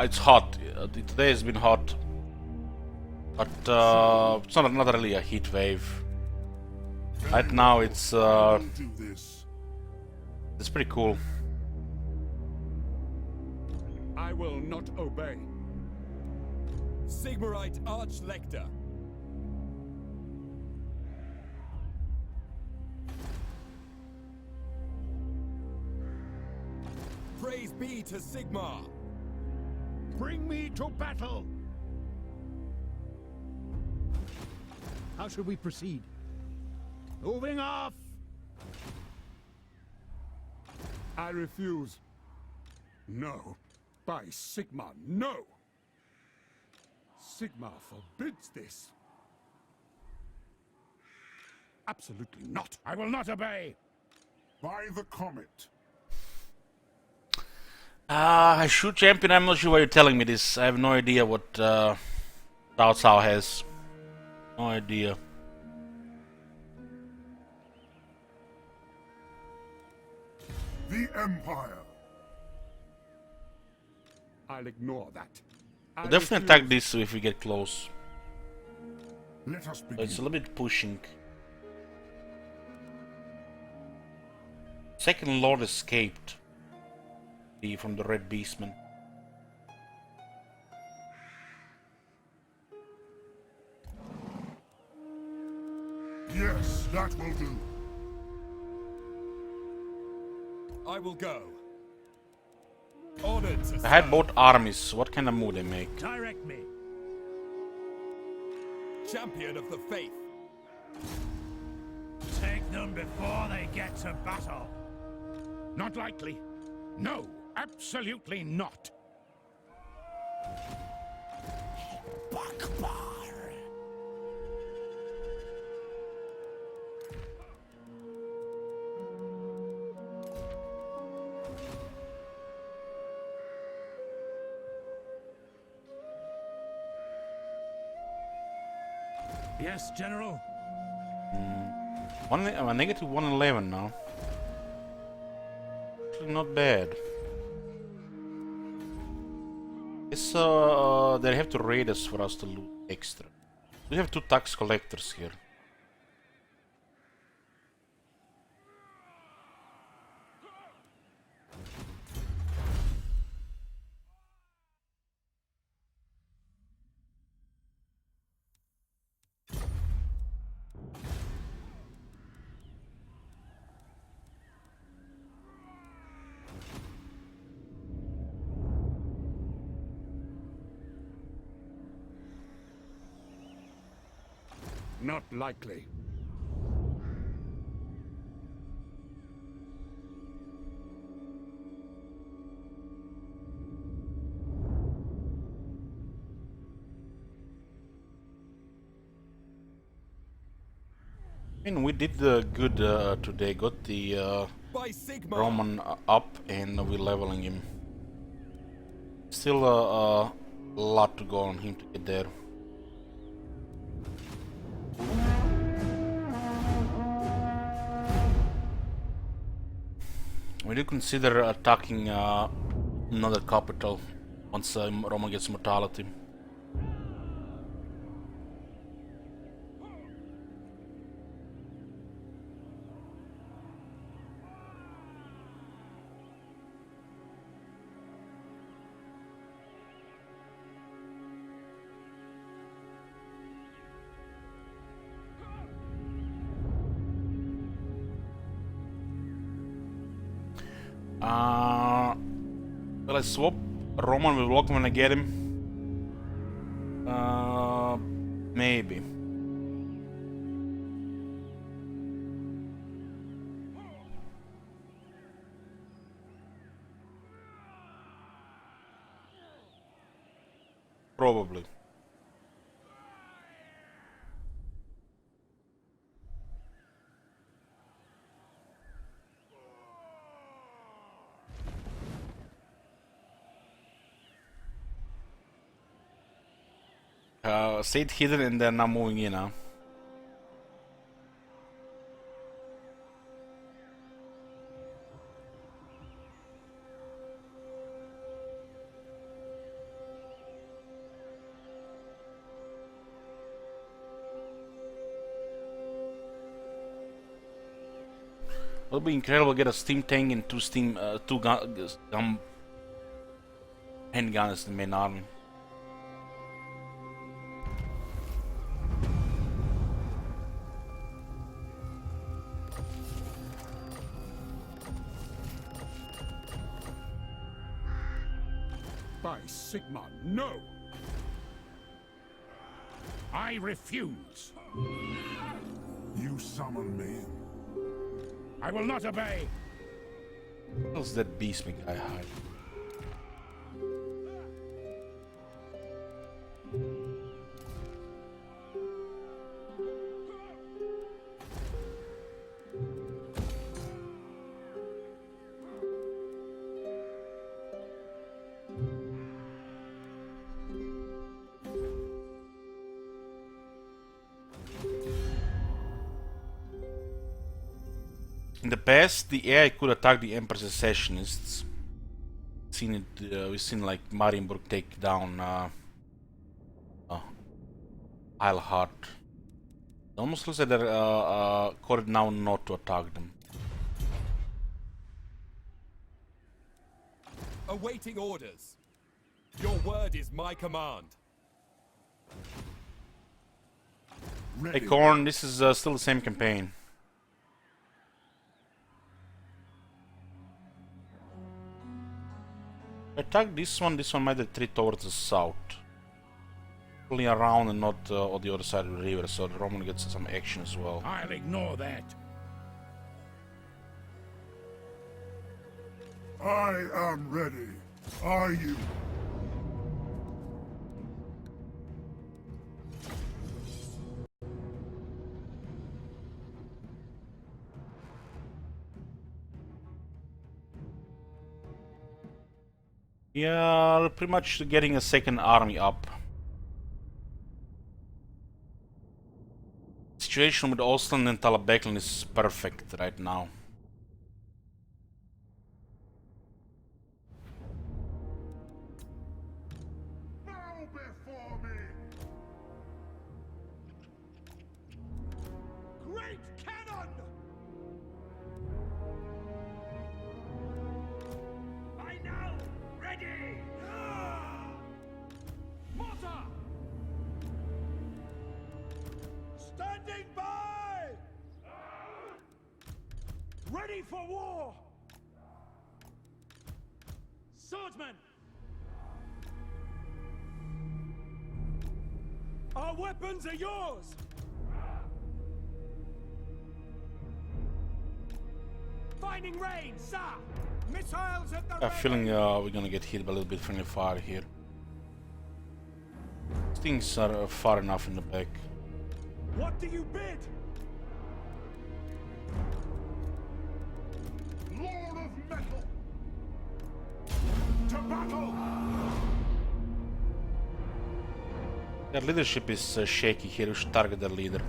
S1: It's hot. Today has been hot. But it's not really a heat wave. Right now it's
S2: Do this.
S1: it's pretty cool.
S3: I will not obey.
S5: Sigmarite Archlector. Praise be to Sigmar.
S3: Bring me to battle! How should we proceed? Moving off! I refuse. No. By Sigmar, no! Sigmar forbids this. Absolutely not. I will not obey.
S2: By the comet.
S1: I shoot champion. I'm not sure why you're telling me this. I have no idea what Cao Cao has. No idea.
S2: The Empire.
S3: I'll ignore that.
S1: We'll definitely attack this if we get close.
S2: Let us
S1: So
S2: begin.
S1: it's a little bit pushing. Second Lord escaped from the Red Beastman.
S2: Yes, that will do.
S5: I will go. Honored to
S1: I had
S5: serve.
S1: both armies. What kind of move they make?
S3: Direct me.
S5: Champion of the faith.
S3: Take them before they get to battle.
S2: Not likely. No, absolutely not. Bakbar. Yes, General.
S1: Negative 111 now. Actually not bad. It's they have to raid us for us to loot extra. We have 2 tax collectors here.
S2: Not likely.
S1: I mean, we did good today. Got the
S5: By Sigma!
S1: Roman up, and we're leveling him. Still a lot to go on him to get there. We do consider attacking another capital once Roma gets mortality. Will I swap Roman with Volk when I get him? Maybe. Probably. Stayed hidden and they're now moving in now. It'll be incredible to get a steam tank and two handguns in the main army.
S2: By Sigma, no! I refuse! You summon me? I will not obey!
S1: Where's that beastman guy hide? In the past, the AI could attack the Emperor's Secessionists. We've seen like Marienburg take down Eilhart. It almost looks like they're coded now not to attack them.
S5: Awaiting orders. Your word is my command.
S1: Hey Korn, this is still the same campaign. Attack this one might retreat towards the south. Pulling around and not on the other side of the river, so the Roman gets some action as well.
S2: I'll ignore that. I am ready. Are you?
S1: Yeah, pretty much getting a second army up. Situation with Ostland and Talabeclan is perfect right now.
S2: Bow before me.
S3: Great cannon! I now ready! Mortar! Standing by! Ready for war! Swordsman! Our weapons are yours! Finding range, sir! Missiles at the
S1: I have a
S3: ready!
S1: feeling we're gonna get hit by a little bit friendly fire here. Things are far enough in the back.
S3: What do you bid?
S2: Lord of metal. To battle.
S1: Their leadership is shaky here. We should target their leader.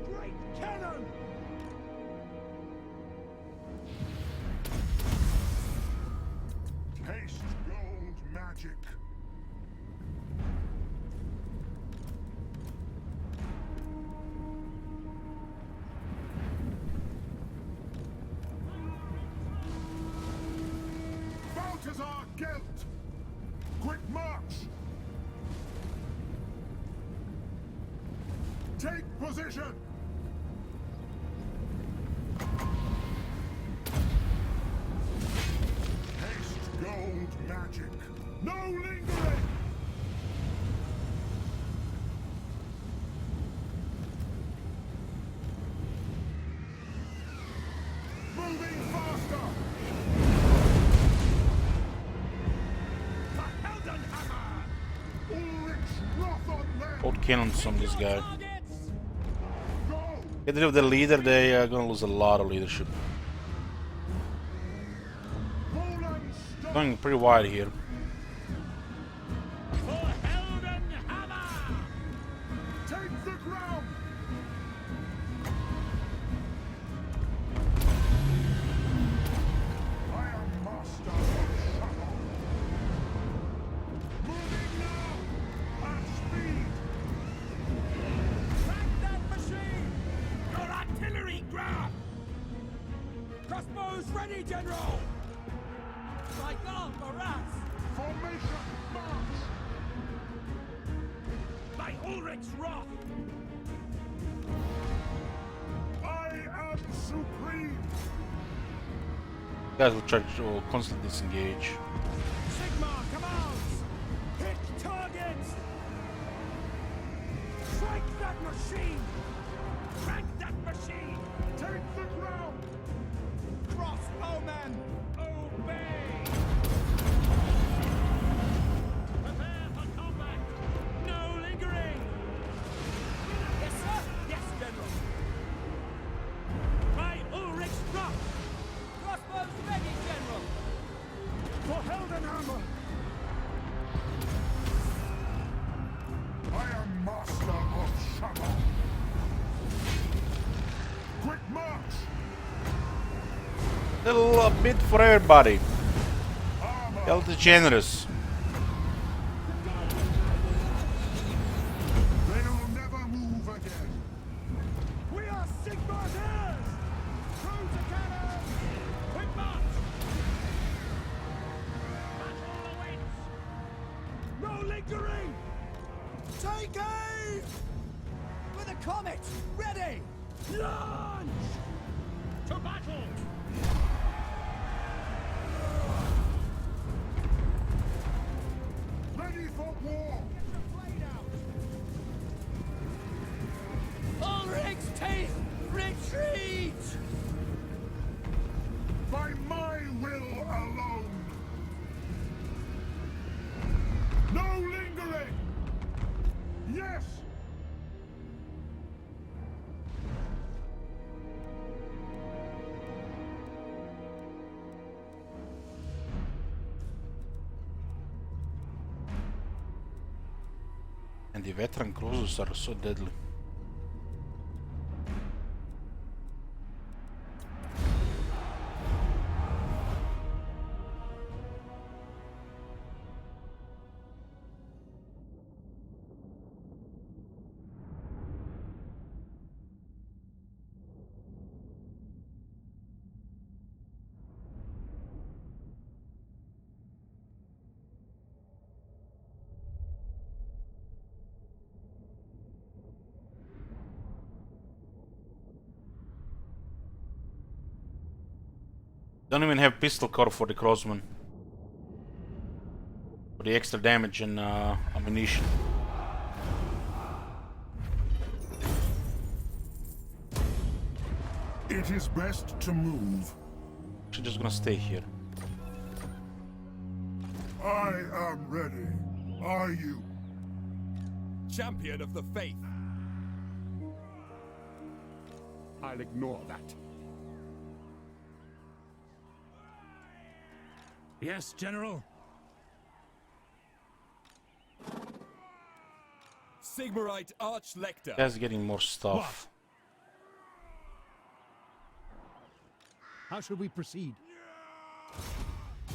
S3: Great cannon!
S2: Taste gold magic. Balthazar Gelt! Quick march! Take position! Taste gold magic! No lingering! Moving faster! Ulrich's wrath on them!
S1: Hold cannons on this guy.
S3: Targets!
S2: Go!
S1: Get rid of the leader, they are gonna lose a lot of leadership.
S2: Poland stop!
S1: Going pretty wide here.
S3: For Heldenhammer!
S2: Take the ground! I am master of Shadow. Moving now! At speed!
S3: Track that machine! Your artillery grab! Crossbows ready, General! Like on Barras!
S2: Formation march!
S3: By Ulrich's wrath!
S2: I am supreme!
S1: Guys will try to constantly disengage.
S3: Sigma commands! Hit targets! Strike that machine! Track that machine!
S2: Take the ground!
S3: Crossbowmen! Obey! Prepare for combat! No lingering! Yes, sir! Yes, General! By Ulrich's wrath! Crossbows ready, General! For Heldenhammer!
S2: I am master of Shadow. Quick march!
S1: Little bit for everybody.
S2: Armor!
S1: Hell is generous.
S2: They'll never move again.
S3: We are Sigmar's heirs! True to cannon! Quick march! Battle awaits! No lingering! Take aim! For the comet! Ready! Launch! To battle!
S2: Ready for war!
S3: Ulrich's teeth! Retreat!
S2: By my will
S1: And the veteran cruisers are so deadly. Don't even have pistol core for the crossman. For the extra damage and ammunition.
S2: It is best to move.
S1: She's just gonna stay here.
S2: I am ready. Are you?
S5: Champion of the faith.
S3: I'll ignore that. Yes, General.
S5: Sigmarite Archlector.
S1: Guy's getting more stuff.
S3: How should we proceed?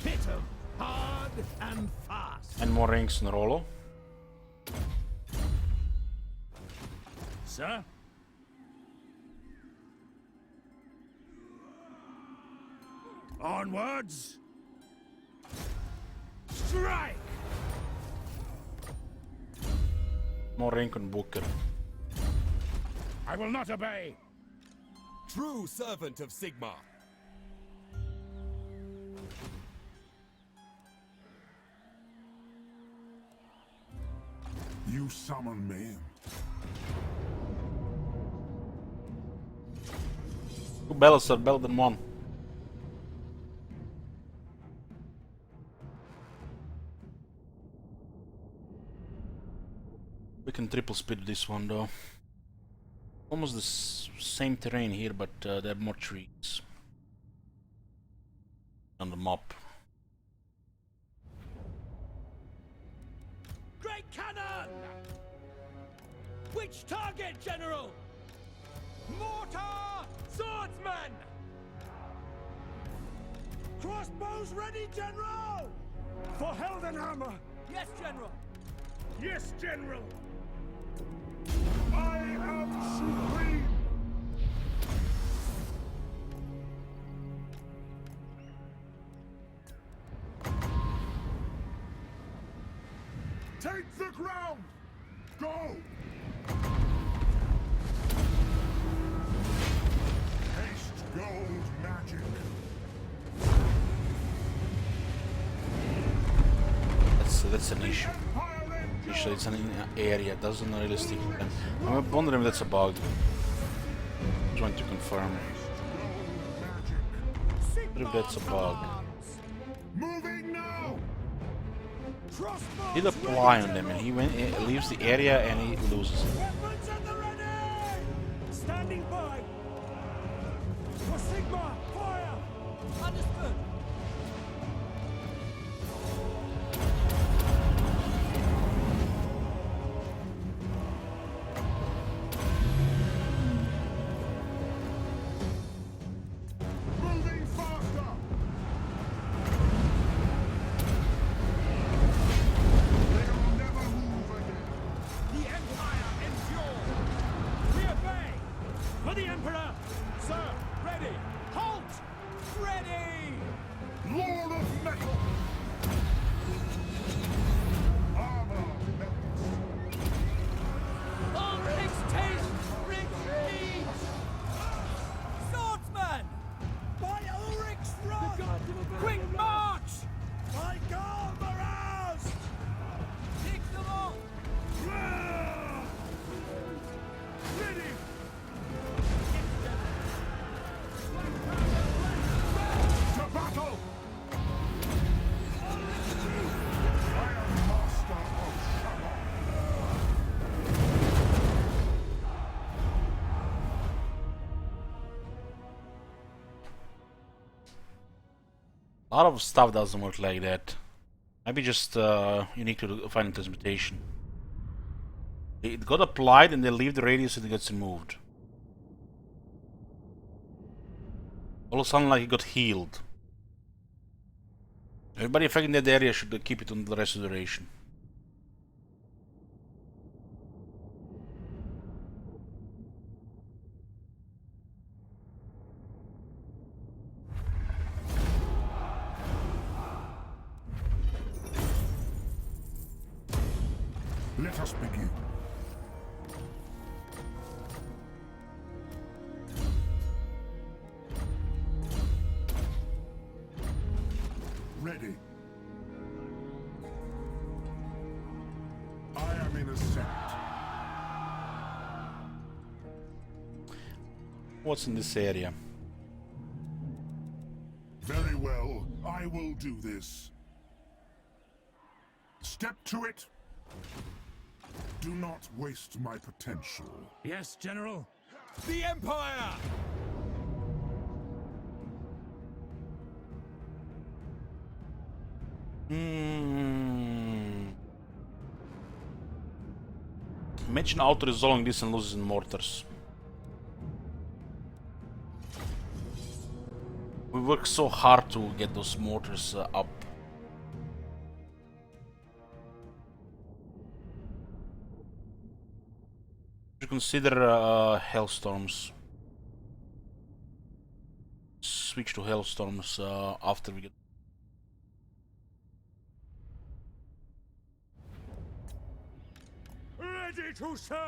S3: Hit 'em hard and fast.
S1: And more rings in Rollo.
S3: Sir? Onwards! Strike!
S1: More rank on Booker.
S3: I will not obey!
S5: True servant of Sigmar.
S2: You summon me.
S1: Two battles are better than one. We can triple speed this one though. Almost the same terrain here, but they have more trees on the map.
S3: Great cannon! Which target, General? Mortar! Swordsman! Crossbows ready, General! For Heldenhammer! Yes, General! Yes, General!
S2: I am supreme. Take the ground. Go. Haste gold magic.
S1: That's an issue. Usually it's an area, it doesn't really stick to them. I'm wondering if that's a bug. Trying to confirm. What if that's a bug?
S2: Moving now.
S1: He'll apply on them and he leaves the area and he loses it.
S3: Weapons at the ready! Standing by! For Sigma, fire! Understood!
S2: Moving faster. They will never move again.
S3: The Empire endures! We obey! For the Emperor! Sir, ready! Halt! Ready!
S2: Lord of Metal. Armor melts.
S3: All extinct! Retreat! Swordsman! By Ulrich's rod! Quick march! By Garmaraz! Take them off! Ready!
S2: To battle! I am master of Shabbat.
S1: A lot of stuff doesn't work like that. Maybe just unique to the final transmutation. It got applied and they leave the radius and it gets removed. All of a sudden, like it got healed. Everybody affected in that area should keep it on the rest of the duration.
S2: Let us begin. Ready. I am in ascent.
S1: What's in this area?
S2: Very well, I will do this. Step to it. Do not waste my potential.
S3: Yes, General.
S5: The Empire!
S1: Imagine auto-resolving this and losing mortars. We work so hard to get those mortars up. You consider Hellstorms. Switch to Hellstorms after we get.
S3: Ready to serve!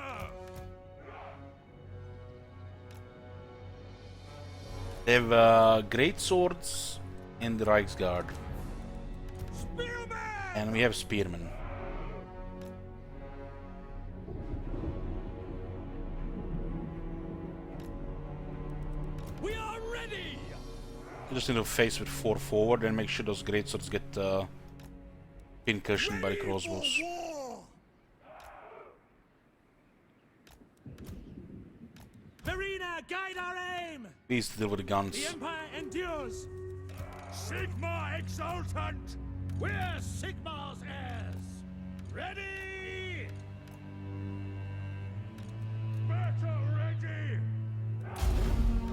S1: They have great swords and the Reichsguard,
S3: Spearman!
S1: and we have spearmen.
S3: We are ready!
S1: We just need to face with 4 forward and make sure those great swords get pincushion by the crossbows.
S3: War! Verena, guide our aim!
S1: Please deal with the guns.
S3: The Empire endures! Sigma Exultant! We're Sigma's heirs! Ready! Battle ready!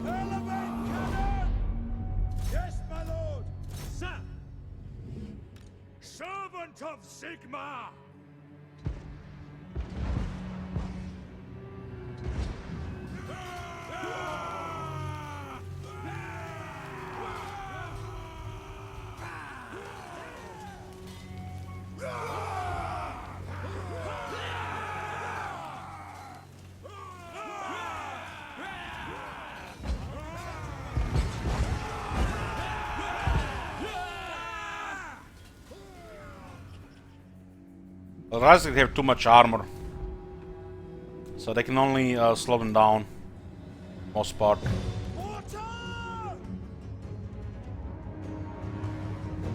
S3: Elevate cannon! Yes, my lord! Sir! Servant of Sigma!
S1: The Reichsguard have too much armor, so they can only slow them down, most part.
S3: Water!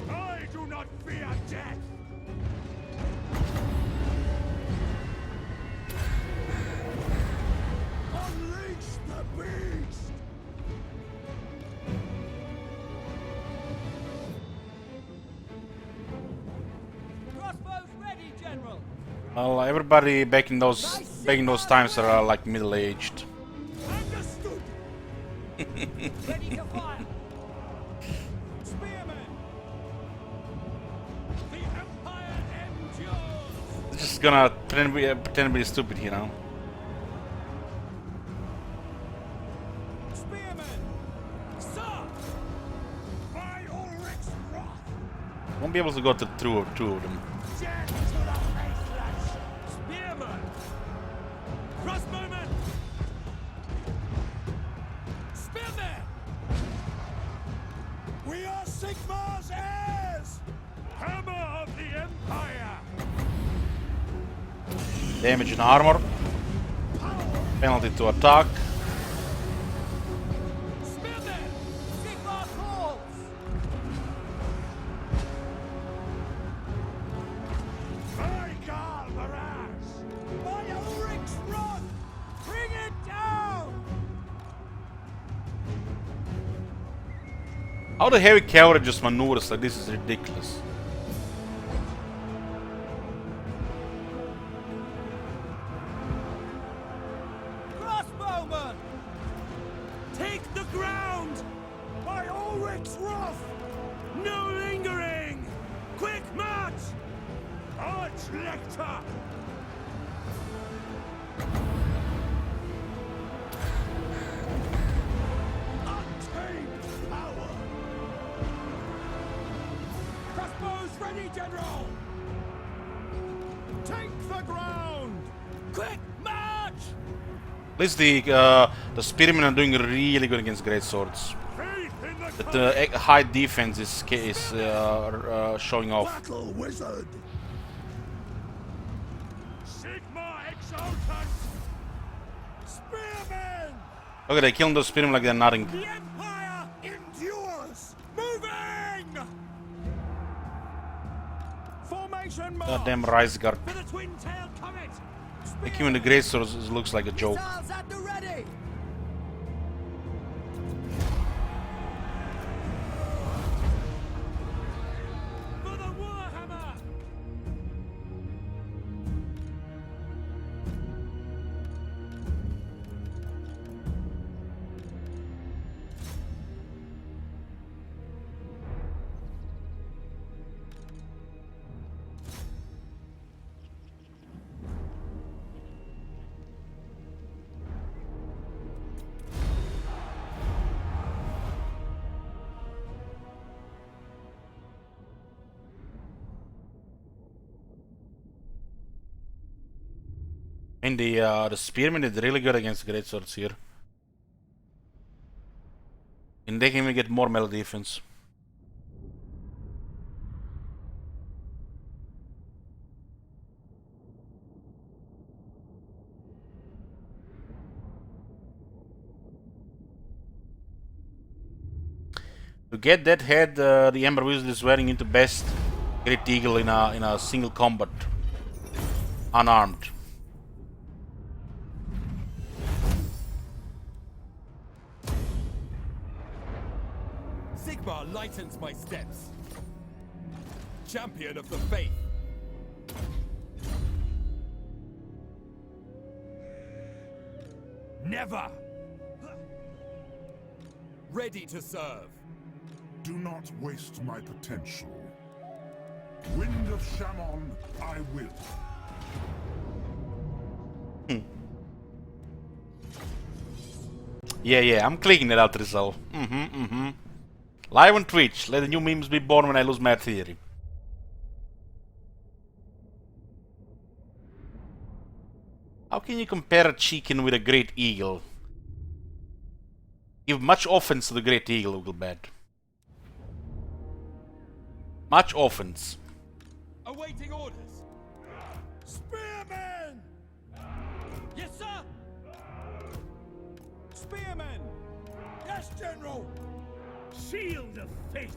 S3: I do not fear death! Unleash the beast! Crossbows ready, General!
S1: Well, everybody back in those times are like middle-aged.
S3: Understood! Ready to fire! Spearmen! The Empire endures!
S1: They're just gonna pretend to be stupid, you know.
S3: Spearmen! Sir! By Ulrich's wrath!
S1: Won't be able to go through two of them.
S3: Jet to the faceless! Spearmen! Crossbowmen! Spearmen! We are Sigma's heirs! Hammer of the Empire!
S1: Damage and armor. Penalty to attack.
S3: Spearmen! Sigma calls! By Karl Barrage! By Ulrich's wrath! Bring it down!
S1: How the heavy cavalry just maneuvers like this is ridiculous.
S3: Schlechter! Untamed power! Crossbows ready, General! Take the ground! Quick march!
S1: At least the spearmen are doing really good against great swords.
S3: Faith in the
S1: But the high defense is showing off.
S3: battle wizard! Sigma exultant! Spearmen!
S1: Look at they killing those spearmen like they're nothing.
S3: The Empire endures! Moving! Formation march!
S1: Goddamn Rise Guard.
S3: For the twin-tailed comet!
S1: Like even the great swords looks like a joke.
S3: Missiles at the ready! For the Warhammer!
S1: And the spearmen is really good against great swords here. And they can even get more melee defense. To get that head, the Ember Wizard is wearing into best Great Eagle in a single combat, unarmed.
S5: Sigmar lightens my steps. Champion of the faith.
S3: Never!
S5: Ready to serve.
S2: Do not waste my potential. Wind of Shammon, I will.
S1: Yeah, I'm clicking that out, Rizal. Live on Twitch. Let the new memes be born when I lose my theory. How can you compare a chicken with a great eagle? Give much offense to the great eagle, Ugelbad. Much offense.
S5: Awaiting orders.
S3: Spearmen! Yes, sir! Spearmen! Yes, General! Shield of faith!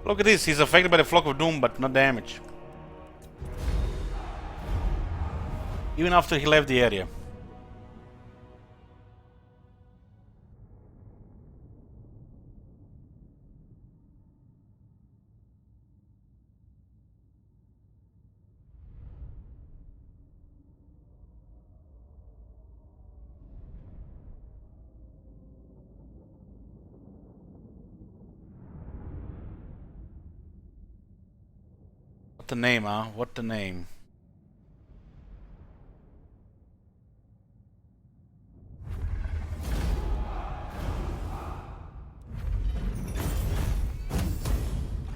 S1: Look at this, he's affected by the Flock of Doom, but not damage. Even after he left the area. What the name, huh? What the name?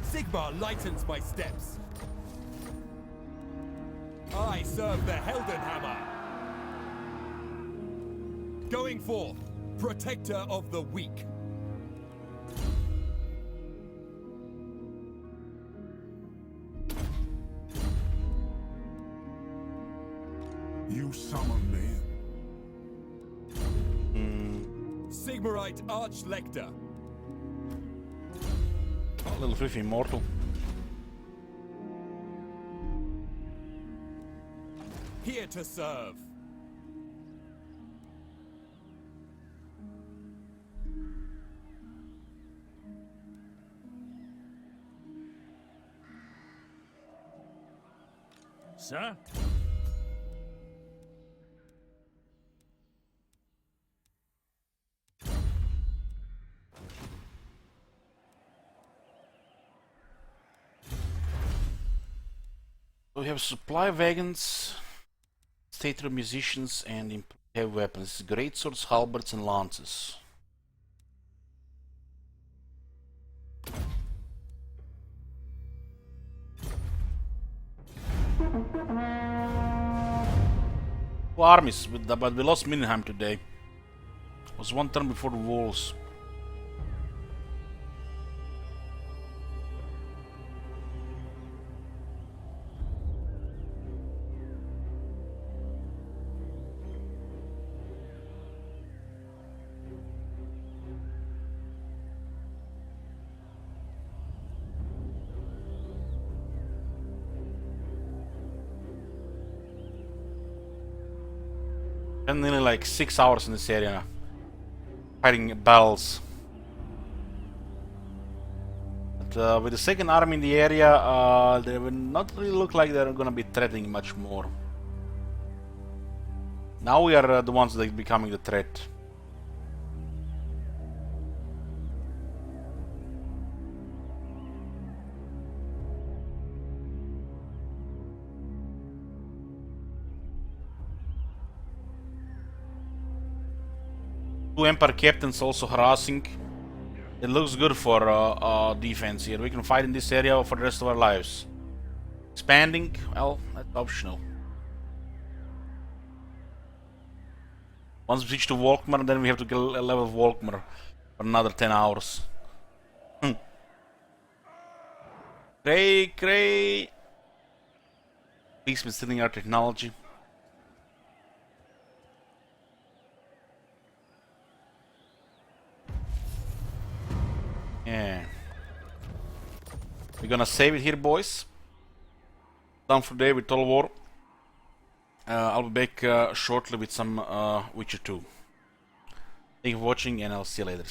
S5: Sigmar lightens my steps. I serve the Heldenhammer. Going forth, protector of the weak.
S2: You summon me?
S5: Sigmarite Archlector.
S1: Oh, little Fifi Immortal.
S5: Here to serve.
S3: Sir?
S1: We have supply wagons, state room musicians, and heavy weapons. Great swords, halberds, and lances. Two armies, but we lost Mindenheim today. It was one turn before the walls. And nearly like 6 hours in this area, fighting battles. But with the second army in the area, they will not really look like they're gonna be threatening much more. Now we are the ones that are becoming the threat. Two Empire captains also harassing. It looks good for defense here. We can fight in this area for the rest of our lives. Expanding, well, that's optional. Once we reach to Volkmar, then we have to get a level of Volkmar for another 10 hours. Cray! Please be stealing our technology. Yeah. We're gonna save it here, boys. Done for today with Total War. I'll be back shortly with some Witcher 2. Thank you for watching, and I'll see you later.